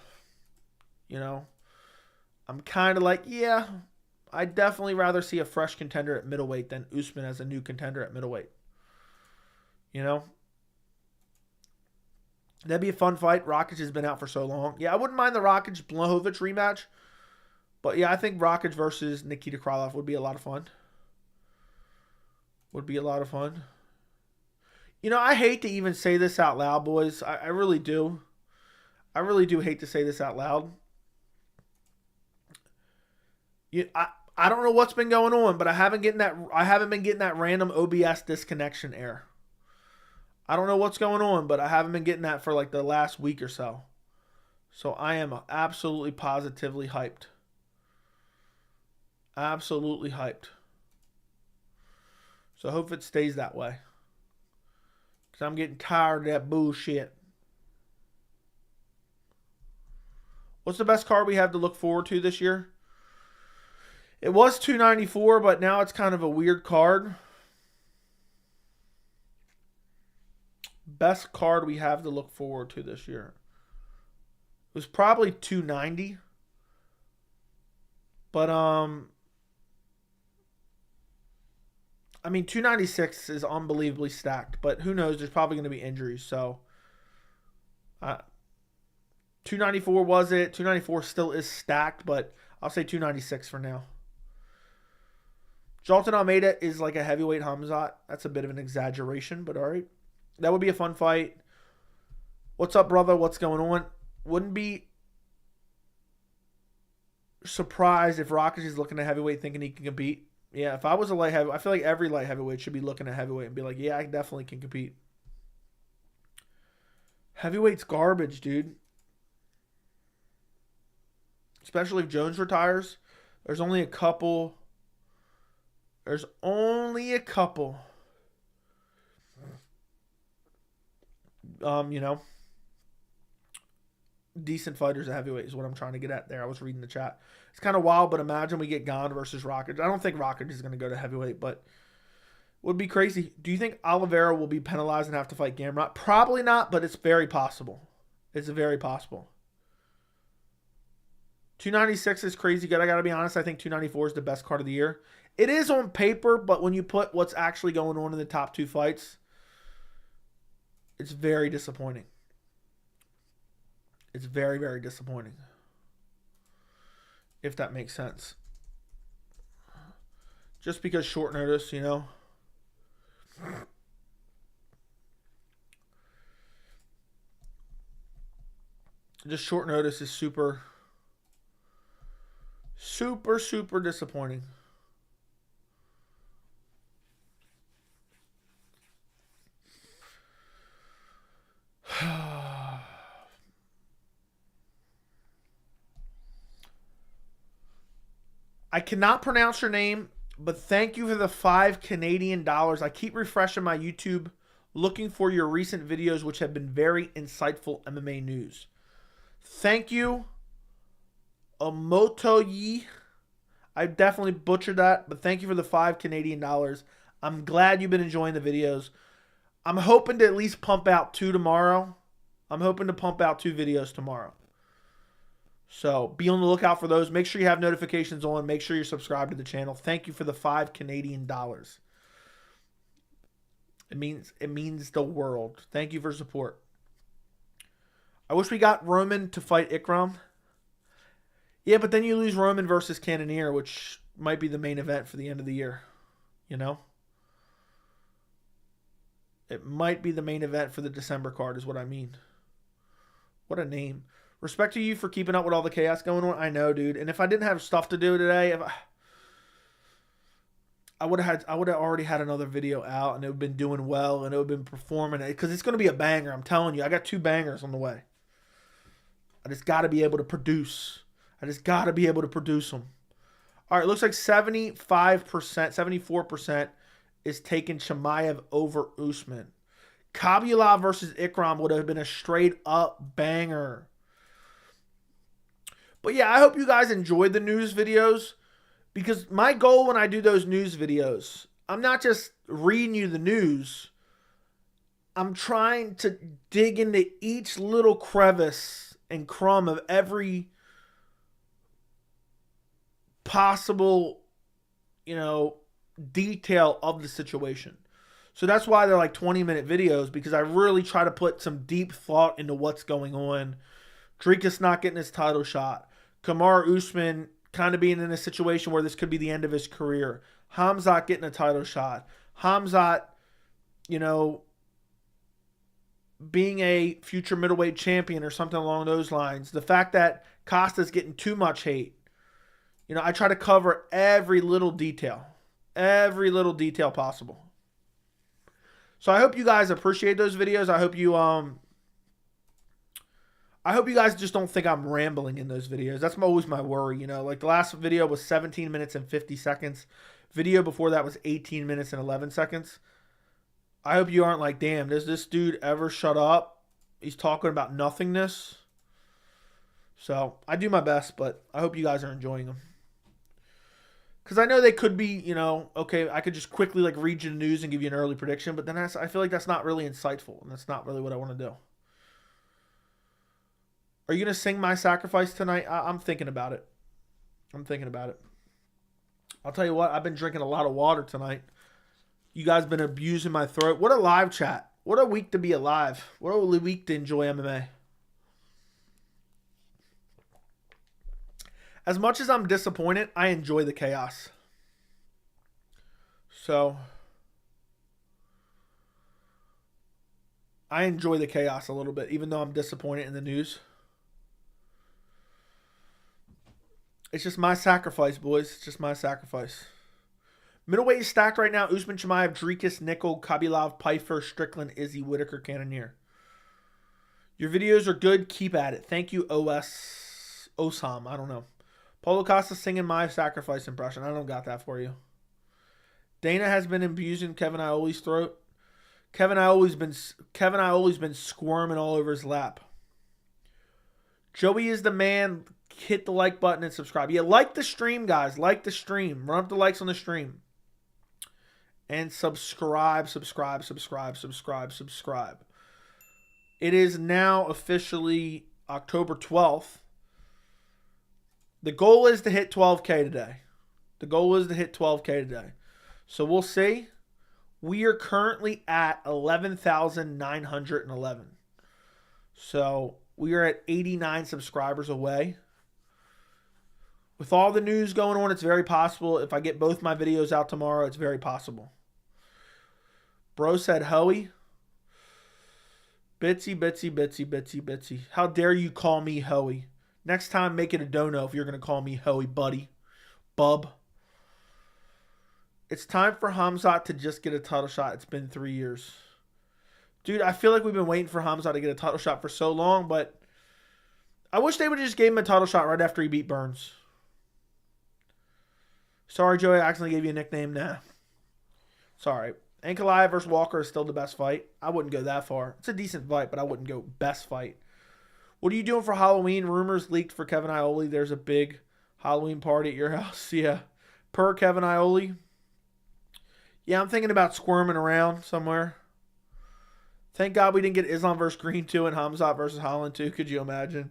I'm kind of like, yeah, I'd definitely rather see a fresh contender at middleweight than Usman as a new contender at middleweight. That'd be a fun fight. Rakic has been out for so long. Yeah, I wouldn't mind the Rakic-Blachowicz rematch. But yeah, I think Rakic versus Nikita Krylov would be a lot of fun. Would be a lot of fun. I hate to even say this out loud, boys. I really do. I really do hate to say this out loud. I don't know what's been going on, but I haven't been getting that random OBS disconnection error. I don't know what's going on, but I haven't been getting that for like the last week or so. So I am absolutely positively hyped. Absolutely hyped. So I hope it stays that way. Because I'm getting tired of that bullshit. What's the best card we have to look forward to this year? It was 294, but now it's kind of a weird card. Best card we have to look forward to this year. It was probably 290. But, 296 is unbelievably stacked, but who knows? There's probably going to be injuries. So, 294 was it? 294 still is stacked, but I'll say 296 for now. Jalton Almeida is like a heavyweight Khamzat. That's a bit of an exaggeration, but all right. That would be a fun fight. What's up, brother? What's going on? Wouldn't be surprised if Rakic is looking at heavyweight thinking he can compete. Yeah, if I was a light heavyweight, I feel like every light heavyweight should be looking at heavyweight and be like, yeah, I definitely can compete. Heavyweight's garbage, dude. Especially if Jones retires. There's only a couple. Decent fighters at heavyweight is what I'm trying to get at there. I was reading the chat. It's kind of wild, but imagine we get Gane versus Rakic. I don't think Rakic is going to go to heavyweight, but would be crazy. Do you think Oliveira will be penalized and have to fight Gamrot? Probably not, but it's very possible. It's very possible. 296 is crazy good. I got to be honest. I think 294 is the best card of the year. It is on paper, but when you put what's actually going on in the top two fights, it's very disappointing. It's very, very disappointing. If that makes sense. Just because short notice, Just short notice is super disappointing. I cannot pronounce your name, but thank you for the $5 Canadian. I keep refreshing my YouTube looking for your recent videos, which have been very insightful MMA news. Thank you, Omotoyi. I definitely butchered that, but thank you for the $5 Canadian. I'm glad you've been enjoying the videos. I'm hoping to at least pump out 2 tomorrow. I'm hoping to pump out 2 videos tomorrow. So be on the lookout for those. Make sure you have notifications on. Make sure you're subscribed to the channel. Thank you for the $5 Canadian. It means the world. Thank you for support. I wish we got Roman to fight Ikram. Yeah, but then you lose Roman versus Cannonier, which might be the main event for the end of the year. You know? It might be the main event for the December card is what I mean. What a name. Respect to you for keeping up with all the chaos going on. I know, dude. And if I didn't have stuff to do today, I would have already had another video out, and it would have been doing well, and it would have been performing. Because it's going to be a banger. I'm telling you. I got 2 bangers on the way. I just got to be able to produce. I just got to be able to produce them. All right, it looks like 75%, 74% is taking Chimaev over Usman. Khabibullah versus Ikram would have been a straight up banger. But yeah, I hope you guys enjoyed the news videos, because my goal when I do those news videos, I'm not just reading you the news. I'm trying to dig into each little crevice and crumb of every possible, detail of the situation. So that's why they're like 20-minute videos, because I really try to put some deep thought into what's going on. Dricus not getting his title shot. Kamaru Usman kind of being in a situation where this could be the end of his career. Khamzat getting a title shot. Khamzat, being a future middleweight champion or something along those lines. The fact that Costa's getting too much hate. I try to cover every little detail possible. So I hope you guys appreciate those videos. I hope you guys just don't think I'm rambling in those videos. That's always my worry, Like the last video was 17 minutes and 50 seconds. Video before that was 18 minutes and 11 seconds. I hope you aren't like, damn, does this dude ever shut up? He's talking about nothingness. So I do my best, but I hope you guys are enjoying them. Because I know they could be, okay, I could just quickly read you the news and give you an early prediction, but then I feel like that's not really insightful, and that's not really what I want to do. Are you going to sing My Sacrifice tonight? I'm thinking about it. I'll tell you what, I've been drinking a lot of water tonight. You guys been abusing my throat. What a live chat. What a week to be alive. What a week to enjoy MMA. As much as I'm disappointed, I enjoy the chaos. So, I enjoy the chaos a little bit, even though I'm disappointed in the news. It's just my sacrifice, boys. It's just my sacrifice. Middleweight is stacked right now. Usman, Chimaev, Dricus, Nickel, Khabibullah, Pfeiffer, Strickland, Izzy, Whitaker, Cannonier. Your videos are good. Keep at it. Thank you, Osam. I don't know. Paulo Costa singing My Sacrifice impression. I don't got that for you. Dana has been abusing Kevin Ioli's throat. Kevin Ioli's been squirming all over his lap. Joey is the man. Hit the like button and subscribe. Yeah, like the stream, guys. Like the stream. Run up the likes on the stream. And subscribe. It is now officially October 12th. The goal is to hit 12K today. So we'll see. We are currently at 11,911. So we are at 89 subscribers away. With all the news going on, it's very possible. If I get both my videos out tomorrow, it's very possible. Bro said Hoey. Bitsy. How dare you call me Hoey? Next time, make it a dono if you're going to call me Hoey, buddy. Bub. It's time for Khamzat to just get a title shot. It's been 3 years. Dude, I feel like we've been waiting for Khamzat to get a title shot for so long, but I wish they would have just gave him a title shot right after he beat Burns. Sorry, Joey, I accidentally gave you a nickname. Nah. Sorry. Ankalaev versus Walker is still the best fight. I wouldn't go that far. It's a decent fight, but I wouldn't go best fight. What are you doing for Halloween? Rumors leaked for Kevin Iole. There's a big Halloween party at your house. Yeah. Per Kevin Iole. Yeah, I'm thinking about squirming around somewhere. Thank God we didn't get Islam versus Green 2 and Khamzat versus Holland 2. Could you imagine?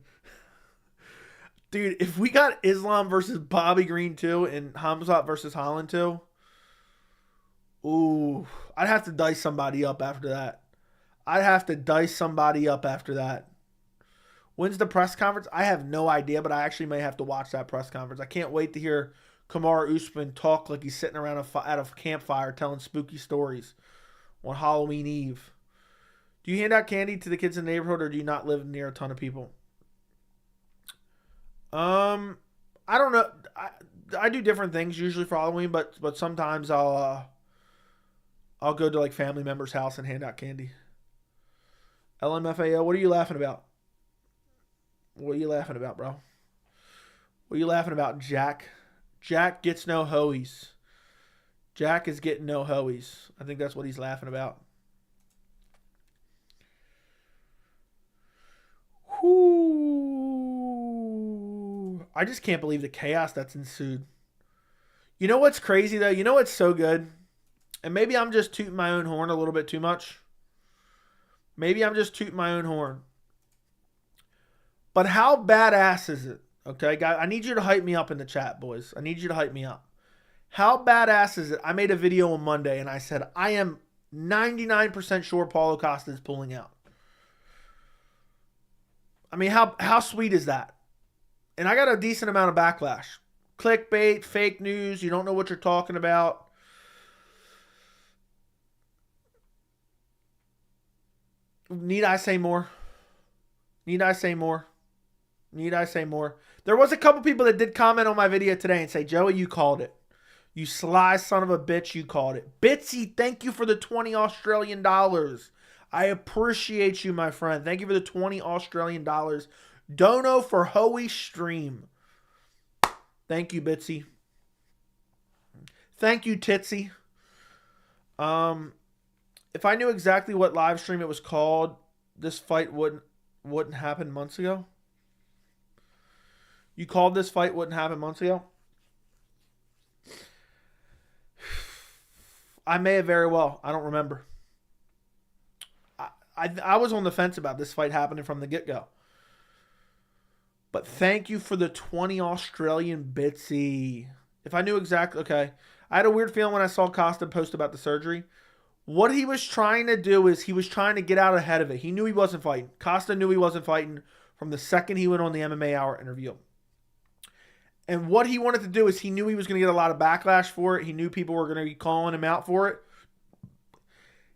Dude, if we got Islam versus Bobby Green 2 and Khamzat versus Holland 2, ooh, I'd have to dice somebody up after that. When's the press conference? I have no idea, but I actually may have to watch that press conference. I can't wait to hear Kamaru Usman talk like he's sitting around at a campfire telling spooky stories on Halloween Eve. Do you hand out candy to the kids in the neighborhood, or do you not live near a ton of people? I don't know. I do different things usually for Halloween, but sometimes I'll go to like family members' house and hand out candy. LMFAO, what are you laughing about? What are you laughing about, bro? What are you laughing about, Jack? Jack gets no hoeies. Jack is getting no hoeies. I think that's what he's laughing about. Whoo. I just can't believe the chaos that's ensued. You know what's crazy, though? You know what's so good? And maybe I'm just tooting my own horn a little bit too much. But how badass is it? Okay, guys, I need you to hype me up in the chat, boys. I need you to hype me up. How badass is it? I made a video on Monday, and I said, I am 99% sure Paulo Costa is pulling out. I mean, how sweet is that? And I got a decent amount of backlash. Clickbait, fake news, you don't know what you're talking about. Need I say more? There was a couple people that did comment on my video today and say, Joey, you called it. You sly son of a bitch, you called it. Bitsy, thank you for the 20 Australian dollars. I appreciate you, my friend. Thank you for the 20 Australian dollars. Dono for Hoey Stream. Thank you, Bitsy. Thank you, Titsy. If I knew exactly what live stream it was called, this fight wouldn't happen months ago. You called this fight wouldn't happen months ago? I may have very well. I don't remember. I was on the fence about this fight happening from the get-go. But thank you for the 20 Australian Bitsy. If I knew exactly... Okay. I had a weird feeling when I saw Costa post about the surgery. What he was trying to do is he was trying to get out ahead of it. He knew he wasn't fighting. Costa knew he wasn't fighting from the second he went on the MMA Hour interview. And what he wanted to do is he knew he was going to get a lot of backlash for it. He knew people were going to be calling him out for it.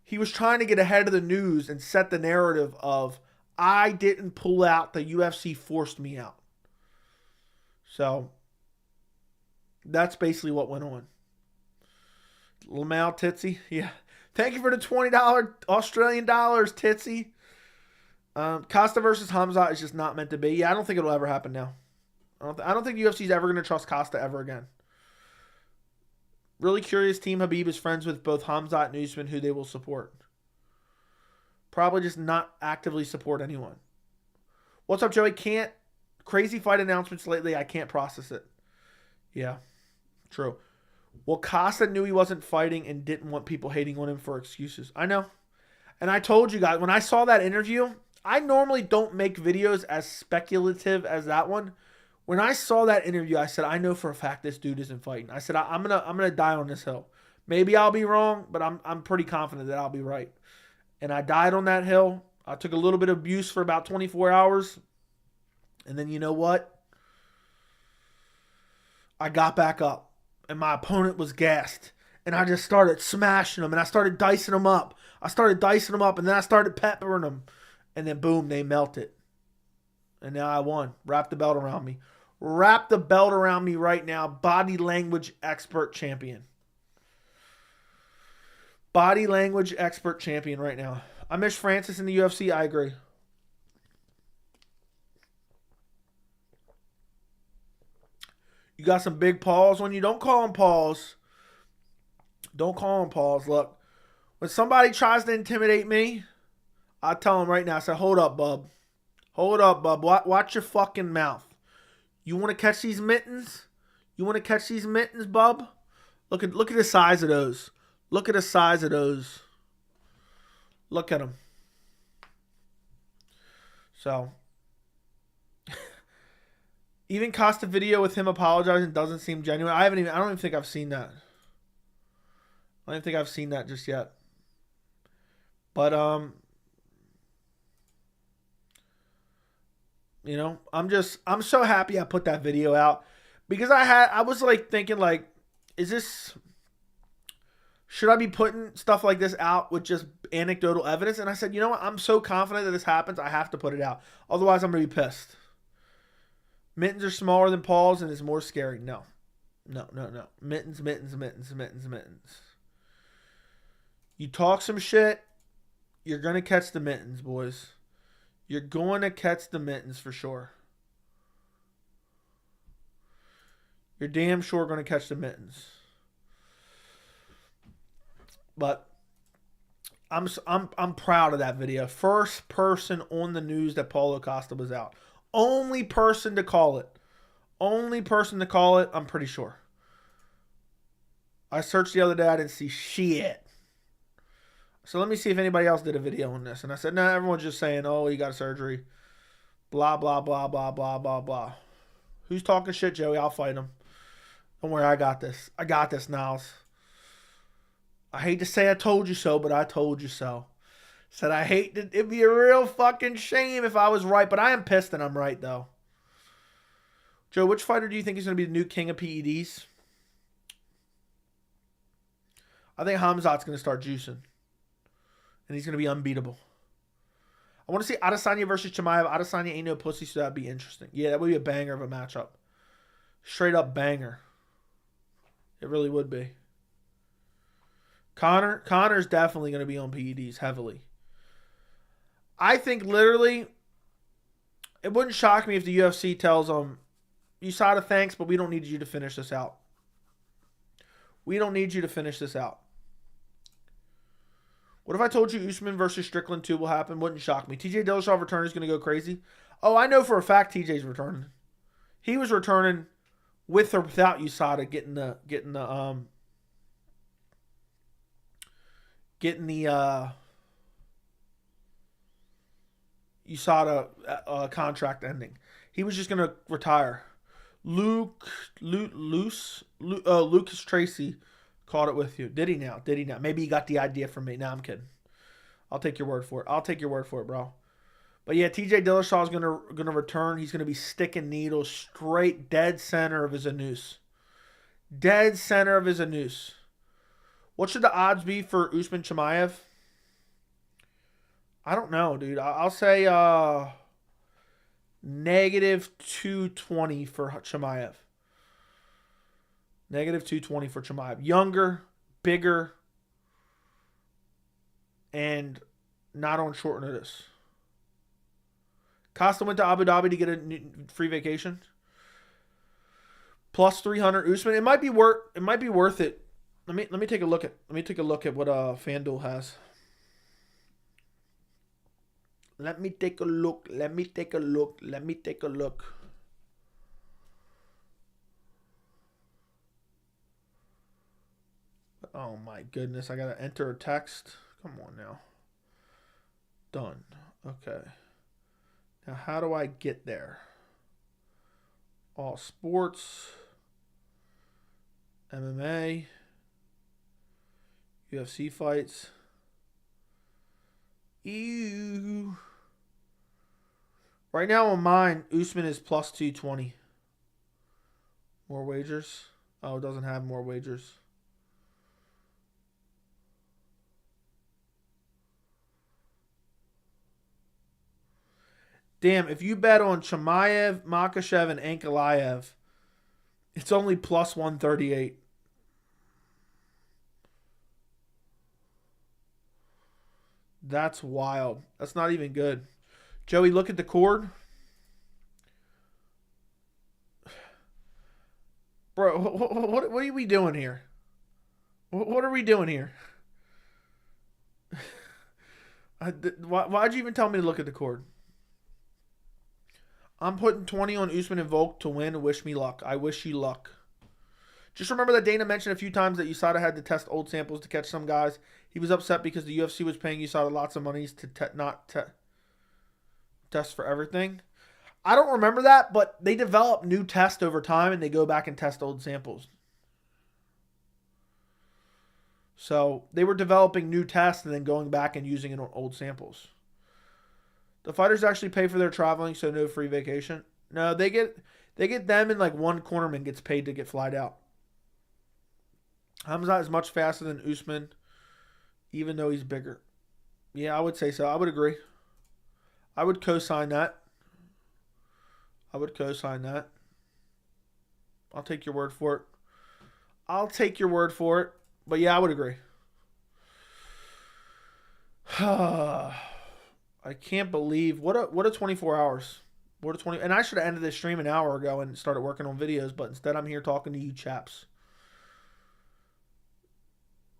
He was trying to get ahead of the news and set the narrative of, I didn't pull out, the UFC forced me out. So, that's basically what went on. Lamau Titsy, yeah. Thank you for the $20 Australian dollars, Titsy. Costa versus Khamzat is just not meant to be. Yeah, I don't think it'll ever happen now. I don't think UFC is ever going to trust Costa ever again. Really curious, Team Habib is friends with both Khamzat and Usman, who they will support. Probably just not actively support anyone. What's up, Joey? Crazy fight announcements lately. I can't process it. Yeah, true. Well, Costa knew he wasn't fighting and didn't want people hating on him for excuses. I know. And I told you guys, when I saw that interview, I normally don't make videos as speculative as that one. When I saw that interview, I said, I know for a fact this dude isn't fighting. I said, I'm gonna die on this hill. Maybe I'll be wrong, but I'm pretty confident that I'll be right. And I died on that hill. I took a little bit of abuse for about 24 hours. And then you know what? I got back up. And my opponent was gassed. And I just started smashing them. And I started dicing them up. And then I started peppering them. And then boom, they melted. And now I won. Wrap the belt around me. Wrap the belt around me right now. Body language expert champion. Body language expert champion right now. I miss Francis in the UFC. I agree. You got some big paws on you. Don't call them paws. Don't call them paws. Look, when somebody tries to intimidate me, I tell them right now, I say, hold up, bub. Hold up, bub. Watch your fucking mouth. You want to catch these mittens? You want to catch these mittens, bub? Look at the size of those. Look at the size of those. Look at them. So, even Costa video with him apologizing doesn't seem genuine. I don't even think I've seen that. I don't think I've seen that just yet. But you know, I'm so happy I put that video out because I was like thinking like, should I be putting stuff like this out with just anecdotal evidence? And I said, you know what? I'm so confident that this happens, I have to put it out. Otherwise, I'm going to be pissed. Mittens are smaller than paws and it's more scary. No. Mittens. You talk some shit, you're going to catch the mittens, boys. You're going to catch the mittens for sure. You're damn sure going to catch the mittens. But I'm proud of that video. First person on the news that Paulo Costa was out. Only person to call it. Only person to call it, I'm pretty sure. I searched the other day, I didn't see shit. So let me see if anybody else did a video on this. And I said, no, everyone's just saying, oh, he got a surgery. Blah, blah, blah, blah, blah, blah, blah. Who's talking shit, Joey? I'll fight him. Don't worry, I got this. I got this, Niles. I hate to say I told you so, but I told you so. Said I hate to, it'd be a real fucking shame if I was right, but I am pissed and I'm right, though. Joe, which fighter do you think is going to be the new king of PEDs? I think Khamzat's going to start juicing. And he's going to be unbeatable. I want to see Adesanya versus Chimaev. Adesanya ain't no pussy, so that'd be interesting. Yeah, that would be a banger of a matchup. Straight up banger. It really would be. Conor's definitely going to be on PEDs heavily. I think literally, it wouldn't shock me if the UFC tells him, USADA, thanks, but we don't need you to finish this out. We don't need you to finish this out. What if I told you Usman versus Strickland 2 will happen? Wouldn't shock me. TJ Dillashaw return is going to go crazy. Oh, I know for a fact TJ's returning. He was returning with or without USADA getting the USADA contract ending. He was just going to retire. Lucas Tracy caught it with you. Did he now? Maybe he got the idea from me. No, I'm kidding. I'll take your word for it. Bro. But yeah, TJ Dillashaw is gonna return. He's gonna be sticking needles straight dead center of his anus. Dead center of his anus. What should the odds be for Usman Chimaev? I don't know, dude. I'll say -220 for Chimaev. -220 for Chimaev. Younger, bigger, and not on short notice. Costa went to Abu Dhabi to get a free vacation. Plus 300 Usman. It might be worth it. Let me take a look at what FanDuel has. Let me take a look. Oh my goodness, I gotta enter a text. Come on now. Done. Okay. Now how do I get there? All sports. MMA. UFC fights. Ew. Right now on mine, Usman is plus 220. More wagers. Oh, it doesn't have more wagers. Damn, if you bet on Chimaev, Makhachev, and Ankalaev, it's only plus 138. That's wild. That's not even good. Joey, look at the cord. Bro, what are we doing here? What are we doing here? Why'd you even tell me to look at the cord? I'm putting 20 on Usman and Volk to win. Wish me luck. I wish you luck. Just remember that Dana mentioned a few times that USADA had to test old samples to catch some guys. He was upset because the UFC was paying USADA lots of money to not test for everything. I don't remember that, but they develop new tests over time and they go back and test old samples. So they were developing new tests and then going back and using it on old samples. The fighters actually pay for their traveling, so no free vacation. No, they get them, and like one cornerman gets paid to get flied out. Khamzat is much faster than Usman, even though he's bigger. Yeah, I would say so. I would agree. I would co-sign that. I'll take your word for it. But yeah, I would agree. I can't believe what a 24 hours. And I should have ended this stream an hour ago and started working on videos, but instead I'm here talking to you chaps.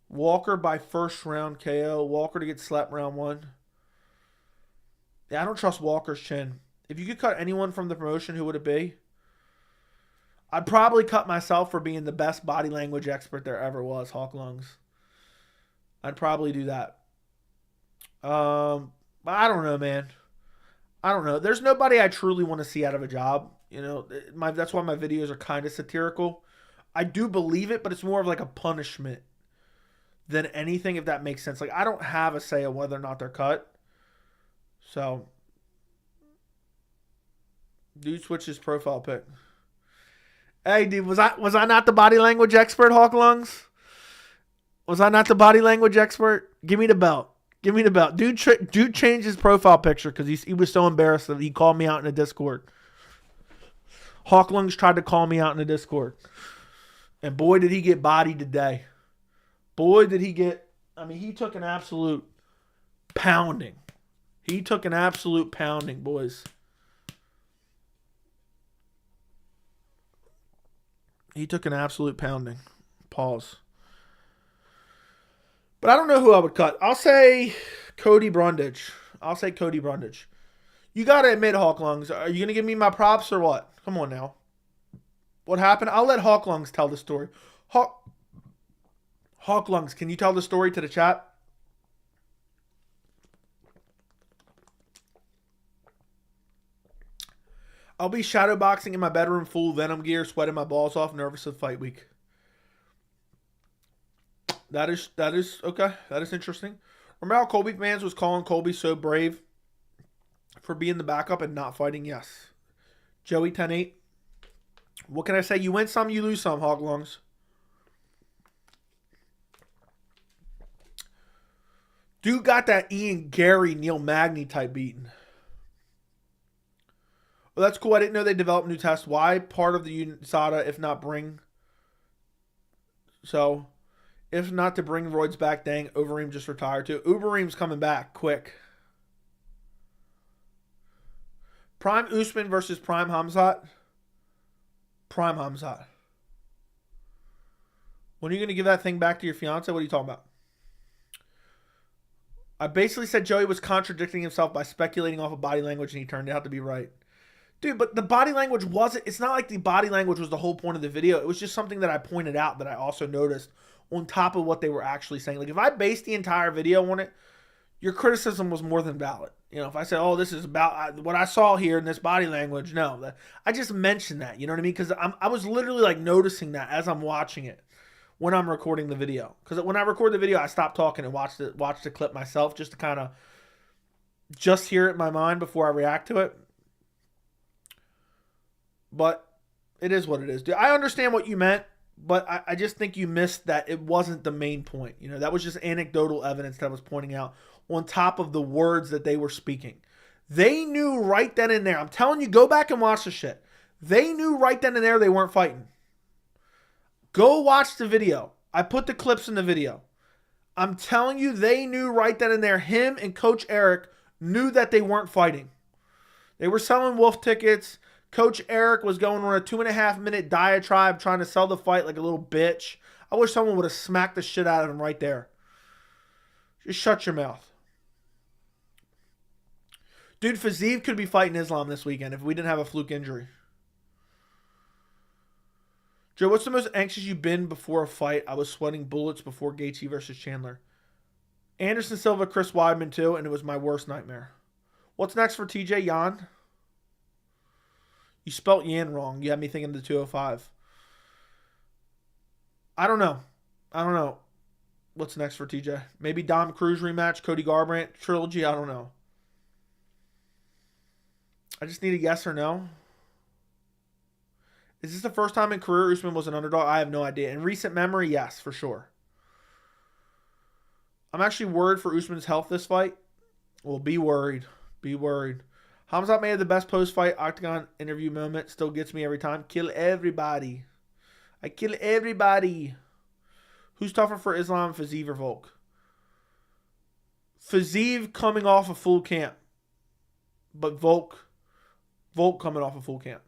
Walker by first round KO. Walker to get slapped round 1. Yeah, I don't trust Walker's chin. If you could cut anyone from the promotion, who would it be? I'd probably cut myself for being the best body language expert there ever was, Hawk Lungs. I'd probably do that. But I don't know, man. I don't know. There's nobody I truly want to see out of a job. You know, that's why my videos are kind of satirical. I do believe it, but it's more of like a punishment than anything, if that makes sense. Like, I don't have a say on whether or not they're cut. So, dude switched his profile pic. Hey, dude, was I not the body language expert, Hawk Lungs? Was I not the body language expert? Give me the belt. Dude changed his profile picture because he was so embarrassed that he called me out in the Discord. Hawk Lungs tried to call me out in the Discord. And boy, did he get bodied today. Boy, did he get... I mean, he took an absolute pounding. Boys. He took an absolute pounding. Pause. But I don't know who I would cut. I'll say Cody Brundage. You got to admit, Hawk Lungs, are you going to give me my props or what? Come on now. What happened? I'll let Hawk Lungs tell the story. Hawk Lungs, can you tell the story to the chat? I'll be shadowboxing in my bedroom, full Venom gear, sweating my balls off, nervous of fight week. That is okay. That is interesting. Remember how Colby fans was calling Colby so brave for being the backup and not fighting? Yes. Joey 10-8. What can I say? You win some, you lose some, Hog Lungs. Dude got that Ian Gary, Neil Magny type beaten. Well, that's cool. I didn't know they developed new tests. Why part of the USADA if not bring... So... If not to bring roids back, dang, Overeem just retired too. Overeem's coming back quick. Prime Usman versus Prime Khamzat. Prime Khamzat. When are you going to give that thing back to your fiance? What are you talking about? I basically said Joey was contradicting himself by speculating off of body language, and he turned out to be right. Dude, but the body language wasn't... It's not like the body language was the whole point of the video. It was just something that I pointed out that I also noticed on top of what they were actually saying. Like, if I based the entire video on it, your criticism was more than valid. You know, if I said, oh, this is about what I saw here in this body language, no. I just mentioned that, you know what I mean? Because I was literally, like, noticing that as I'm watching it when I'm recording the video. Because when I record the video, I stop talking and watch the clip myself just to kind of just hear it in my mind before I react to it. But it is what it is, dude. I understand what you meant. But I just think you missed that it wasn't the main point. You know, that was just anecdotal evidence that I was pointing out on top of the words that they were speaking. They knew right then and there. I'm telling you, go back and watch the shit. They knew right then and there they weren't fighting. Go watch the video. I put the clips in the video. I'm telling you, they knew right then and there. Him and Coach Eric knew that they weren't fighting. They were selling wolf tickets. Coach Eric was going on a 2.5-minute diatribe trying to sell the fight like a little bitch. I wish someone would have smacked the shit out of him right there. Just shut your mouth. Dude, Fiziev could be fighting Islam this weekend if we didn't have a fluke injury. Joe, what's the most anxious you've been before a fight? I was sweating bullets before Gaethje versus Chandler. Anderson Silva, Chris Weidman too, and it was my worst nightmare. What's next for TJ? Yan? You spelt Yan wrong. You had me thinking the 205. I don't know. What's next for TJ? Maybe Dom Cruz rematch, Cody Garbrandt trilogy. I don't know. I just need a yes or no. Is this the first time in career Usman was an underdog? I have no idea. In recent memory, yes, for sure. I'm actually worried for Usman's health this fight. Well, be worried. Be worried. Khamzat may have the best post-fight octagon interview moment. Still gets me every time. Kill everybody. I kill everybody. Who's tougher for Islam, Fiziev or Volk? Fiziev coming off a full camp. But Volk coming off a full camp.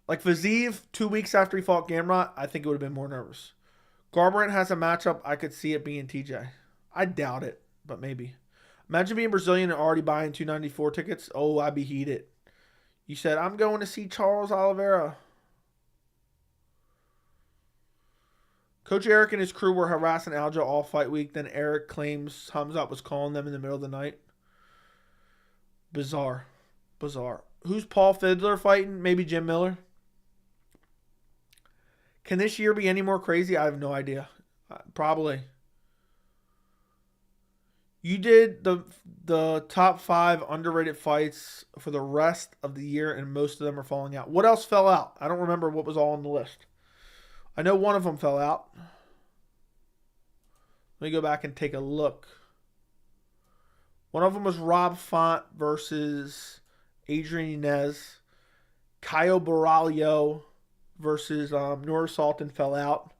Like Fiziev, 2 weeks after he fought Gamrot, I think it would have been more nervous. Garbrandt has a matchup. I could see it being TJ. I doubt it, but maybe. Imagine being Brazilian and already buying 294 tickets. Oh, I'd be heated. You said, I'm going to see Charles Oliveira. Coach Eric and his crew were harassing Aljo all fight week. Then Eric claims Khamzat was calling them in the middle of the night. Bizarre. Who's Paul Fiddler fighting? Maybe Jim Miller? Can this year be any more crazy? I have no idea. Probably. You did the top 5 underrated fights for the rest of the year, and most of them are falling out. What else fell out? I don't remember what was all on the list. I know one of them fell out. Let me go back and take a look. One of them was Rob Font versus Adrian Yanez. Caio Borralho versus Noor Sultan fell out.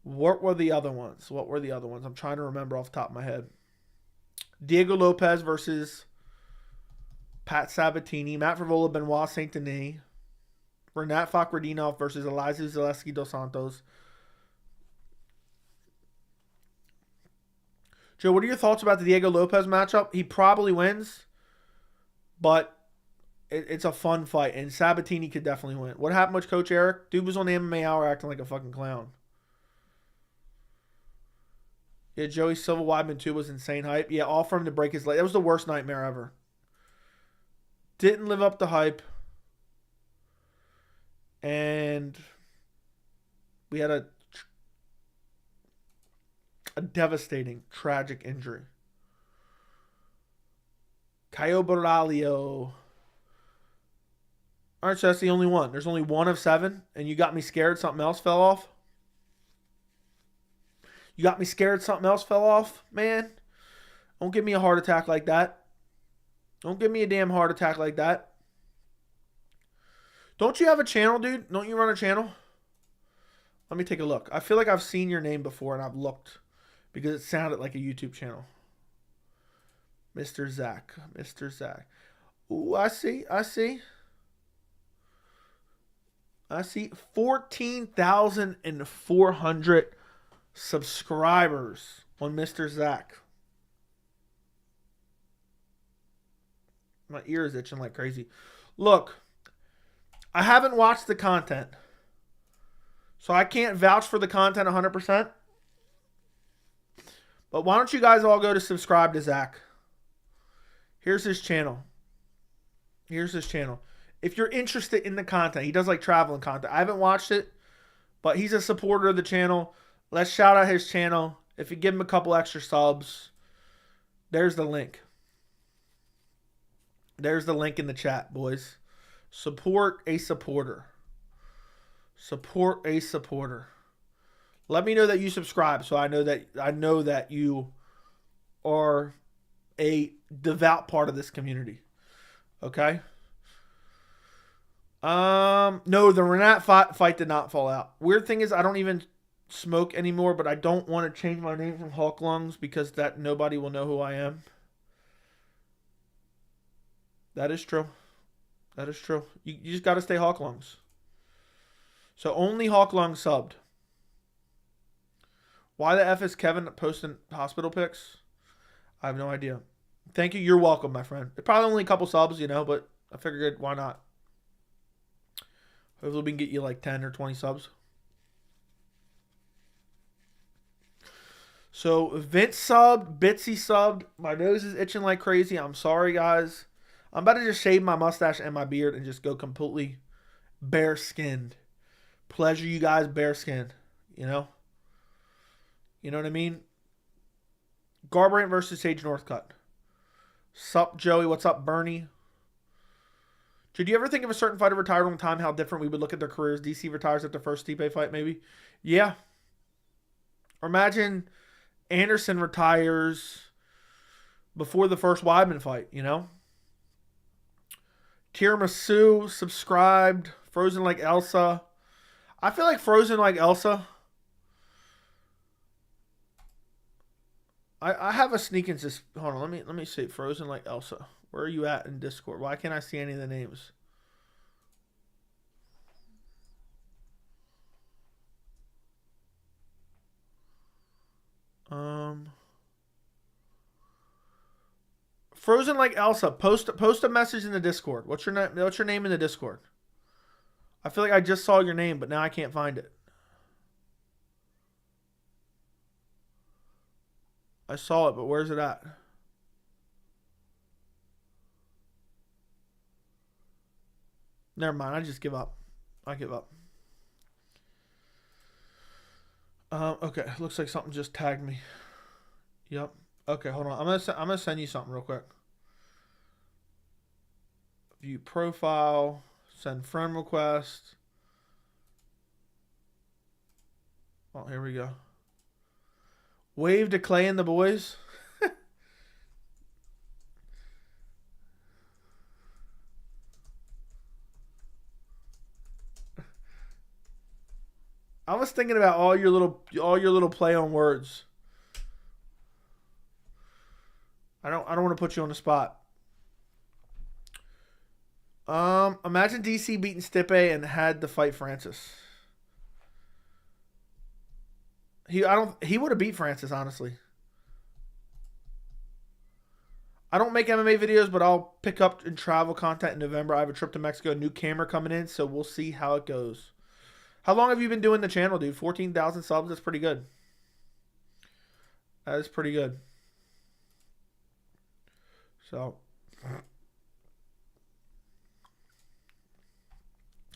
What were the other ones? I'm trying to remember off the top of my head. Diego Lopez versus Pat Sabatini. Matt Frevola, Benoit Saint Denis. Renat Fakhretdinov versus Elizeu Zaleski dos Santos. Joe, what are your thoughts about the Diego Lopez matchup? He probably wins, but it's a fun fight, and Sabatini could definitely win. What happened with Coach Eric? Dude was on the MMA Hour acting like a fucking clown. Yeah, Joey Silva Weidman 2 was insane hype. Yeah, all for him to break his leg. That was the worst nightmare ever. Didn't live up to hype. And we had a devastating, tragic injury. Caio Borralho. All right, so that's the only one. There's only one of 7, and you got me scared something else fell off? You got me scared something else fell off, man? Don't give me a heart attack like that. Don't give me a damn heart attack like that. Don't you have a channel, dude? Don't you run a channel? Let me take a look. I feel like I've seen your name before, and I've looked because it sounded like a YouTube channel. Mr. Zach. Ooh, I see. 14,400 subscribers on Mr. Zach. My ear is itching like crazy. Look, I haven't watched the content, so I can't vouch for the content 100%. But why don't you guys all go to subscribe to Zach? Here's his channel. If you're interested in the content, he does like traveling content. I haven't watched it, but he's a supporter of the channel. Let's shout out his channel. If you give him a couple extra subs, there's the link. There's the link in the chat, boys. Support a supporter. Let me know that you subscribe, so I know that you are a devout part of this community. Okay? No, the Renat fight did not fall out. Weird thing is, I don't even smoke anymore, but I don't want to change my name from Hawk Lungs because that nobody will know who I am. That is true. That is true. You just got to stay Hawk Lungs. So only Hawk Lungs subbed. Why the F is Kevin posting hospital pics? I have no idea. Thank you. You're welcome, my friend. It's probably only a couple subs, but I figured why not? Hopefully we can get you like 10 or 20 subs. So Vince subbed, Bitsy subbed. My nose is itching like crazy. I'm sorry, guys. I'm about to just shave my mustache and my beard and just go completely bare-skinned. Pleasure you guys bare-skinned, You know what I mean? Garbrandt versus Sage Northcutt. Sup, Joey? What's up, Bernie? Did you ever think if a certain fighter retired on time, how different we would look at their careers? DC retires at their first Stipe fight, maybe? Yeah. Or imagine Anderson retires before the first Weidman fight, Tiramisu, subscribed. Frozen like Elsa. I feel like Frozen like Elsa. I have a sneaking hold on, let me see. Frozen like Elsa. Where are you at in Discord? Why can't I see any of the names? Frozen like Elsa. Post a message in the Discord. What's your name in the Discord? I feel like I just saw your name, but now I can't find it. I saw it, but where's it at? Never mind. I just give up. I give up. Okay. Looks like something just tagged me. Yep. Okay, hold on. I'm gonna send you something real quick. View profile. Send friend request. Oh, here we go. Wave to Clay and the boys. I was thinking about all your little play on words. I don't want to put you on the spot. Imagine DC beating Stipe and had to fight Francis. He would have beat Francis, honestly. I don't make MMA videos, but I'll pick up and travel content in November. I have a trip to Mexico, new camera coming in, so we'll see how it goes. How long have you been doing the channel, dude? 14,000 subs, that's pretty good. That is pretty good. So,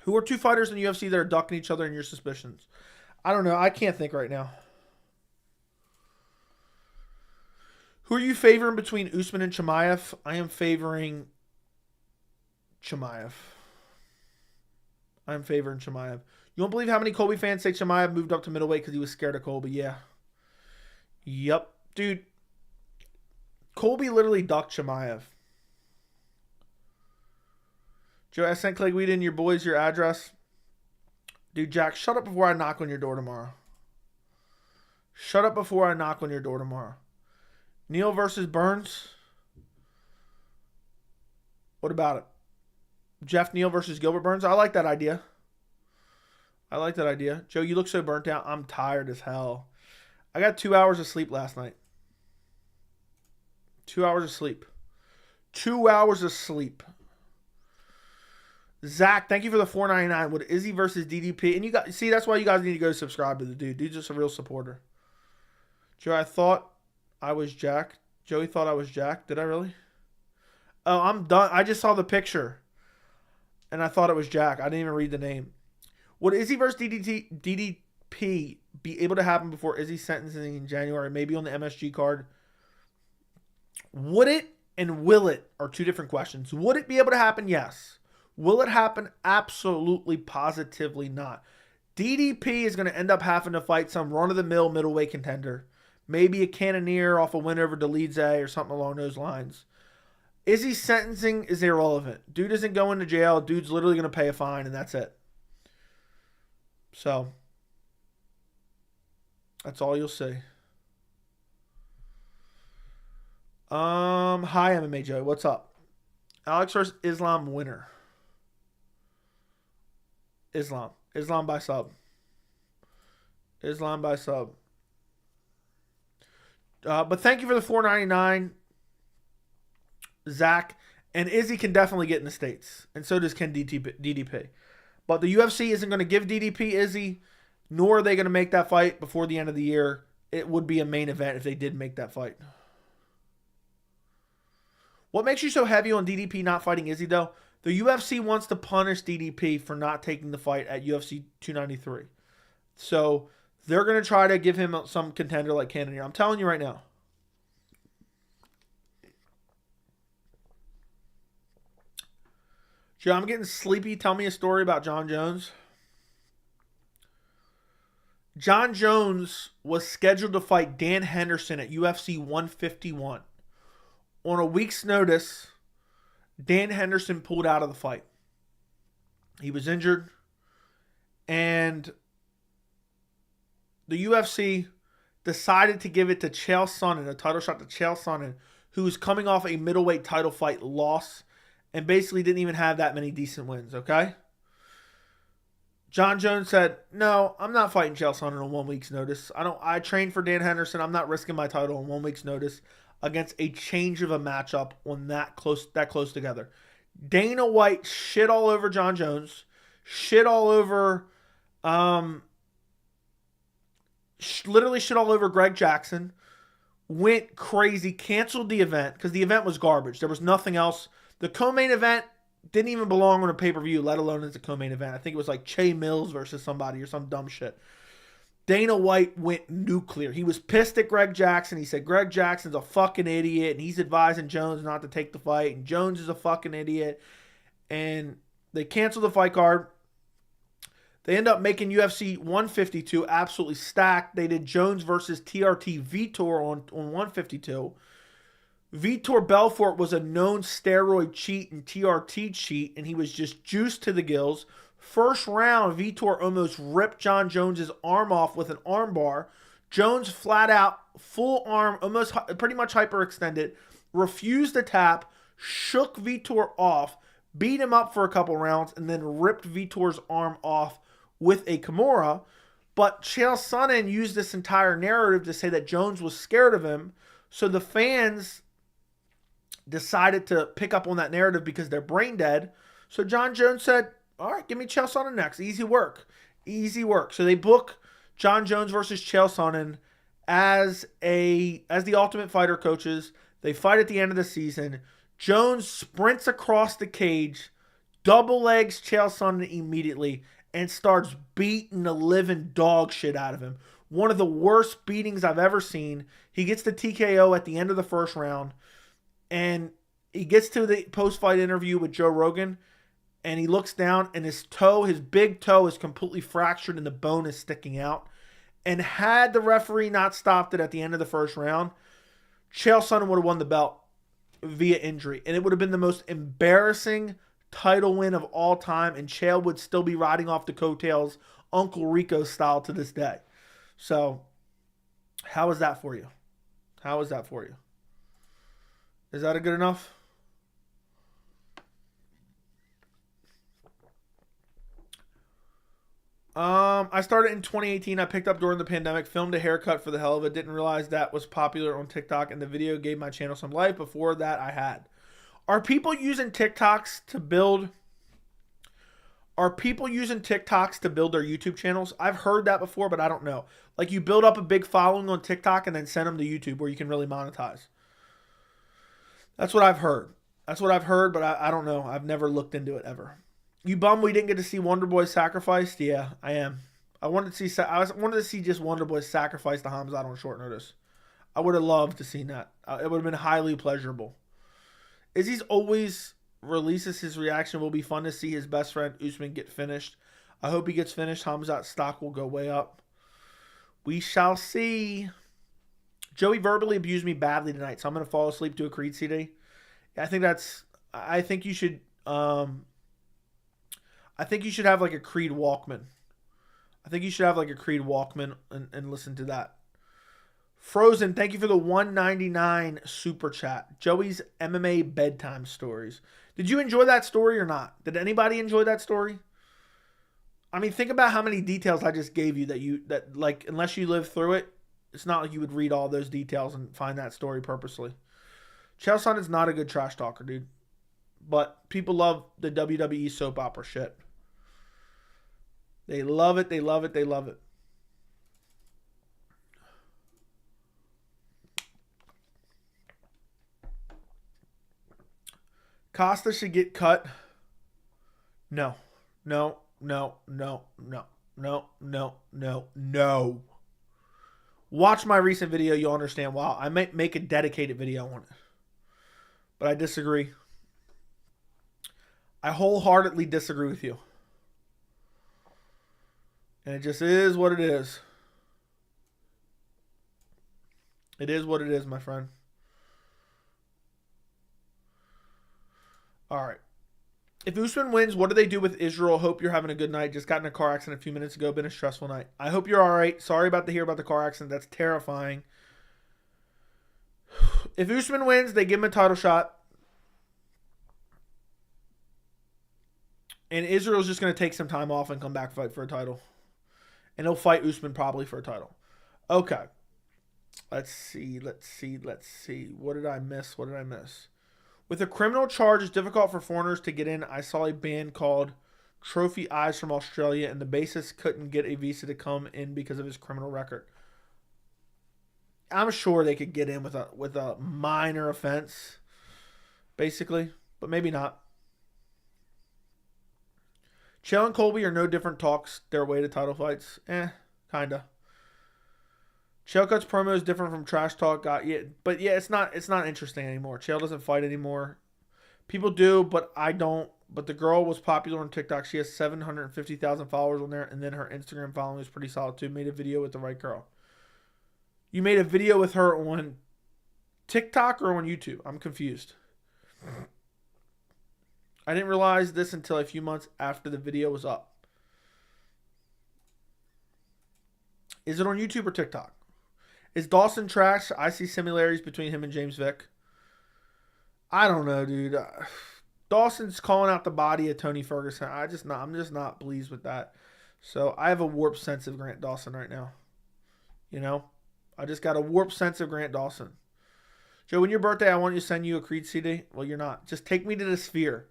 who are two fighters in the UFC that are ducking each other in your suspicions? I don't know. I can't think right now. Who are you favoring between Usman and Chimaev? I am favoring Chimaev. I'm favoring Chimaev. You won't believe how many Colby fans say Chimaev moved up to middleweight because he was scared of Colby. Yeah. Yep. Dude. Colby literally ducked Chimaev. Joe, I sent Clay Weed in your boys your address. Dude, Jack, shut up before I knock on your door tomorrow. Shut up before I knock on your door tomorrow. Neal versus Burns. What about it? Jeff Neal versus Gilbert Burns. I like that idea. Joe, you look so burnt out. I'm tired as hell. I got 2 hours of sleep last night. 2 hours of sleep. 2 hours of sleep. Zach, thank you for the $4.99. What Izzy versus DDP? And you got see, that's why you guys need to go subscribe to the dude. Dude's just a real supporter. Joe, I thought I was Jack. Joey thought I was Jack. Did I really? Oh, I'm done. I just saw the picture. And I thought it was Jack. I didn't even read the name. Would Izzy versus DDP be able to happen before Izzy's sentencing in January? Maybe on the MSG card? Would it and will it are two different questions. Would it be able to happen? Yes. Will it happen? Absolutely, positively not. DDP is going to end up having to fight some run-of-the-mill middleweight contender. Maybe a Cannoneer off a win over Dolidze or something along those lines. Izzy's sentencing is irrelevant. Dude isn't going to jail. Dude's literally going to pay a fine, and that's it. So, That's all you'll see. Hi MMA Joey, what's up? Alex versus Islam winner. Islam by sub. Islam by sub. But thank you for the $4.99, Zach. And Izzy can definitely get in the States. And so does Ken DDP. But the UFC isn't going to give DDP Izzy, nor are they going to make that fight before the end of the year. It would be a main event if they did make that fight. What makes you so heavy on DDP not fighting Izzy, though? The UFC wants to punish DDP for not taking the fight at UFC 293. So they're going to try to give him some contender like Cannonier. I'm telling you right now. Joe, I'm getting sleepy. Tell me a story about John Jones. John Jones was scheduled to fight Dan Henderson at UFC 151. On a week's notice, Dan Henderson pulled out of the fight. He was injured. And the UFC decided to give it to Chael Sonnen, a title shot to Chael Sonnen, who was coming off a middleweight title fight loss and basically didn't even have that many decent wins, okay? John Jones said, no, I'm not fighting Chael Sonnen on 1 week's notice. I trained for Dan Henderson. I'm not risking my title on 1 week's notice against a change of a matchup on that close together. Dana White shit all over John Jones, shit all over, literally shit all over Greg Jackson, went crazy, canceled the event because the event was garbage. There was nothing else. The co-main event didn't even belong on a pay-per-view, let alone as a co-main event. I think it was like Che Mills versus somebody or some dumb shit. Dana White went nuclear. He was pissed at Greg Jackson. He said Greg Jackson's a fucking idiot, and he's advising Jones not to take the fight, and Jones is a fucking idiot. And they canceled the fight card. They end up making UFC 152 absolutely stacked. They did Jones versus TRT Vitor on 152. Vitor Belfort was a known steroid cheat and TRT cheat, and he was just juiced to the gills. First round, Vitor almost ripped John Jones' arm off with an arm bar. Jones flat out, full arm, almost pretty much hyperextended, refused to tap, shook Vitor off, beat him up for a couple rounds, and then ripped Vitor's arm off with a Kimura. But Chael Sonnen used this entire narrative to say that Jones was scared of him. So the fans decided to pick up on that narrative because they're brain dead. So John Jones said, all right, give me Chael Sonnen next. Easy work. Easy work. So they book John Jones versus Chael Sonnen as the Ultimate Fighter coaches. They fight at the end of the season. Jones sprints across the cage, double legs Chael Sonnen immediately, and starts beating the living dog shit out of him. One of the worst beatings I've ever seen. He gets the TKO at the end of the first round. And he gets to the post-fight interview with Joe Rogan, and he looks down, and his big toe is completely fractured, and the bone is sticking out. And had the referee not stopped it at the end of the first round, Chael Sonnen would have won the belt via injury. And it would have been the most embarrassing title win of all time, and Chael would still be riding off the coattails Uncle Rico style to this day. So, how is that for you? How is that for you? Is that a good enough? I started in 2018. I picked up during the pandemic, filmed a haircut for the hell of it. Didn't realize that was popular on TikTok, and the video gave my channel some life. Before that, I had. Are people using TikToks to build their YouTube channels? I've heard that before, but I don't know. Like, you build up a big following on TikTok and then send them to YouTube where you can really monetize. That's what I've heard. But I don't know. I've never looked into it ever. You bummed we didn't get to see Wonder Boy sacrificed? Yeah, I am. I wanted to see just Wonder Boy sacrifice to Khamzat on short notice. I would have loved to see that. It would have been highly pleasurable. Izzy's always releases his reaction. Will be fun to see his best friend Usman get finished. I hope he gets finished. Khamzat's stock will go way up. We shall see. Joey verbally abused me badly tonight, so I'm going to fall asleep to a Creed CD. I think you should have like a Creed Walkman. I think you should have like a Creed Walkman and listen to that. Frozen, thank you for the $1.99 super chat. Joey's MMA bedtime stories. Did you enjoy that story or not? Did anybody enjoy that story? I mean, think about how many details I just gave you that like, unless you live through it, it's not like you would read all those details and find that story purposely. Chael Sonnen's not a good trash talker, dude. But people love the WWE soap opera shit. They love it, they love it, they love it. Costa should get cut. No. No. No. No. No. No. No. No. No. Watch my recent video. You'll understand why. I might make a dedicated video on it. But I disagree. I wholeheartedly disagree with you. And it just is what it is. It is what it is, my friend. All right. If Usman wins, what do they do with Israel? Hope you're having a good night. Just got in a car accident a few minutes ago. Been a stressful night. I hope you're all right. Sorry about to hear about the car accident. That's terrifying. If Usman wins, they give him a title shot. And Israel's just going to take some time off and come back and fight for a title. And he'll fight Usman probably for a title. Okay. Let's see. What did I miss? With a criminal charge, it's difficult for foreigners to get in. I saw a band called Trophy Eyes from Australia, and the bassist couldn't get a visa to come in because of his criminal record. I'm sure they could get in with a minor offense, basically, but maybe not. Chael and Colby are no different, talks their way to title fights. Kinda. Chael Cut's promo is different from trash talk. But it's not interesting anymore. Chael doesn't fight anymore. People do, but I don't. But the girl was popular on TikTok. She has 750,000 followers on there, and then her Instagram following is pretty solid too. Made a video with the right girl. You made a video with her on TikTok or on YouTube? I'm confused. I didn't realize this until a few months after the video was up. Is it on YouTube or TikTok? Is Dawson trash? I see similarities between him and James Vick. I don't know, dude. Dawson's calling out the body of Tony Ferguson. I'm just not pleased with that. So I have a warped sense of Grant Dawson right now. You know? I just got a warped sense of Grant Dawson. Joe, when your birthday, I want you to send you a Creed CD. Well, you're not. Just take me to the Sphere.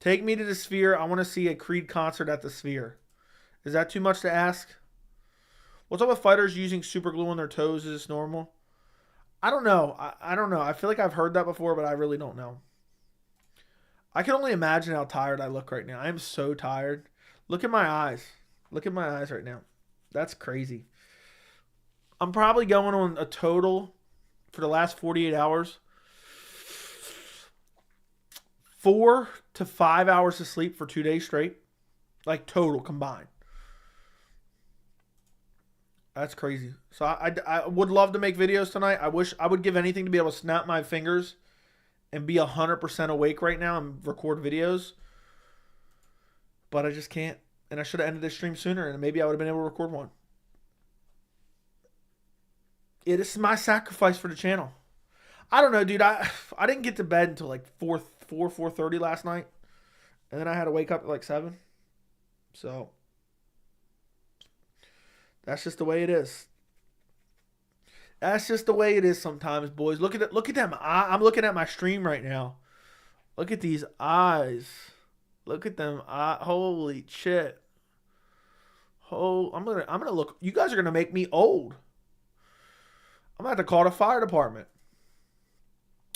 Take me to the Sphere. I want to see a Creed concert at the Sphere. Is that too much to ask? What's up with fighters using super glue on their toes? Is this normal? I don't know. I don't know. I feel like I've heard that before, but I really don't know. I can only imagine how tired I look right now. I am so tired. Look at my eyes. Look at my eyes right now. That's crazy. I'm probably going on a total for the last 48 hours. 4 to 5 hours of sleep for 2 days straight. Like total combined. That's crazy. So I would love to make videos tonight. I wish I would give anything to be able to snap my fingers and be 100% awake right now and record videos. But I just can't. And I should have ended this stream sooner and maybe I would have been able to record one. It is my sacrifice for the channel. I don't know, dude. I didn't get to bed until like 4:30 last night. And then I had to wake up at like 7. So that's just the way it is. That's just the way it is sometimes, boys. Look at them. I'm looking at my stream right now. Look at these eyes. Look at them. Holy shit. Oh, I'm gonna look. You guys are gonna make me old. I'm gonna have to call the fire department.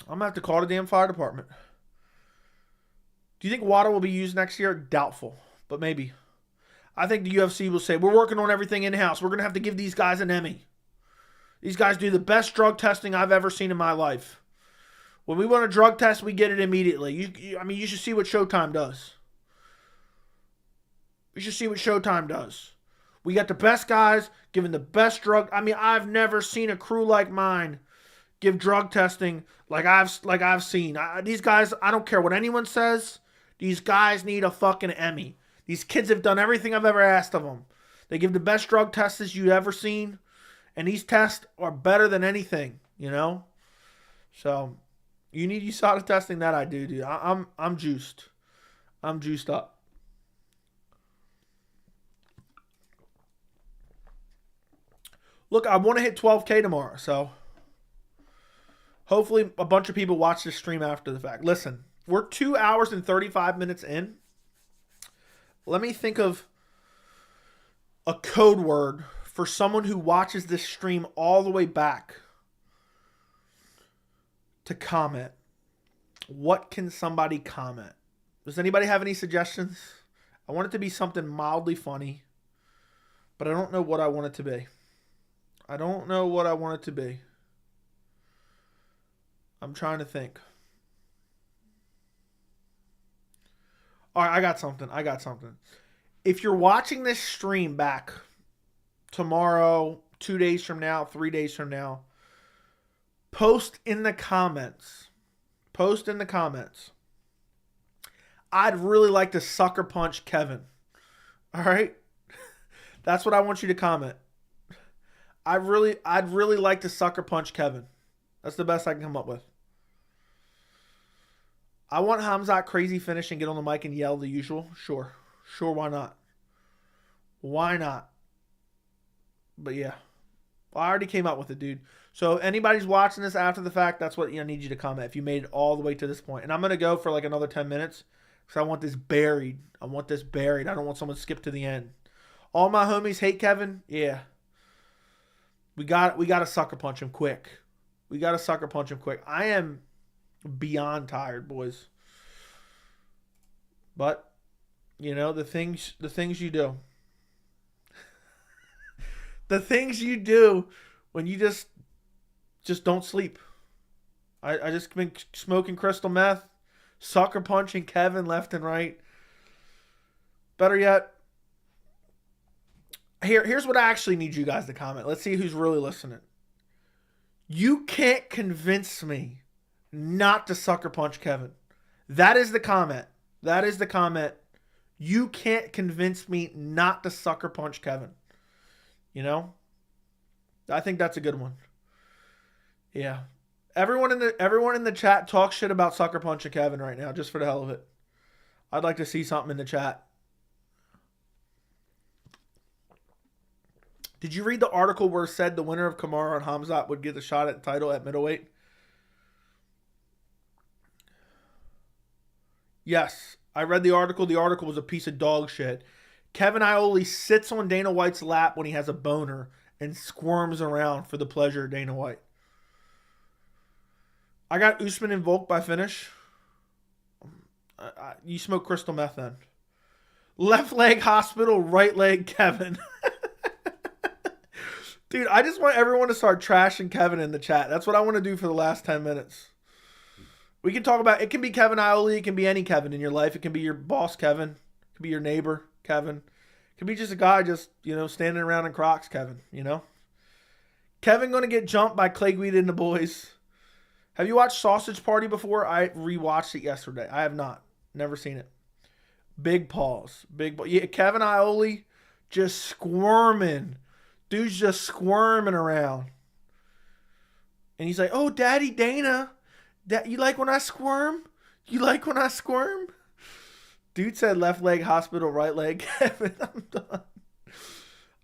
I'm gonna have to call the damn fire department. Do you think water will be used next year? Doubtful, but maybe. I think the UFC will say, we're working on everything in-house. We're going to have to give these guys an Emmy. These guys do the best drug testing I've ever seen in my life. When we want a drug test, we get it immediately. You should see what Showtime does. You should see what Showtime does. We got the best guys giving the best drug. I've never seen a crew like mine give drug testing like I've seen. These guys, I don't care what anyone says. These guys need a fucking Emmy. These kids have done everything I've ever asked of them. They give the best drug tests you've ever seen. And these tests are better than anything, you know? So, you need USADA testing? That I do, dude. I'm juiced. I'm juiced up. Look, I want to hit 12K tomorrow, so hopefully a bunch of people watch this stream after the fact. Listen, we're 2 hours and 35 minutes in. Let me think of a code word for someone who watches this stream all the way back to comment. What can somebody comment? Does anybody have any suggestions? I want it to be something mildly funny, but I don't know what I want it to be. I don't know what I want it to be. I'm trying to think. All right, I got something. If you're watching this stream back tomorrow, 2 days from now, 3 days from now, post in the comments. Post in the comments. I'd really like to sucker punch Kevin. All right? That's what I want you to comment. I'd really like to sucker punch Kevin. That's the best I can come up with. I want Khamzat crazy finish and get on the mic and yell the usual. Sure, why not? Why not? But yeah. Well, I already came up with it, dude. So anybody's watching this after the fact, that's what I need you to comment if you made it all the way to this point. And I'm going to go for like another 10 minutes because I want this buried. I don't want someone to skip to the end. All my homies hate Kevin. Yeah. We got to sucker punch him quick. I am beyond tired, boys. But, you know, the things you do. The things you do when you just don't sleep. I just been smoking crystal meth, sucker punching Kevin left and right. Better yet, here's what I actually need you guys to comment. Let's see who's really listening. You can't convince me not to sucker punch Kevin. That is the comment. You can't convince me not to sucker punch Kevin. You know? I think that's a good one. Yeah. Everyone in the chat talks shit about sucker punching Kevin right now, just for the hell of it. I'd like to see something in the chat. Did you read the article where it said the winner of Kamaru and Khamzat would get the shot at the title at middleweight? Yes, I read the article. The article was a piece of dog shit. Kevin Iole sits on Dana White's lap when he has a boner and squirms around for the pleasure of Dana White. I got Usman and Volk by finish. You smoke crystal meth then. Left leg hospital, right leg Kevin. Dude, I just want everyone to start trashing Kevin in the chat. That's what I want to do for the last 10 minutes. We can talk about, it can be Kevin Iole, it can be any Kevin in your life. It can be your boss Kevin. It can be your neighbor Kevin. It can be just a guy just, standing around in Crocs Kevin, Kevin going to get jumped by Clay Guida and the boys. Have you watched Sausage Party before? I rewatched it yesterday. I have not. Never seen it. Big pause. Yeah, Kevin Iole just squirming. Dude's just squirming around. And he's like, oh, Daddy Dana. You like when I squirm? Dude said left leg hospital, right leg Kevin. I'm done.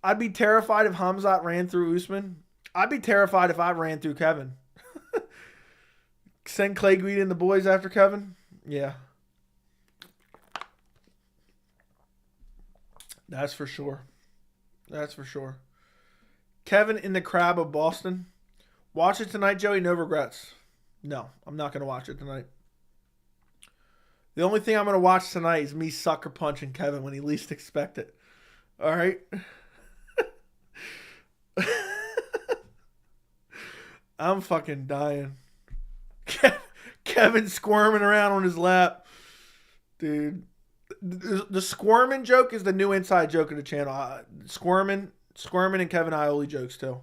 I'd be terrified if Khamzat ran through Usman. I'd be terrified if I ran through Kevin. Send Clay Guida and the boys after Kevin? Yeah. That's for sure. Kevin in the Crab of Boston. Watch it tonight, Joey. No regrets. No, I'm not going to watch it tonight. The only thing I'm going to watch tonight is me sucker punching Kevin when he least expect it. All right? I'm fucking dying. Kevin squirming around on his lap. Dude. The squirming joke is the new inside joke of the channel. Squirming and Kevin Iole jokes too.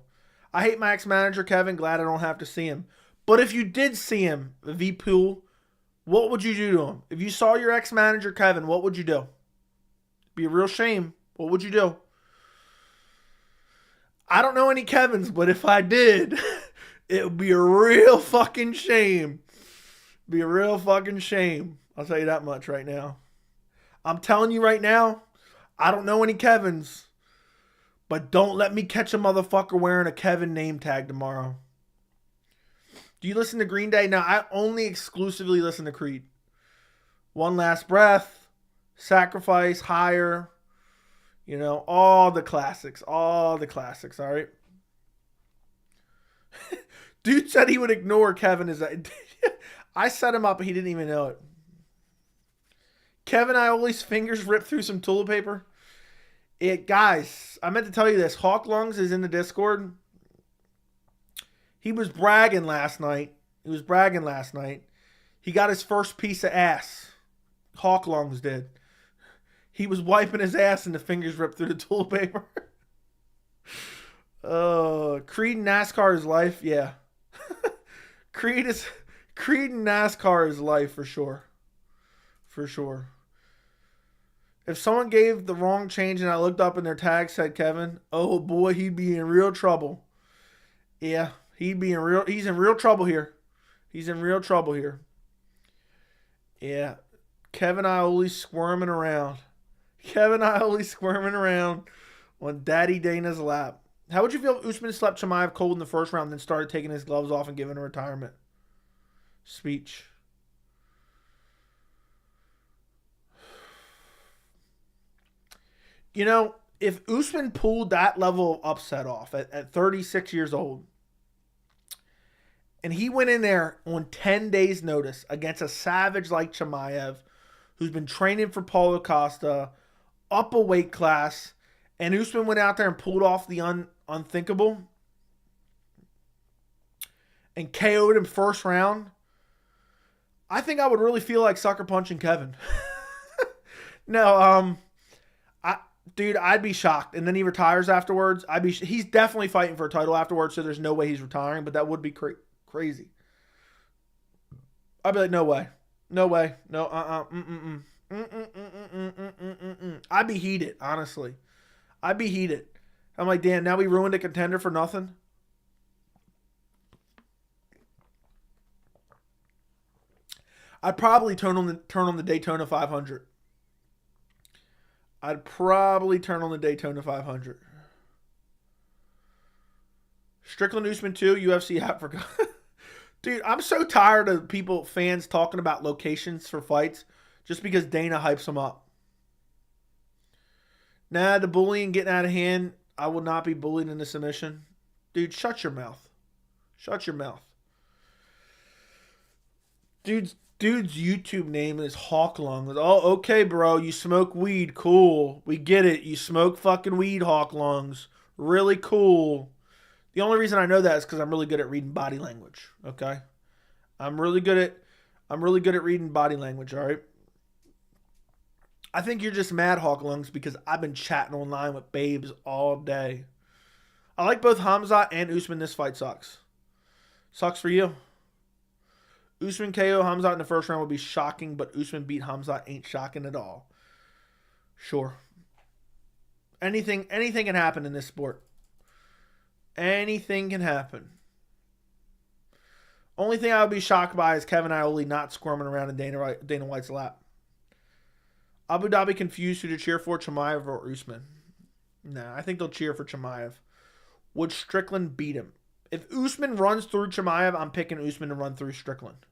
I hate my ex-manager Kevin. Glad I don't have to see him. But if you did see him, V-Pool, what would you do to him? If you saw your ex-manager Kevin, what would you do? Be a real shame. What would you do? I don't know any Kevins, but if I did, it would be a real fucking shame. Be a real fucking shame. I'll tell you that much right now. I'm telling you right now, I don't know any Kevins, but don't let me catch a motherfucker wearing a Kevin name tag tomorrow. Do you listen to Green Day? No, I only exclusively listen to Creed. One Last Breath, Sacrifice, Higher, you know, all the classics, all right? Dude said he would ignore Kevin. I set him up, but he didn't even know it. Kevin Ioli's fingers ripped through some toilet paper. Guys, I meant to tell you this. Hawk Lungs is in the Discord. He was bragging last night. He got his first piece of ass. Hawk Lungs did. He was wiping his ass and the fingers ripped through the toilet paper. Creed and NASCAR is life. Yeah. Creed and NASCAR is life for sure. For sure. If someone gave the wrong change and I looked up and their tag said Kevin, oh boy, he'd be in real trouble. Yeah, he's in real trouble here. Yeah. Kevin Ioli squirming around on Daddy Dana's lap. How would you feel if Usman slept Chimaev cold in the first round, then started taking his gloves off and giving a retirement speech? You know, if Usman pulled that level of upset off at 36 years old, and he went in there on 10 days' notice against a savage like Chimaev, who's been training for Paulo Costa, up a weight class, and Usman went out there and pulled off the unthinkable and KO'd him first round, I think I would really feel like sucker punching Kevin. No, dude, I'd be shocked. And then he retires afterwards. He's definitely fighting for a title afterwards, so there's no way he's retiring, but that would be crazy. I'd be like, no way. No, I'd be heated, honestly. I'm like, damn, now we ruined a contender for nothing. I'd probably turn on the Daytona 500. Strickland Usman 2, UFC Africa. Dude, I'm so tired of fans talking about locations for fights just because Dana hypes them up. Nah, the bullying getting out of hand. I will not be bullied into submission. Dude, shut your mouth. Dude's YouTube name is Hawk Lungs. Oh, okay, bro. You smoke weed. Cool. We get it. You smoke fucking weed, Hawk Lungs. Really cool. The only reason I know that is because I'm really good at reading body language. Okay? I'm really good at reading body language, all right? I think you're just mad, Hawk Lungs, because I've been chatting online with babes all day. I like both Khamzat and Usman. This fight sucks. Sucks for you. Usman KO Khamzat in the first round would be shocking, but Usman beat Khamzat ain't shocking at all. Sure. Anything can happen in this sport. Anything can happen. Only thing I would be shocked by is Kevin Ioli not squirming around in Dana White's lap. Abu Dhabi confused who to cheer for, Chimaev or Usman. Nah, I think they'll cheer for Chimaev. Would Strickland beat him? If Usman runs through Chimaev, I'm picking Usman to run through Strickland.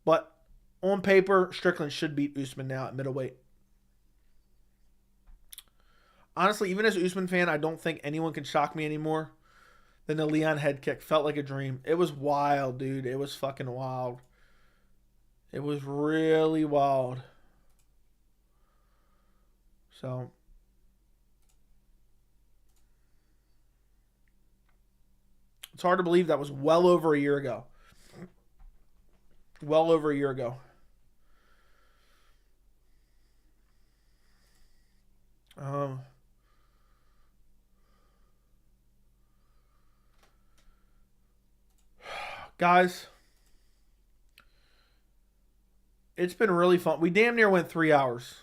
But on paper, Strickland should beat Usman now at middleweight. Honestly, even as an Usman fan, I don't think anyone can shock me anymore than the Leon head kick. Felt like a dream. It was wild, dude. It was fucking wild. It was really wild. So, it's hard to believe that was well over a year ago. Guys, it's been really fun. We damn near went 3 hours.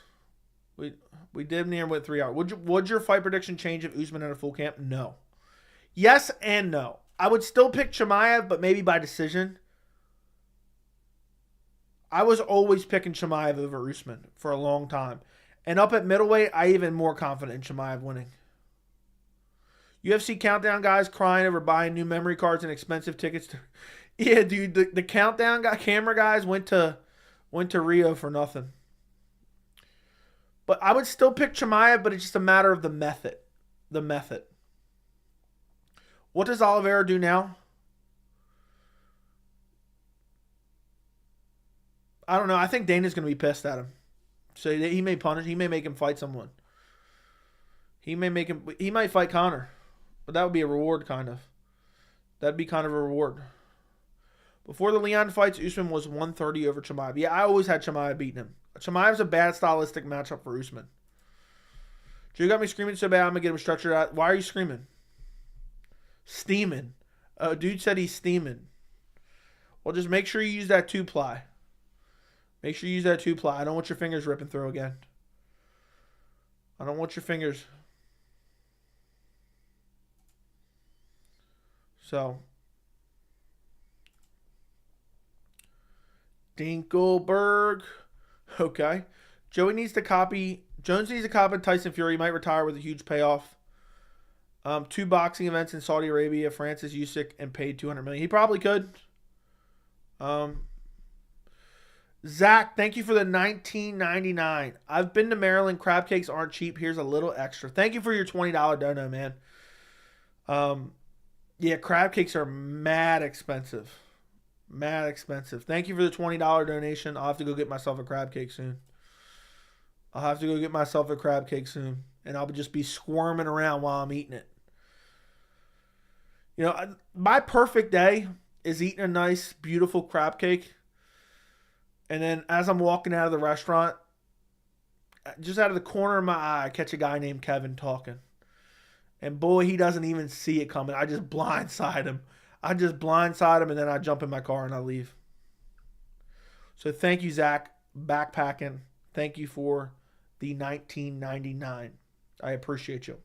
We did near went 3 hours. Would your fight prediction change if Usman had a full camp? No. Yes and no. I would still pick Chimaev, but maybe by decision. I was always picking Chimaev over Usman for a long time. And up at middleweight, I even more confident in Chimaev winning. UFC countdown guys crying over buying new memory cards and expensive tickets. Yeah, dude, the countdown camera guys went to Rio for nothing. But I would still pick Chimaev, but it's just a matter of the method. The method. What does Oliveira do now? I don't know. I think Dana's going to be pissed at him. So he may punish. He may make him fight someone. He might fight Conor. But that would be a reward, kind of. That'd be kind of a reward. Before the Leon fights, Usman was 130 over Chimaev. Yeah, I always had Chimaev beating him. Chimaev's a bad stylistic matchup for Usman. Joe got me screaming so bad, I'm going to get him structured out. Why are you screaming? Steaming. Dude said he's steaming. Well, just make sure you use that 2-ply. Make sure you use that 2-ply. I don't want your fingers ripping through again. I don't want your fingers. So. Dinkelberg. Okay. Jones needs to copy Tyson Fury. He might retire with a huge payoff. 2 boxing events in Saudi Arabia, Francis Usyk, and paid $200 million. He probably could. Zach, thank you for the $19.99. I've been to Maryland. Crab cakes aren't cheap. Here's a little extra. Thank you for your $20 dono, man. Yeah, crab cakes are mad expensive. Mad expensive. Thank you for the $20 donation. I'll have to go get myself a crab cake soon. And I'll just be squirming around while I'm eating it. You know, my perfect day is eating a nice, beautiful crab cake. And then as I'm walking out of the restaurant, just out of the corner of my eye, I catch a guy named Kevin talking. And boy, he doesn't even see it coming. I just blindside him. And then I jump in my car and I leave. So thank you, Zach. Backpacking. Thank you for the $19.99. I appreciate you.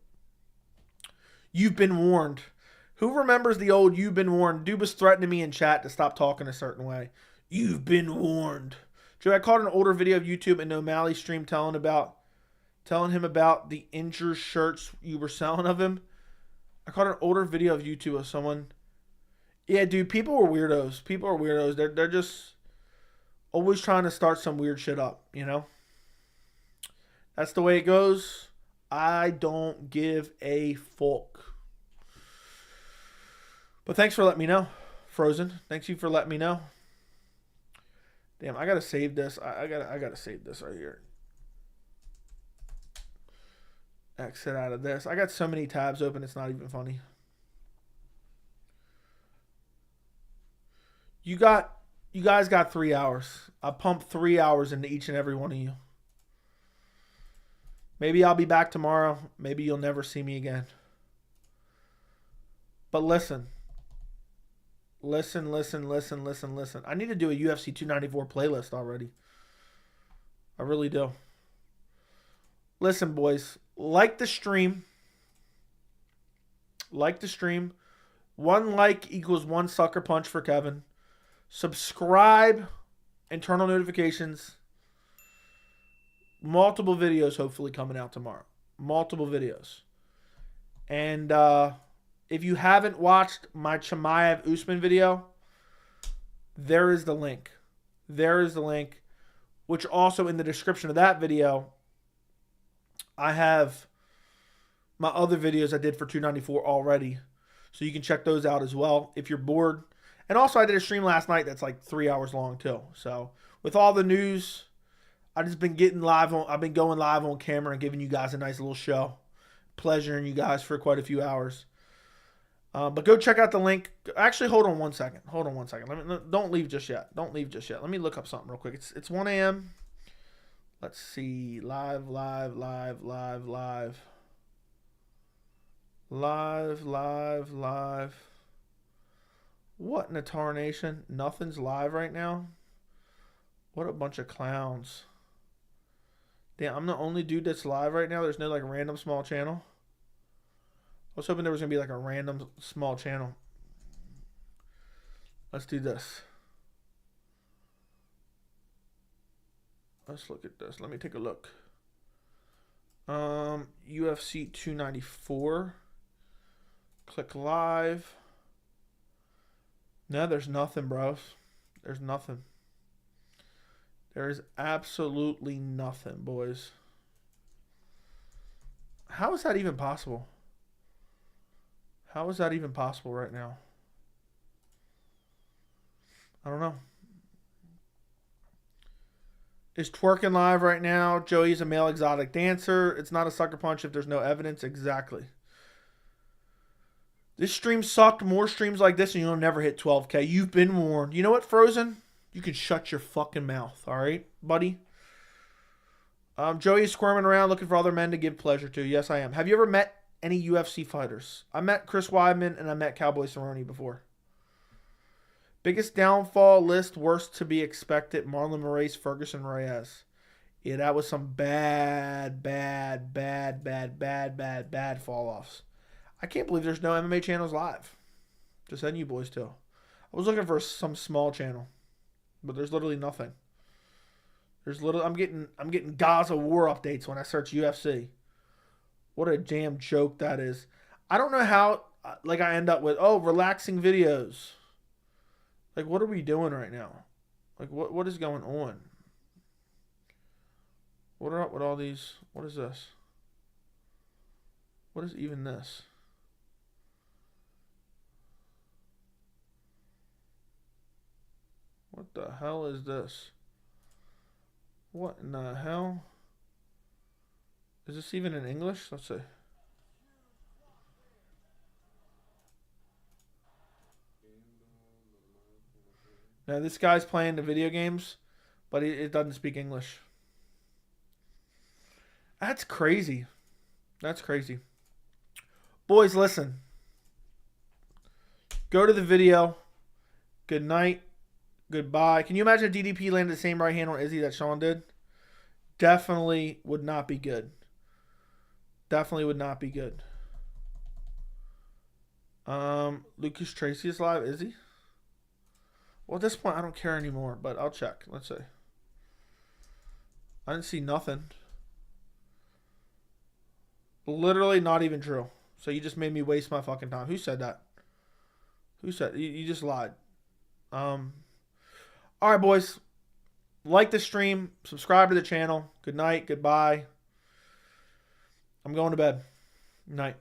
You've been warned. Who remembers the old "you've been warned"? Dude was threatening me in chat to stop talking a certain way. You've been warned. Joe, I caught an older video of YouTube and O'Malley stream telling him about the injured shirts you were selling of him. I caught an older video of YouTube of someone. Yeah, dude, people are weirdos. They're just always trying to start some weird shit up, you know? That's the way it goes. I don't give a fuck. But thanks for letting me know, Frozen. Thanks you for letting me know. Damn, I gotta save this. I gotta save this right here. Exit out of this. I got so many tabs open, it's not even funny. You guys got 3 hours. I pumped 3 hours into each and every one of you. Maybe I'll be back tomorrow. Maybe you'll never see me again. But listen. Listen. I need to do a UFC 294 playlist already. I really do. Listen, boys. Like the stream. One like equals one sucker punch for Kevin. Subscribe. Internal notifications. Multiple videos hopefully coming out tomorrow. Multiple videos. And if you haven't watched my Chimaev Usman video, there is the link. Which also in the description of that video, I have my other videos I did for 294 already. So you can check those out as well if you're bored. And also I did a stream last night that's like 3 hours long too. So with all the news, I've been going live on camera and giving you guys a nice little show. Pleasuring you guys for quite a few hours. But go check out the link. Actually, hold on one second. Don't leave just yet. Let me look up something real quick. It's 1 a.m. Let's see. Live. What in the tarnation? Nothing's live right now? What a bunch of clowns. Damn, I'm the only dude that's live right now. There's no like random small channel. I was hoping there was going to be like a random small channel. Let's do this. Let's look at this. Let me take a look. UFC 294. Click live. No, there's nothing, bros. There's nothing. There is absolutely nothing, boys. How is that even possible? How is that even possible right now? I don't know. Is twerking live right now? Joey's a male exotic dancer. It's not a sucker punch if there's no evidence. Exactly. This stream sucked. More streams like this and you'll never hit 12K. You've been warned. You know what, Frozen? You can shut your fucking mouth, all right, buddy? Joey's squirming around looking for other men to give pleasure to. Yes, I am. Have you ever met any UFC fighters? I met Chris Weidman and I met Cowboy Cerrone before. Biggest downfall list, worst to be expected, Marlon Moraes, Ferguson, Reyes. Yeah, that was some bad fall-offs. I can't believe there's no MMA channels live. Just send you boys to. I was looking for some small channel, but there's literally nothing. There's little. I'm getting Gaza war updates when I search UFC. What a damn joke that is. I don't know how like I end up with relaxing videos. Like, what are we doing right now? Like, what is going on? What are up with all these? What is this? What is even this? What the hell is this? What in the hell? Is this even in English? Let's see. Now, this guy's playing the video games, but it doesn't speak English. That's crazy. That's crazy. Boys, listen. Go to the video. Good night. Goodbye. Can you imagine if DDP landed the same right hand on Izzy that Sean did? Definitely would not be good. Definitely would not be good. Lucas Tracy is live. Is he? Well, at this point, I don't care anymore, but I'll check. Let's see. I didn't see nothing. Literally not even true. So you just made me waste my fucking time. Who said that? Who said? You just lied. All right, boys. Like the stream. Subscribe to the channel. Good night. Goodbye. I'm going to bed. Night.